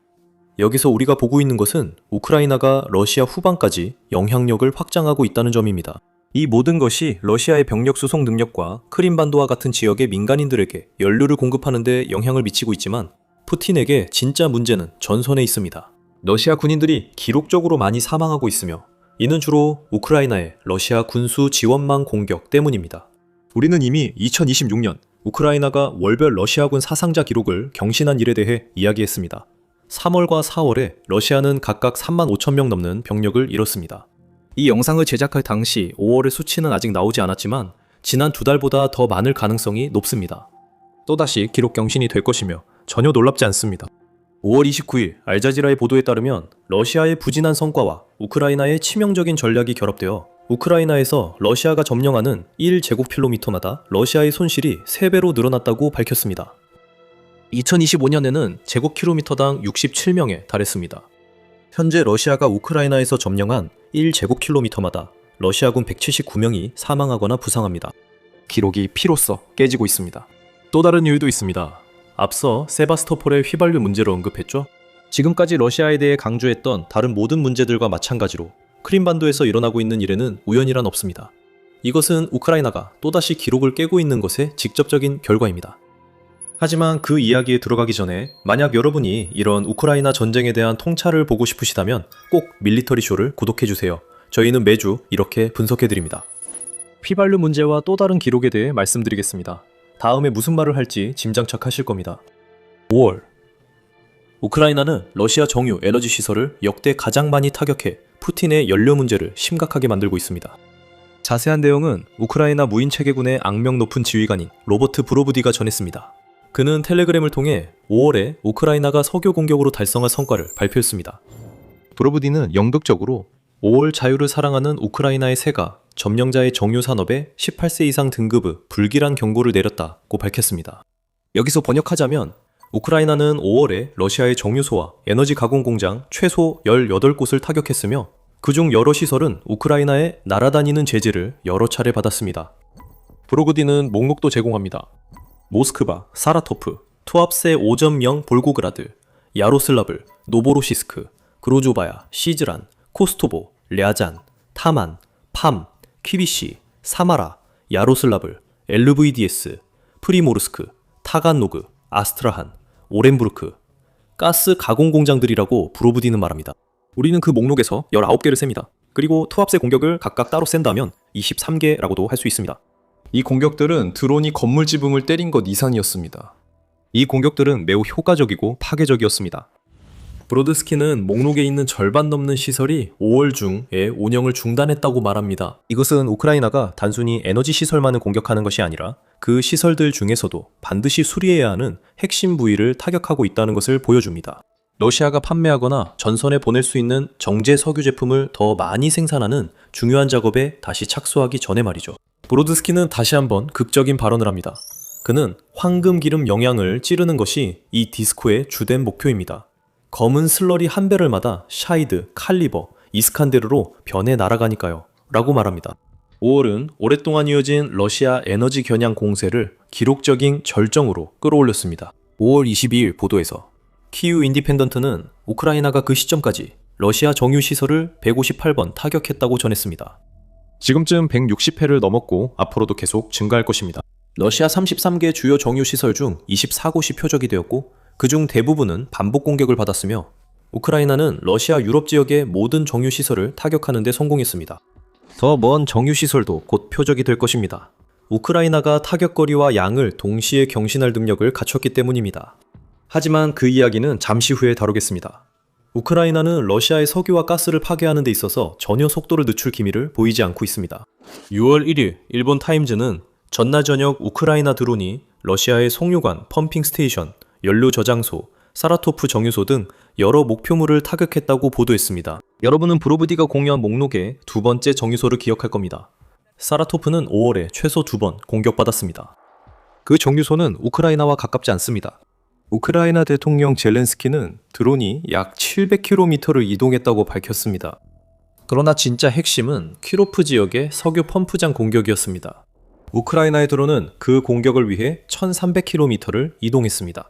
여기서 우리가 보고 있는 것은 우크라이나가 러시아 후방까지 영향력을 확장하고 있다는 점입니다. 이 모든 것이 러시아의 병력 수송 능력과 크림반도와 같은 지역의 민간인들에게 연료를 공급하는 데 영향을 미치고 있지만 푸틴에게 진짜 문제는 전선에 있습니다. 러시아 군인들이 기록적으로 많이 사망하고 있으며 이는 주로 우크라이나의 러시아 군수 지원망 공격 때문입니다. 우리는 이미 2026년 우크라이나가 월별 러시아군 사상자 기록을 경신한 일에 대해 이야기했습니다. 3월과 4월에 러시아는 각각 3만 5천 명 넘는 병력을 잃었습니다. 이 영상을 제작할 당시 5월의 수치는 아직 나오지 않았지만 지난 2달보다 더 많을 가능성이 높습니다. 또다시 기록 경신이 될 것이며 전혀 놀랍지 않습니다. 5월 29일 알자지라의 보도에 따르면 러시아의 부진한 성과와 우크라이나의 치명적인 전략이 결합되어 우크라이나에서 러시아가 점령하는 1제곱킬로미터마다 러시아의 손실이 3배로 늘어났다고 밝혔습니다. 2025년에는 제곱킬로미터당 67명에 달했습니다. 현재 러시아가 우크라이나에서 점령한 1제곱킬로미터마다 러시아군 179명이 사망하거나 부상합니다. 기록이 피로써 깨지고 있습니다. 또 다른 이유도 있습니다. 앞서 세바스토폴의 휘발유 문제로 언급했죠? 지금까지 러시아에 대해 강조했던 다른 모든 문제들과 마찬가지로 크림반도에서 일어나고 있는 일에는 우연이란 없습니다. 이것은 우크라이나가 또다시 기록을 깨고 있는 것의 직접적인 결과입니다. 하지만 그 이야기에 들어가기 전에 만약 여러분이 이런 우크라이나 전쟁에 대한 통찰을 보고 싶으시다면 꼭 밀리터리 쇼를 구독해주세요. 저희는 매주 이렇게 분석해드립니다. 휘발유 문제와 또 다른 기록에 대해 말씀드리겠습니다. 다음에 무슨 말을 할지 짐작하실 겁니다. 5월 우크라이나는 러시아 정유 에너지 시설을 역대 가장 많이 타격해 푸틴의 연료 문제를 심각하게 만들고 있습니다. 자세한 내용은 우크라이나 무인체계군의 악명 높은 지휘관인 로버트 브로브디가 전했습니다. 그는 텔레그램을 통해 5월에 우크라이나가 석유 공격으로 달성한 성과를 발표했습니다. 브로브디는 연극적으로 5월 자유를 사랑하는 우크라이나의 새가 점령자의 정유 산업에 18세 이상 등급의 불길한 경고를 내렸다고 밝혔습니다. 여기서 번역하자면 우크라이나는 5월에 러시아의 정유소와 에너지 가공 공장 최소 18곳을 타격했으며 그중 여러 시설은 우크라이나에 날아다니는 제지를 여러 차례 받았습니다. 브로그디는 목록도 제공합니다. 모스크바, 사라토프, 투합세 5.0 볼고그라드, 야로슬라블, 노보로시스크, 그로조바야, 시즈란, 코스토보, 랴잔, 타만, 팜, 키비시, 사마라, 야로슬라블, LVDS, 프리모르스크, 타간노그, 아스트라한, 오렌부르크, 가스 가공 공장들이라고 브로브디는 말합니다. 우리는 그 목록에서 19개를 셉니다. 그리고 투합세 공격을 각각 따로 센다면 23개라고도 할 수 있습니다. 이 공격들은 드론이 건물 지붕을 때린 것 이상이었습니다. 이 공격들은 매우 효과적이고 파괴적이었습니다. 브로드스키는 목록에 있는 절반 넘는 시설이 5월 중에 운영을 중단했다고 말합니다. 이것은 우크라이나가 단순히 에너지 시설만을 공격하는 것이 아니라 그 시설들 중에서도 반드시 수리해야 하는 핵심 부위를 타격하고 있다는 것을 보여줍니다. 러시아가 판매하거나 전선에 보낼 수 있는 정제 석유 제품을 더 많이 생산하는 중요한 작업에 다시 착수하기 전에 말이죠. 브로드스키는 다시 한번 극적인 발언을 합니다. 그는 황금 기름 영양을 찌르는 것이 이 디스코의 주된 목표입니다. 검은 슬러리 한 배럴마다 샤이드, 칼리버, 이스칸데르로 변해 날아가니까요. 라고 말합니다. 5월은 오랫동안 이어진 러시아 에너지 겨냥 공세를 기록적인 절정으로 끌어올렸습니다. 5월 22일 보도에서 키우 인디펜던트는 우크라이나가 그 시점까지 러시아 정유 시설을 158번 타격했다고 전했습니다. 지금쯤 160회를 넘었고 앞으로도 계속 증가할 것입니다. 러시아 33개 주요 정유 시설 중 24곳이 표적이 되었고 그중 대부분은 반복 공격을 받았으며 우크라이나는 러시아 유럽 지역의 모든 정유 시설을 타격하는 데 성공했습니다. 더 먼 정유 시설도 곧 표적이 될 것입니다. 우크라이나가 타격거리와 양을 동시에 경신할 능력을 갖췄기 때문입니다. 하지만 그 이야기는 잠시 후에 다루겠습니다. 우크라이나는 러시아의 석유와 가스를 파괴하는 데 있어서 전혀 속도를 늦출 기미를 보이지 않고 있습니다. 6월 1일 일본 타임즈는 전날 저녁 우크라이나 드론이 러시아의 송유관, 펌핑 스테이션, 연료 저장소, 사라토프 정유소 등 여러 목표물을 타격했다고 보도했습니다. 여러분은 브로브디가 공유한 목록의 두 번째 정유소를 기억할 겁니다. 사라토프는 5월에 최소 2번 공격받았습니다. 그 정유소는 우크라이나와 가깝지 않습니다. 우크라이나 대통령 젤렌스키는 드론이 약 700km를 이동했다고 밝혔습니다. 그러나 진짜 핵심은 키로프 지역의 석유 펌프장 공격이었습니다. 우크라이나의 드론은 그 공격을 위해 1300km를 이동했습니다.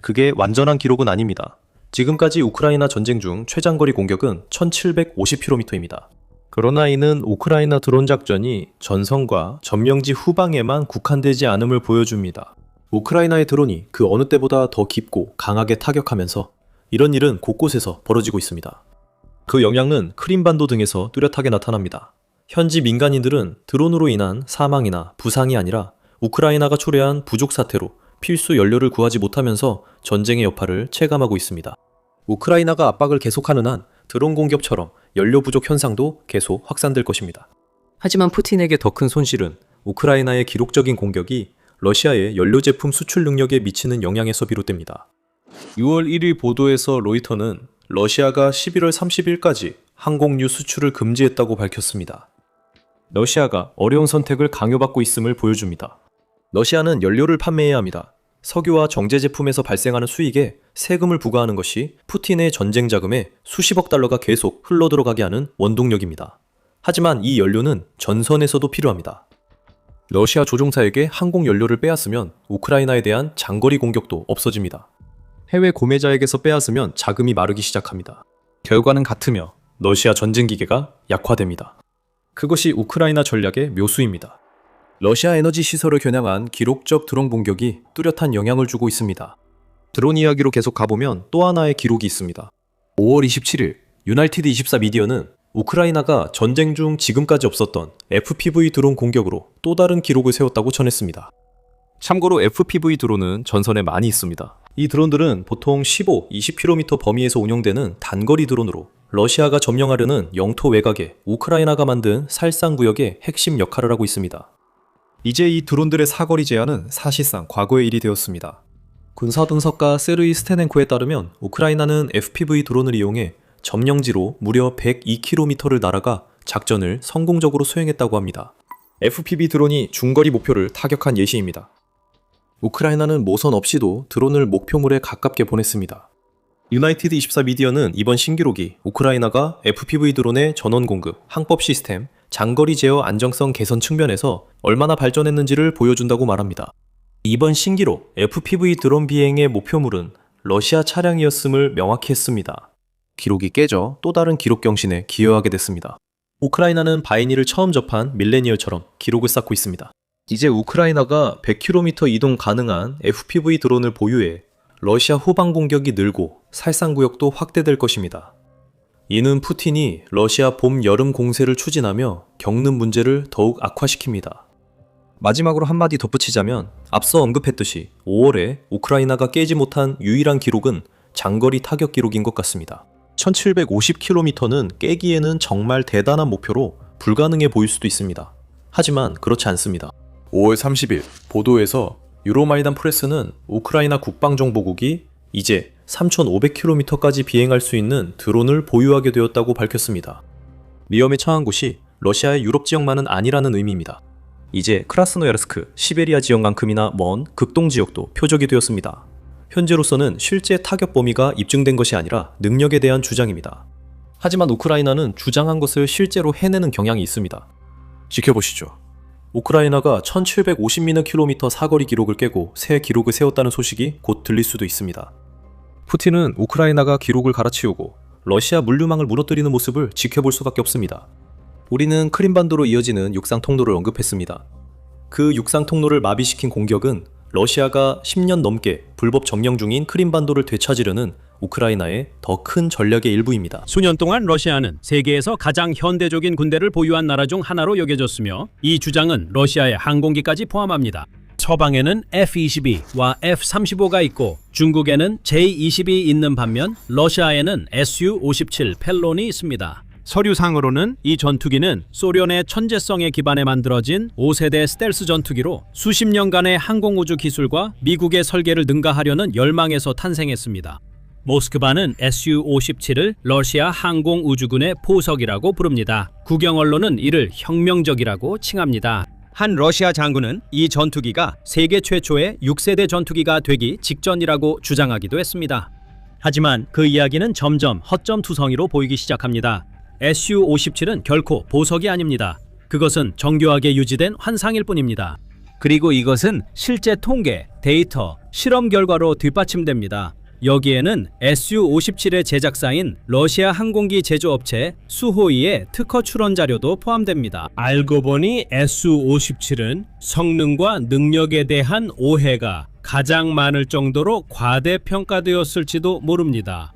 그게 완전한 기록은 아닙니다. 지금까지 우크라이나 전쟁 중 최장거리 공격은 1750km입니다. 그러나 이는 우크라이나 드론 작전이 전선과 점령지 후방에만 국한되지 않음을 보여줍니다. 우크라이나의 드론이 그 어느 때보다 더 깊고 강하게 타격하면서 이런 일은 곳곳에서 벌어지고 있습니다. 그 영향은 크림반도 등에서 뚜렷하게 나타납니다. 현지 민간인들은 드론으로 인한 사망이나 부상이 아니라 우크라이나가 초래한 부족 사태로 필수 연료를 구하지 못하면서 전쟁의 여파를 체감하고 있습니다. 우크라이나가 압박을 계속하는 한 드론 공격처럼 연료 부족 현상도 계속 확산될 것입니다. 하지만 푸틴에게 더 큰 손실은 우크라이나의 기록적인 공격이 러시아의 연료 제품 수출 능력에 미치는 영향에서 비롯됩니다. 6월 1일 보도에서 로이터는 러시아가 11월 30일까지 항공유 수출을 금지했다고 밝혔습니다. 러시아가 어려운 선택을 강요받고 있음을 보여줍니다. 러시아는 연료를 판매해야 합니다. 석유와 정제 제품에서 발생하는 수익에 세금을 부과하는 것이 푸틴의 전쟁 자금에 수십억 달러가 계속 흘러들어가게 하는 원동력입니다. 하지만 이 연료는 전선에서도 필요합니다. 러시아 조종사에게 항공 연료를 빼앗으면 우크라이나에 대한 장거리 공격도 없어집니다. 해외 구매자에게서 빼앗으면 자금이 마르기 시작합니다. 결과는 같으며 러시아 전쟁 기계가 약화됩니다. 그것이 우크라이나 전략의 묘수입니다. 러시아 에너지 시설을 겨냥한 기록적 드론 공격이 뚜렷한 영향을 주고 있습니다. 드론 이야기로 계속 가보면 또 하나의 기록이 있습니다. 5월 27일 유나이티드 24 미디어는 우크라이나가 전쟁 중 지금까지 없었던 FPV 드론 공격으로 또 다른 기록을 세웠다고 전했습니다. 참고로 FPV 드론은 전선에 많이 있습니다. 이 드론들은 보통 15, 20km 범위에서 운용되는 단거리 드론으로 러시아가 점령하려는 영토 외곽에 우크라이나가 만든 살상구역의 핵심 역할을 하고 있습니다. 이제 이 드론들의 사거리 제한은 사실상 과거의 일이 되었습니다. 군사분석가 세르이 스테넨코에 따르면 우크라이나는 FPV 드론을 이용해 점령지로 무려 102km를 날아가 작전을 성공적으로 수행했다고 합니다. FPV 드론이 중거리 목표를 타격한 예시입니다. 우크라이나는 모선 없이도 드론을 목표물에 가깝게 보냈습니다. 유나이티드 24 미디어는 이번 신기록이 우크라이나가 FPV 드론의 전원 공급, 항법 시스템, 장거리 제어 안정성 개선 측면에서 얼마나 발전했는지를 보여준다고 말합니다. 이번 신기록 FPV 드론 비행의 목표물은 러시아 차량이었음을 명확히 했습니다. 기록이 깨져 또 다른 기록 경신에 기여하게 됐습니다. 우크라이나는 바이니를 처음 접한 밀레니얼처럼 기록을 쌓고 있습니다. 이제 우크라이나가 100km 이동 가능한 FPV 드론을 보유해 러시아 후방 공격이 늘고 살상구역도 확대될 것입니다. 이는 푸틴이 러시아 봄, 여름 공세를 추진하며 겪는 문제를 더욱 악화시킵니다. 마지막으로 한마디 덧붙이자면 앞서 언급했듯이 5월에 우크라이나가 깨지 못한 유일한 기록은 장거리 타격 기록인 것 같습니다. 1750km는 깨기에는 정말 대단한 목표로 불가능해 보일 수도 있습니다. 하지만 그렇지 않습니다. 5월 30일 보도에서 유로마이단 프레스는 우크라이나 국방정보국이 이제 3500km까지 비행할 수 있는 드론을 보유하게 되었다고 밝혔습니다. 위험에 처한 곳이 러시아의 유럽 지역만은 아니라는 의미입니다. 이제 크라스노야르스크, 시베리아 지역만큼이나 먼 극동 지역도 표적이 되었습니다. 현재로서는 실제 타격 범위가 입증된 것이 아니라 능력에 대한 주장입니다. 하지만 우크라이나는 주장한 것을 실제로 해내는 경향이 있습니다. 지켜보시죠. 우크라이나가 1750km 사거리 기록을 깨고 새 기록을 세웠다는 소식이 곧 들릴 수도 있습니다. 푸틴은 우크라이나가 기록을 갈아치우고 러시아 물류망을 무너뜨리는 모습을 지켜볼 수밖에 없습니다. 우리는 크림반도로 이어지는 육상 통로를 언급했습니다. 그 육상 통로를 마비시킨 공격은 러시아가 10년 넘게 불법 점령 중인 크림반도를 되찾으려는 우크라이나의 더 큰 전략의 일부입니다. 수년 동안 러시아는 세계에서 가장 현대적인 군대를 보유한 나라 중 하나로 여겨졌으며 이 주장은 러시아의 항공기까지 포함합니다. 서방에는 F-22와 F-35가 있고 중국에는 J-22이 있는 반면 러시아에는 Su-57 펠론이 있습니다. 서류상으로는 이 전투기는 소련의 천재성에 기반해 만들어진 5세대 스텔스 전투기로 수십 년간의 항공우주 기술과 미국의 설계를 능가하려는 열망에서 탄생했습니다. 모스크바는 Su-57을 러시아 항공우주군의 포석이라고 부릅니다. 국영 언론은 이를 혁명적이라고 칭합니다. 한 러시아 장군은 이 전투기가 세계 최초의 6세대 전투기가 되기 직전이라고 주장하기도 했습니다. 하지만 그 이야기는 점점 허점투성이로 보이기 시작합니다. Su-57은 결코 보석이 아닙니다. 그것은 정교하게 유지된 환상일 뿐입니다. 그리고 이것은 실제 통계, 데이터, 실험 결과로 뒷받침됩니다. 여기에는 Su-57의 제작사인 러시아 항공기 제조업체 수호이의 특허 출원 자료도 포함됩니다. 알고 보니 Su-57은 성능과 능력에 대한 오해가 가장 많을 정도로 과대평가되었을지도 모릅니다.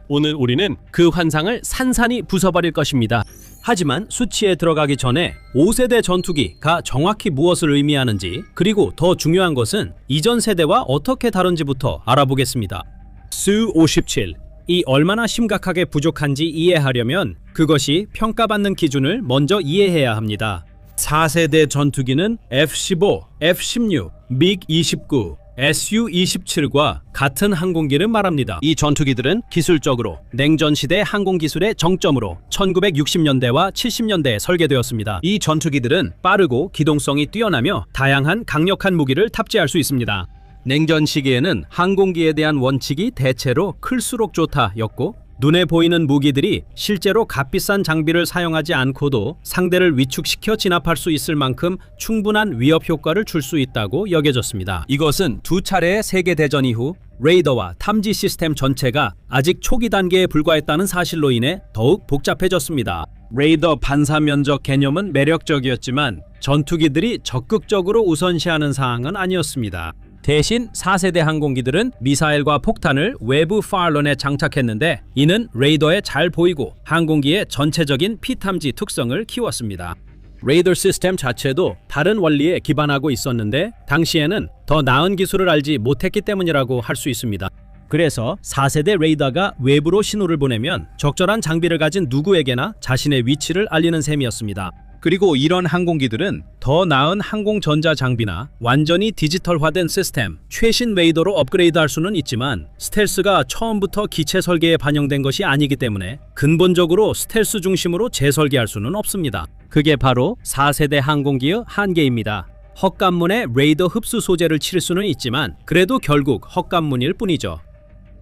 오늘 우리는 그 환상을 산산이 부숴버릴 것입니다. 하지만 수치에 들어가기 전에 5세대 전투기가 정확히 무엇을 의미하는지, 그리고 더 중요한 것은 이전 세대와 어떻게 다른지부터 알아보겠습니다. Su-57, 이 얼마나 심각하게 부족한지 이해하려면 그것이 평가받는 기준을 먼저 이해해야 합니다. 4세대 전투기는 F-15, F-16, MiG-29, Su-27과 같은 항공기를 말합니다. 이 전투기들은 기술적으로 냉전시대 항공기술의 정점으로 1960년대와 70년대에 설계되었습니다. 이 전투기들은 빠르고 기동성이 뛰어나며 다양한 강력한 무기를 탑재할 수 있습니다. 냉전 시기에는 항공기에 대한 원칙이 대체로 클수록 좋다였고, 눈에 보이는 무기들이 실제로 값비싼 장비를 사용하지 않고도 상대를 위축시켜 진압할 수 있을 만큼 충분한 위협 효과를 줄 수 있다고 여겨졌습니다. 이것은 두 차례의 세계대전 이후 레이더와 탐지 시스템 전체가 아직 초기 단계에 불과했다는 사실로 인해 더욱 복잡해졌습니다. 레이더 반사 면적 개념은 매력적이었지만 전투기들이 적극적으로 우선시하는 사항은 아니었습니다. 대신 4세대 항공기들은 미사일과 폭탄을 외부 파일런에 장착했는데, 이는 레이더에 잘 보이고 항공기의 전체적인 피탐지 특성을 키웠습니다. 레이더 시스템 자체도 다른 원리에 기반하고 있었는데 당시에는 더 나은 기술을 알지 못했기 때문이라고 할 수 있습니다. 그래서 4세대 레이더가 외부로 신호를 보내면 적절한 장비를 가진 누구에게나 자신의 위치를 알리는 셈이었습니다. 그리고 이런 항공기들은 더 나은 항공 전자 장비나 완전히 디지털화된 시스템, 최신 레이더로 업그레이드할 수는 있지만 스텔스가 처음부터 기체 설계에 반영된 것이 아니기 때문에 근본적으로 스텔스 중심으로 재설계할 수는 없습니다. 그게 바로 4세대 항공기의 한계입니다. 헛간문에 레이더 흡수 소재를 칠 수는 있지만 그래도 결국 헛간문일 뿐이죠.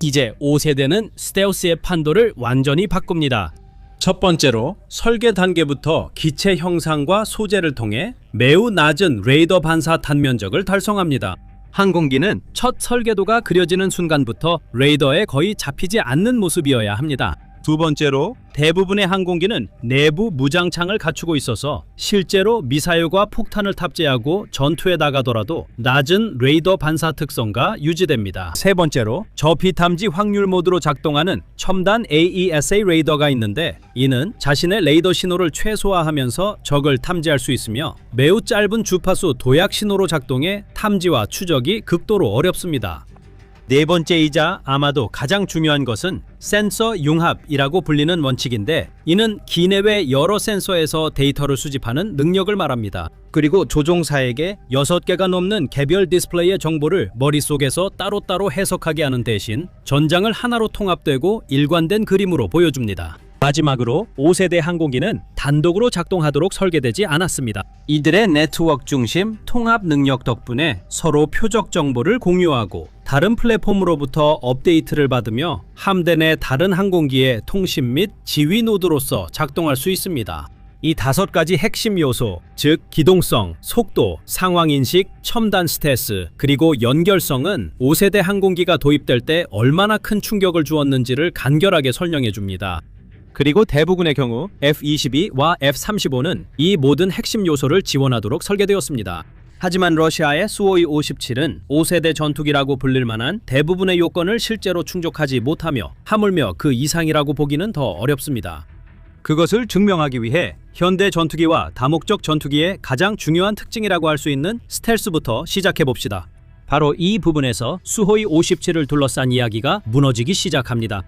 이제 5세대는 스텔스의 판도를 완전히 바꿉니다. 첫 번째로 설계 단계부터 기체 형상과 소재를 통해 매우 낮은 레이더 반사 단면적을 달성합니다. 항공기는 첫 설계도가 그려지는 순간부터 레이더에 거의 잡히지 않는 모습이어야 합니다. 두 번째로 대부분의 항공기는 내부 무장창을 갖추고 있어서 실제로 미사일과 폭탄을 탑재하고 전투에 나가더라도 낮은 레이더 반사 특성과 유지됩니다. 세 번째로 저비탐지 확률 모드로 작동하는 첨단 AESA 레이더가 있는데, 이는 자신의 레이더 신호를 최소화하면서 적을 탐지할 수 있으며 매우 짧은 주파수 도약 신호로 작동해 탐지와 추적이 극도로 어렵습니다. 네 번째이자 아마도 가장 중요한 것은 센서 융합이라고 불리는 원칙인데, 이는 기내외 여러 센서에서 데이터를 수집하는 능력을 말합니다. 그리고 조종사에게 6개가 넘는 개별 디스플레이의 정보를 머릿속에서 따로따로 해석하게 하는 대신 전장을 하나로 통합되고 일관된 그림으로 보여줍니다. 마지막으로 5세대 항공기는 단독으로 작동하도록 설계되지 않았습니다. 이들의 네트워크 중심 통합 능력 덕분에 서로 표적 정보를 공유하고 다른 플랫폼으로부터 업데이트를 받으며 함대 내 다른 항공기의 통신 및 지휘 노드로서 작동할 수 있습니다. 이 5가지 핵심 요소, 즉 기동성, 속도, 상황인식, 첨단 스텔스, 그리고 연결성은 5세대 항공기가 도입될 때 얼마나 큰 충격을 주었는지를 간결하게 설명해 줍니다. 그리고 대부분의 경우 F-22와 F-35는 이 모든 핵심 요소를 지원하도록 설계되었습니다. 하지만 러시아의 수호이 57은 5세대 전투기라고 불릴 만한 대부분의 요건을 실제로 충족하지 못하며 하물며 그 이상이라고 보기는 더 어렵습니다. 그것을 증명하기 위해 현대 전투기와 다목적 전투기의 가장 중요한 특징이라고 할 수 있는 스텔스부터 시작해 봅시다. 바로 이 부분에서 수호이 57을 둘러싼 이야기가 무너지기 시작합니다.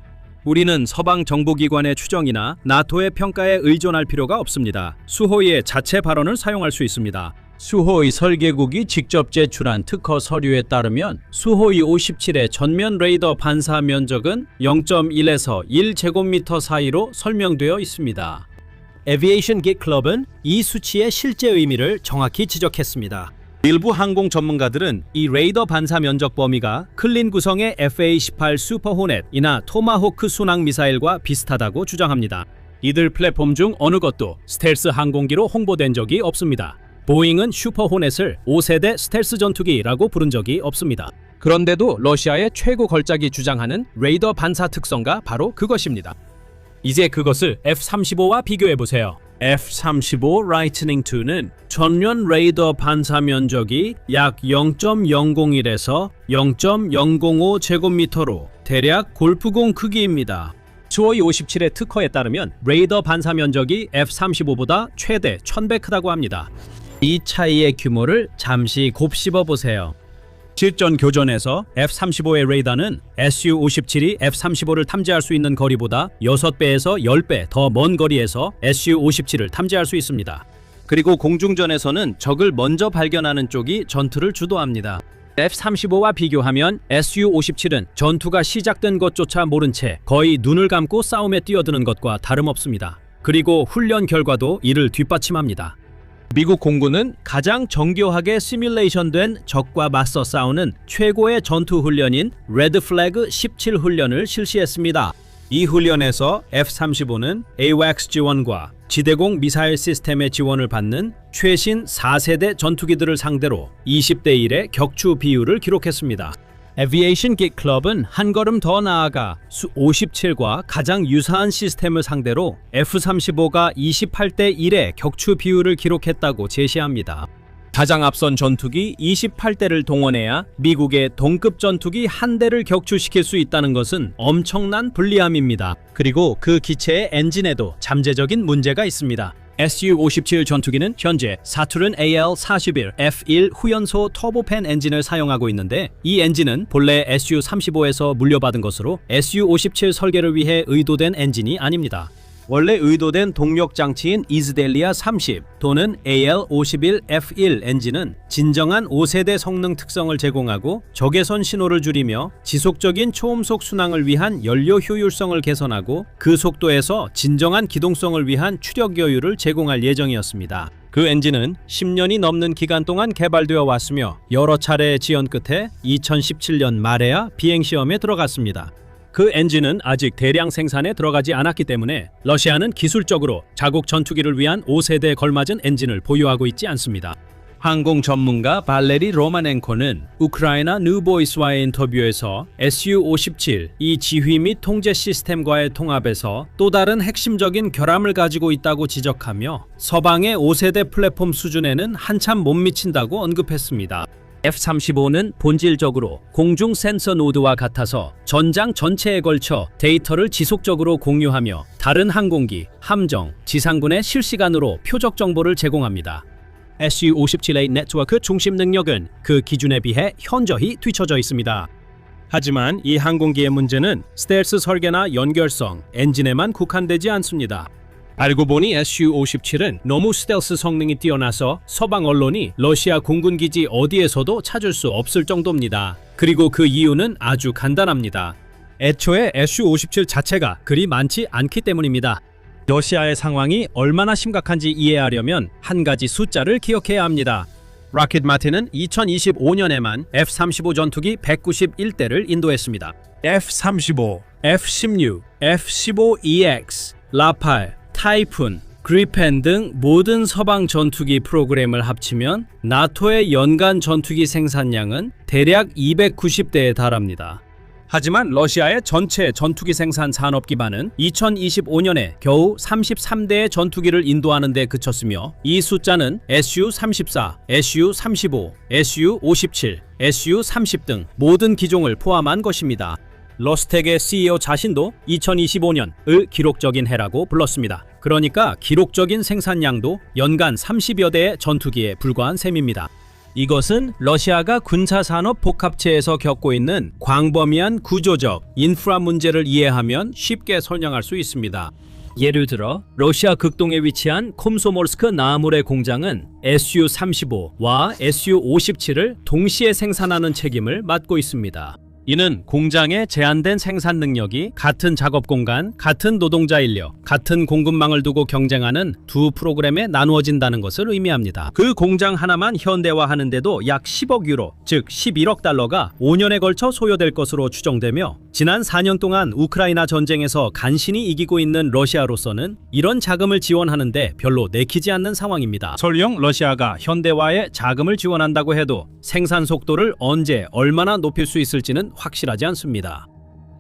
우리는 서방 정보기관의 추정이나 나토의 평가에 의존할 필요가 없습니다. 수호이의 자체 발언을 사용할 수 있습니다. 수호이 설계국이 직접 제출한 특허 서류에 따르면 수호이 57의 전면 레이더 반사 면적은 0.1에서 1제곱미터 사이로 설명되어 있습니다. 에비에이션 깃 클럽은 이 수치의 실제 의미를 정확히 지적했습니다. 일부 항공 전문가들은 이 레이더 반사 면적 범위가 클린 구성의 FA-18 슈퍼 호넷이나 토마호크 순항 미사일과 비슷하다고 주장합니다. 이들 플랫폼 중 어느 것도 스텔스 항공기로 홍보된 적이 없습니다. 보잉은 슈퍼 호넷을 5세대 스텔스 전투기라고 부른 적이 없습니다. 그런데도 러시아의 최고 걸작이 주장하는 레이더 반사 특성가 바로 그것입니다. 이제 그것을 F-35와 비교해보세요. F-35 라이트닝 II는 전면 레이더 반사 면적이 약 0.001에서 0.005 제곱미터로 대략 골프공 크기입니다. 수호이 57의 특허에 따르면 레이더 반사 면적이 F-35보다 최대 1000배 크다고 합니다. 이 차이의 규모를 잠시 곱씹어 보세요. 실전 교전에서 F-35의 레이더는 Su-57이 F-35를 탐지할 수 있는 거리보다 6배에서 10배 더 먼 거리에서 Su-57을 탐지할 수 있습니다. 그리고 공중전에서는 적을 먼저 발견하는 쪽이 전투를 주도합니다. F-35와 비교하면 Su-57은 전투가 시작된 것조차 모른 채 거의 눈을 감고 싸움에 뛰어드는 것과 다름없습니다. 그리고 훈련 결과도 이를 뒷받침합니다. 미국 공군은 가장 정교하게 시뮬레이션된 적과 맞서 싸우는 최고의 전투 훈련인 레드 플래그 17 훈련을 실시했습니다. 이 훈련에서 F-35는 AWACS 지원과 지대공 미사일 시스템의 지원을 받는 최신 4세대 전투기들을 상대로 20대 1의 격추 비율을 기록했습니다. 에비에이션 깃 클럽은 한 걸음 더 나아가 Su-57과 가장 유사한 시스템을 상대로 F-35가 28대 1의 격추 비율을 기록했다고 제시합니다. 가장 앞선 전투기 28대를 동원해야 미국의 동급 전투기 한 대를 격추시킬 수 있다는 것은 엄청난 불리함입니다. 그리고 그 기체의 엔진에도 잠재적인 문제가 있습니다. Su-57 전투기는 현재 사투른 AL-41F1 후연소 터보팬 엔진을 사용하고 있는데 이 엔진은 본래 Su-35에서 물려받은 것으로 Su-57 설계를 위해 의도된 엔진이 아닙니다. 원래 의도된 동력 장치인 이즈델리아 30 또는 AL-51F1 엔진은 진정한 5세대 성능 특성을 제공하고 적외선 신호를 줄이며 지속적인 초음속 순항을 위한 연료 효율성을 개선하고 그 속도에서 진정한 기동성을 위한 추력 여유를 제공할 예정이었습니다. 그 엔진은 10년이 넘는 기간 동안 개발되어 왔으며 여러 차례의 지연 끝에 2017년 말에야 비행시험에 들어갔습니다. 그 엔진은 아직 대량 생산에 들어가지 않았기 때문에 러시아는 기술적으로 자국 전투기를 위한 5세대에 걸맞은 엔진을 보유하고 있지 않습니다. 항공 전문가 발레리 로마넨코는 우크라이나 뉴보이스와의 인터뷰에서 Su-57 이 지휘 및 통제 시스템과의 통합에서 또 다른 핵심적인 결함을 가지고 있다고 지적하며 서방의 5세대 플랫폼 수준에는 한참 못 미친다고 언급했습니다. F-35는 본질적으로 공중 센서 노드와 같아서 전장 전체에 걸쳐 데이터를 지속적으로 공유하며 다른 항공기, 함정, 지상군에 실시간으로 표적 정보를 제공합니다. Su-57의 네트워크 중심 능력은 그 기준에 비해 현저히 뒤처져 있습니다. 하지만 이 항공기의 문제는 스텔스 설계나 연결성, 엔진에만 국한되지 않습니다. 알고 보니 Su-57은 너무 스텔스 성능이 뛰어나서 서방 언론이 러시아 공군 기지 어디에서도 찾을 수 없을 정도입니다. 그리고 그 이유는 아주 간단합니다. 애초에 Su-57 자체가 그리 많지 않기 때문입니다. 러시아의 상황이 얼마나 심각한지 이해하려면 한 가지 숫자를 기억해야 합니다. 락킷 마틴은 2025년에만 F-35 전투기 191대를 인도했습니다. F-35, F-16, F-15EX, 라팔, 타이푼, 그리펜 등 모든 서방 전투기 프로그램을 합치면 나토의 연간 전투기 생산량은 대략 290대에 달합니다. 하지만 러시아의 전체 전투기 생산 산업 기반은 2025년에 겨우 33대의 전투기를 인도하는 데 그쳤으며 이 숫자는 Su-34, Su-35, Su-57, Su-30 등 모든 기종을 포함한 것입니다. 러스텍의 CEO 자신도 2025년을 기록적인 해라고 불렀습니다. 그러니까 기록적인 생산량도 연간 30여 대의 전투기에 불과한 셈입니다. 이것은 러시아가 군사산업 복합체에서 겪고 있는 광범위한 구조적 인프라 문제를 이해하면 쉽게 설명할 수 있습니다. 예를 들어 러시아 극동에 위치한 콤소몰스크 나아몰의 공장은 Su-35와 Su-57을 동시에 생산하는 책임을 맡고 있습니다. 이는 공장의 제한된 생산 능력이 같은 작업 공간, 같은 노동자 인력, 같은 공급망을 두고 경쟁하는 두 프로그램에 나누어진다는 것을 의미합니다. 그 공장 하나만 현대화하는데도 약 10억 유로, 즉 11억 달러가 5년에 걸쳐 소요될 것으로 추정되며 지난 4년 동안 우크라이나 전쟁에서 간신히 이기고 있는 러시아로서는 이런 자금을 지원하는데 별로 내키지 않는 상황입니다. 설령 러시아가 현대화에 자금을 지원한다고 해도 생산 속도를 언제 얼마나 높일 수 있을지는 확실하지 않습니다.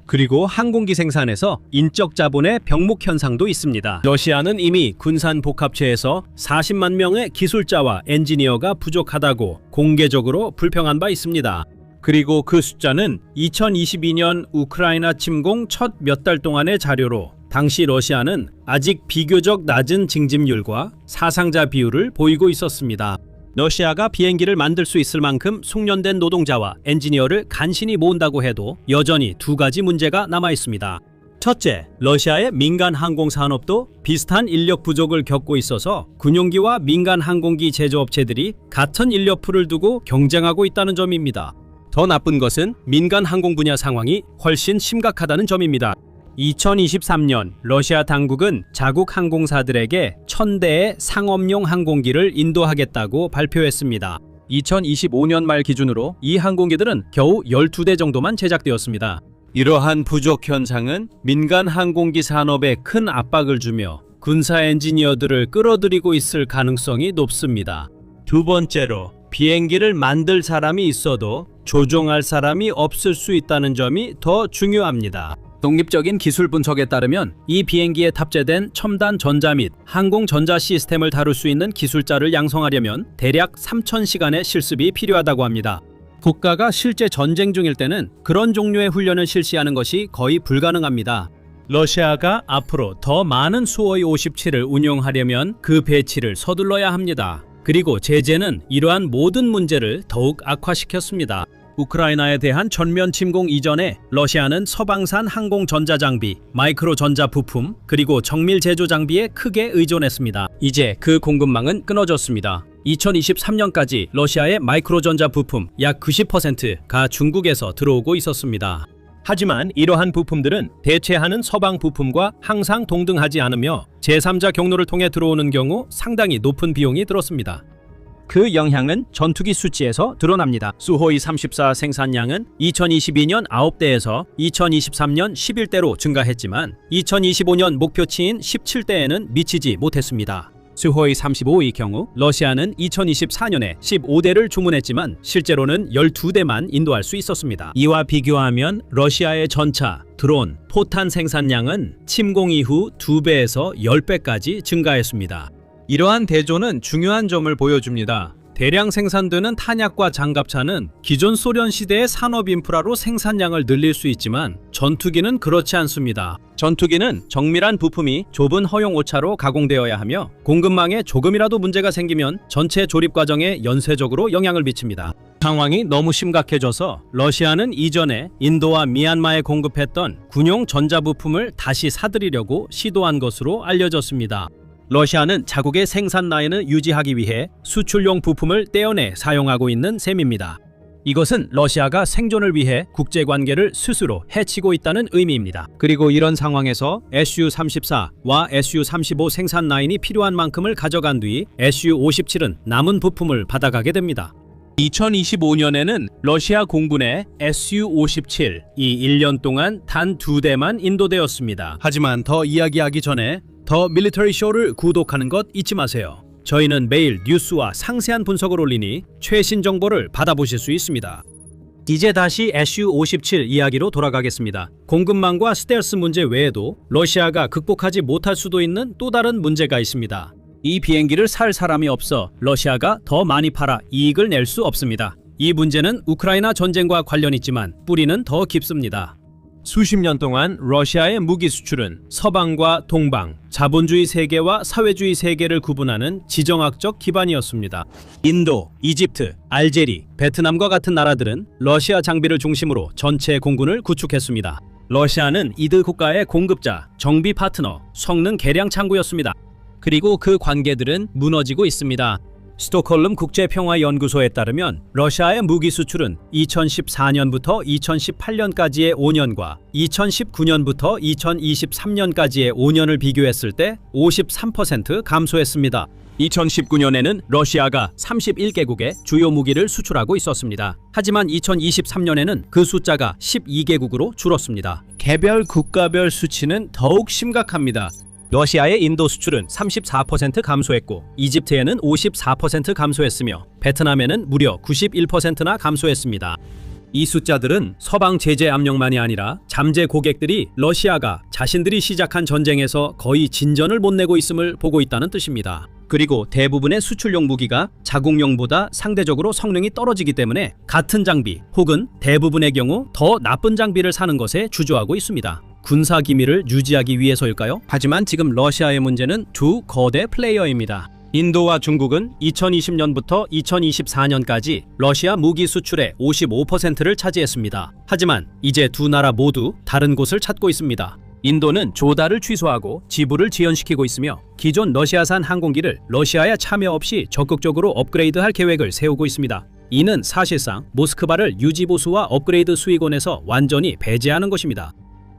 그리고 항공기 생산에서 인적 자본의 병목 현상도 있습니다. 러시아는 이미 군산 복합체에서 40만 명의 기술자와 엔지니어가 부족하다고 공개적으로 불평한 바 있습니다. 그리고 그 숫자는 2022년 우크라이나 침공 첫 몇 달 동안의 자료로 당시 러시아는 아직 비교적 낮은 징집률과 사상자 비율을 보이고 있었습니다. 러시아가 비행기를 만들 수 있을 만큼 숙련된 노동자와 엔지니어를 간신히 모은다고 해도 여전히 두 가지 문제가 남아 있습니다. 첫째, 러시아의 민간 항공 산업도 비슷한 인력 부족을 겪고 있어서 군용기와 민간 항공기 제조업체들이 같은 인력풀을 두고 경쟁하고 있다는 점입니다. 더 나쁜 것은 민간 항공 분야 상황이 훨씬 심각하다는 점입니다. 2023년 러시아 당국은 자국 항공사들에게 1000대의 상업용 항공기를 인도하겠다고 발표했습니다. 2025년 말 기준으로 이 항공기들은 겨우 12대 정도만 제작되었습니다. 이러한 부족 현상은 민간 항공기 산업에 큰 압박을 주며 군사 엔지니어들을 끌어들이고 있을 가능성이 높습니다. 두 번째로, 비행기를 만들 사람이 있어도 조종할 사람이 없을 수 있다는 점이 더 중요합니다. 독립적인 기술 분석에 따르면 이 비행기에 탑재된 첨단 전자 및 항공 전자 시스템을 다룰 수 있는 기술자를 양성하려면 대략 3,000시간의 실습이 필요하다고 합니다. 국가가 실제 전쟁 중일 때는 그런 종류의 훈련을 실시하는 것이 거의 불가능합니다. 러시아가 앞으로 더 많은 수호이 57을 운용하려면 그 배치를 서둘러야 합니다. 그리고 제재는 이러한 모든 문제를 더욱 악화시켰습니다. 우크라이나에 대한 전면 침공 이전에 러시아는 서방산 항공 전자장비, 마이크로 전자 부품, 그리고 정밀 제조 장비에 크게 의존했습니다. 이제 그 공급망은 끊어졌습니다. 2023년까지 러시아의 마이크로 전자 부품 약 90%가 중국에서 들어오고 있었습니다. 하지만 이러한 부품들은 대체하는 서방 부품과 항상 동등하지 않으며 제3자 경로를 통해 들어오는 경우 상당히 높은 비용이 들었습니다. 그 영향은 전투기 수치에서 드러납니다. 수호이 34 생산량은 2022년 9대에서 2023년 11대로 증가했지만 2025년 목표치인 17대에는 미치지 못했습니다. 수호이 35의 경우 러시아는 2024년에 15대를 주문했지만 실제로는 12대만 인도할 수 있었습니다. 이와 비교하면 러시아의 전차, 드론, 포탄 생산량은 침공 이후 2배에서 10배까지 증가했습니다. 이러한 대조는 중요한 점을 보여줍니다. 대량 생산되는 탄약과 장갑차는 기존 소련 시대의 산업 인프라로 생산량을 늘릴 수 있지만 전투기는 그렇지 않습니다. 전투기는 정밀한 부품이 좁은 허용 오차로 가공되어야 하며 공급망에 조금이라도 문제가 생기면 전체 조립 과정에 연쇄적으로 영향을 미칩니다. 상황이 너무 심각해져서 러시아는 이전에 인도와 미얀마에 공급했던 군용 전자부품을 다시 사들이려고 시도한 것으로 알려졌습니다. 러시아는 자국의 생산 라인을 유지하기 위해 수출용 부품을 떼어내 사용하고 있는 셈입니다. 이것은 러시아가 생존을 위해 국제관계를 스스로 해치고 있다는 의미입니다. 그리고 이런 상황에서 Su-34와 Su-35 생산 라인이 필요한 만큼을 가져간 뒤 Su-57은 남은 부품을 받아가게 됩니다. 2025년에는 러시아 공군의 Su-57이 1년 동안 단 2대만 인도되었습니다. 하지만 더 이야기하기 전에 더 밀리터리 쇼를 구독하는 것 잊지 마세요. 저희는 매일 뉴스와 상세한 분석을 올리니 최신 정보를 받아보실 수 있습니다. 이제 다시 Su-57 이야기로 돌아가겠습니다. 공급망과 스텔스 문제 외에도 러시아가 극복하지 못할 수도 있는 또 다른 문제가 있습니다. 이 비행기를 살 사람이 없어 러시아가 더 많이 팔아 이익을 낼 수 없습니다. 이 문제는 우크라이나 전쟁과 관련 있지만 뿌리는 더 깊습니다. 수십 년 동안 러시아의 무기 수출은 서방과 동방, 자본주의 세계와 사회주의 세계를 구분하는 지정학적 기반이었습니다. 인도, 이집트, 알제리, 베트남과 같은 나라들은 러시아 장비를 중심으로 전체 공군을 구축했습니다. 러시아는 이들 국가의 공급자, 정비 파트너, 성능 개량 창구였습니다. 그리고 그 관계들은 무너지고 있습니다. 스톡홀름 국제평화연구소에 따르면 러시아의 무기 수출은 2014년부터 2018년까지의 5년과 2019년부터 2023년까지의 5년을 비교했을 때 53% 감소했습니다. 2019년에는 러시아가 31개국에 주요 무기를 수출하고 있었습니다. 하지만 2023년에는 그 숫자가 12개국으로 줄었습니다. 개별 국가별 수치는 더욱 심각합니다. 러시아의 인도 수출은 34% 감소했고 이집트에는 54% 감소했으며 베트남에는 무려 91%나 감소했습니다. 이 숫자들은 서방 제재 압력만이 아니라 잠재 고객들이 러시아가 자신들이 시작한 전쟁에서 거의 진전을 못 내고 있음을 보고 있다는 뜻입니다. 그리고 대부분의 수출용 무기가 자국용보다 상대적으로 성능이 떨어지기 때문에 같은 장비 혹은 대부분의 경우 더 나쁜 장비를 사는 것에 주저하고 있습니다. 군사 기밀을 유지하기 위해서일까요? 하지만 지금 러시아의 문제는 두 거대 플레이어입니다. 인도와 중국은 2020년부터 2024년까지 러시아 무기 수출의 55%를 차지했습니다. 하지만 이제 두 나라 모두 다른 곳을 찾고 있습니다. 인도는 조달을 취소하고 지부를 지연시키고 있으며 기존 러시아산 항공기를 러시아에 참여 없이 적극적으로 업그레이드할 계획을 세우고 있습니다. 이는 사실상 모스크바를 유지보수와 업그레이드 수익원에서 완전히 배제하는 것입니다.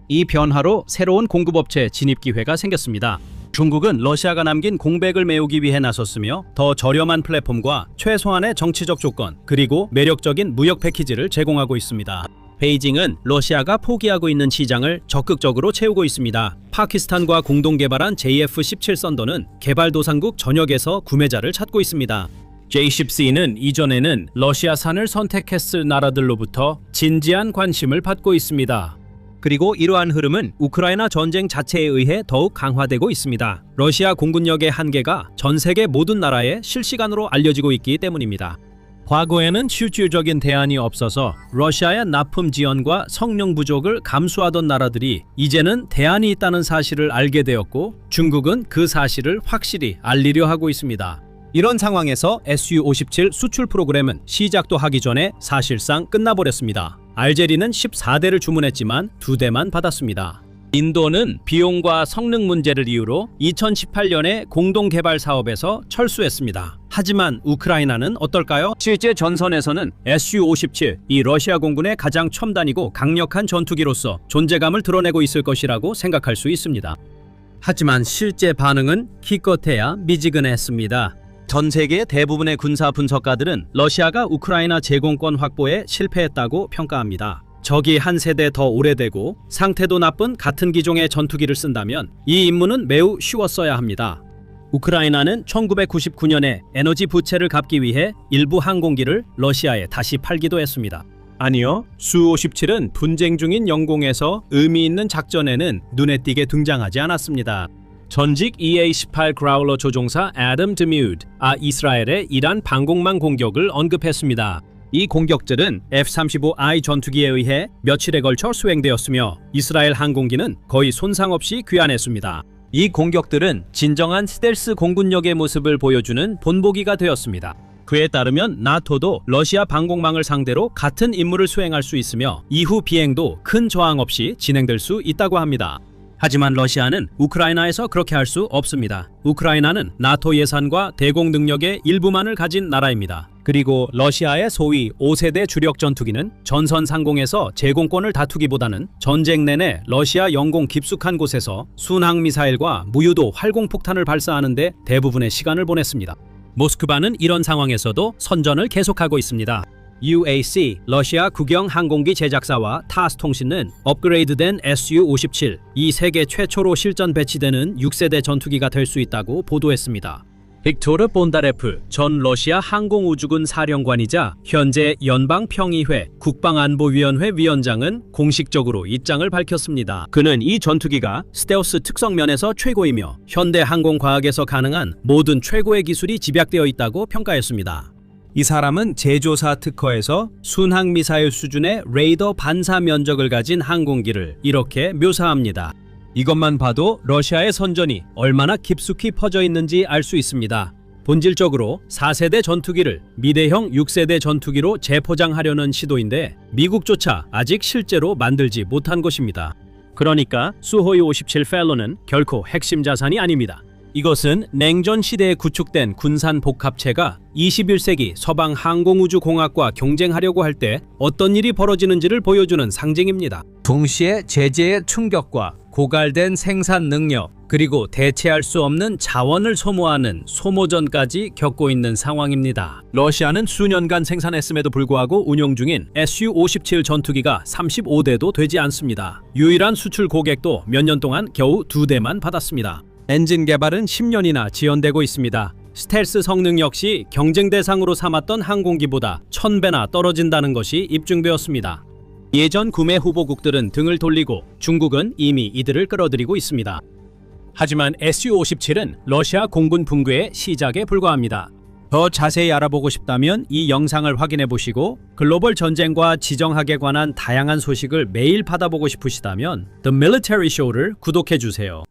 이 변화로 새로운 공급업체 진입 기회가 생겼습니다. 중국은 러시아가 남긴 공백을 메우기 위해 나섰으며 더 저렴한 플랫폼과 최소한의 정치적 조건 그리고 매력적인 무역 패키지를 제공하고 있습니다. 베이징은 러시아가 포기하고 있는 시장을 적극적으로 채우고 있습니다. 파키스탄과 공동 개발한 JF-17 썬더는 개발도상국 전역에서 구매자를 찾고 있습니다. J-10C는 이전에는 러시아산을 선택했을 나라들로부터 진지한 관심을 받고 있습니다. 그리고 이러한 흐름은 우크라이나 전쟁 자체에 의해 더욱 강화되고 있습니다. 러시아 공군력의 한계가 전 세계 모든 나라에 실시간으로 알려지고 있기 때문입니다. 과거에는 실질적인 대안이 없어서 러시아의 납품 지연과 성능 부족을 감수하던 나라들이 이제는 대안이 있다는 사실을 알게 되었고 중국은 그 사실을 확실히 알리려 하고 있습니다. 이런 상황에서 Su-57 수출 프로그램은 시작도 하기 전에 사실상 끝나버렸습니다. 알제리는 14대를 주문했지만 2대만 받았습니다. 인도는 비용과 성능 문제를 이유로 2018년에 공동개발 사업에서 철수했습니다. 하지만 우크라이나는 어떨까요? 실제 전선에서는 Su-57, 이 러시아 공군의 가장 첨단이고 강력한 전투기로서 존재감을 드러내고 있을 것이라고 생각할 수 있습니다. 하지만 실제 반응은 기껏해야 미지근했습니다. 전 세계 대부분의 군사 분석가들은 러시아가 우크라이나 제공권 확보에 실패했다고 평가합니다. 적이 한 세대 더 오래되고 상태도 나쁜 같은 기종의 전투기를 쓴다면 이 임무는 매우 쉬웠어야 합니다. 우크라이나는 1999년에 에너지 부채를 갚기 위해 일부 항공기를 러시아에 다시 팔기도 했습니다. 아니요, Su-57은 분쟁 중인 영공에서 의미 있는 작전에는 눈에 띄게 등장하지 않았습니다. 전직 EA-18 그라울러 조종사 애덤 드뮤드, 이스라엘의 이란 방공망 공격을 언급했습니다. 이 공격들은 F-35I 전투기에 의해 며칠에 걸쳐 수행되었으며 이스라엘 항공기는 거의 손상 없이 귀환했습니다. 이 공격들은 진정한 스텔스 공군력의 모습을 보여주는 본보기가 되었습니다. 그에 따르면 나토도 러시아 방공망을 상대로 같은 임무를 수행할 수 있으며 이후 비행도 큰 저항 없이 진행될 수 있다고 합니다. 하지만 러시아는 우크라이나에서 그렇게 할 수 없습니다. 우크라이나는 나토 예산과 대공 능력의 일부만을 가진 나라입니다. 그리고 러시아의 소위 5세대 주력 전투기는 전선 상공에서 제공권을 다투기보다는 전쟁 내내 러시아 영공 깊숙한 곳에서 순항 미사일과 무유도 활공폭탄을 발사하는 데 대부분의 시간을 보냈습니다. 모스크바는 이런 상황에서도 선전을 계속하고 있습니다. UAC, 러시아 국영 항공기 제작사와 타스 통신은 업그레이드된 Su-57, 이 세계 최초로 실전 배치되는 6세대 전투기가 될 수 있다고 보도했습니다. 빅토르 본다레프 전 러시아 항공우주군 사령관이자 현재 연방평의회 국방안보위원회 위원장은 공식적으로 입장을 밝혔습니다. 그는 이 전투기가 스텔스 특성 면에서 최고이며 현대 항공과학에서 가능한 모든 최고의 기술이 집약되어 있다고 평가했습니다. 이 사람은 제조사 특허에서 순항 미사일 수준의 레이더 반사 면적을 가진 항공기를 이렇게 묘사합니다. 이것만 봐도 러시아의 선전이 얼마나 깊숙이 퍼져 있는지 알 수 있습니다. 본질적으로 4세대 전투기를 미대형 6세대 전투기로 재포장하려는 시도인데 미국조차 아직 실제로 만들지 못한 것입니다. 그러니까 수호이 57 펠로는 결코 핵심 자산이 아닙니다. 이것은 냉전 시대에 구축된 군산 복합체가 21세기 서방 항공우주공학과 경쟁하려고 할 때 어떤 일이 벌어지는지를 보여주는 상징입니다. 동시에 제재의 충격과 고갈된 생산 능력, 그리고 대체할 수 없는 자원을 소모하는 소모전까지 겪고 있는 상황입니다. 러시아는 수년간 생산했음에도 불구하고 운용 중인 Su-57 전투기가 35대도 되지 않습니다. 유일한 수출 고객도 몇 년 동안 겨우 2대만 받았습니다. 엔진 개발은 10년이나 지연되고 있습니다. 스텔스 성능 역시 경쟁 대상으로 삼았던 항공기보다 1000배나 떨어진다는 것이 입증되었습니다. 예전 구매 후보국들은 등을 돌리고 중국은 이미 이들을 끌어들이고 있습니다. 하지만 Su-57은 러시아 공군 붕괴의 시작에 불과합니다. 더 자세히 알아보고 싶다면 이 영상을 확인해 보시고 글로벌 전쟁과 지정학에 관한 다양한 소식을 매일 받아보고 싶으시다면 The Military Show를 구독해 주세요.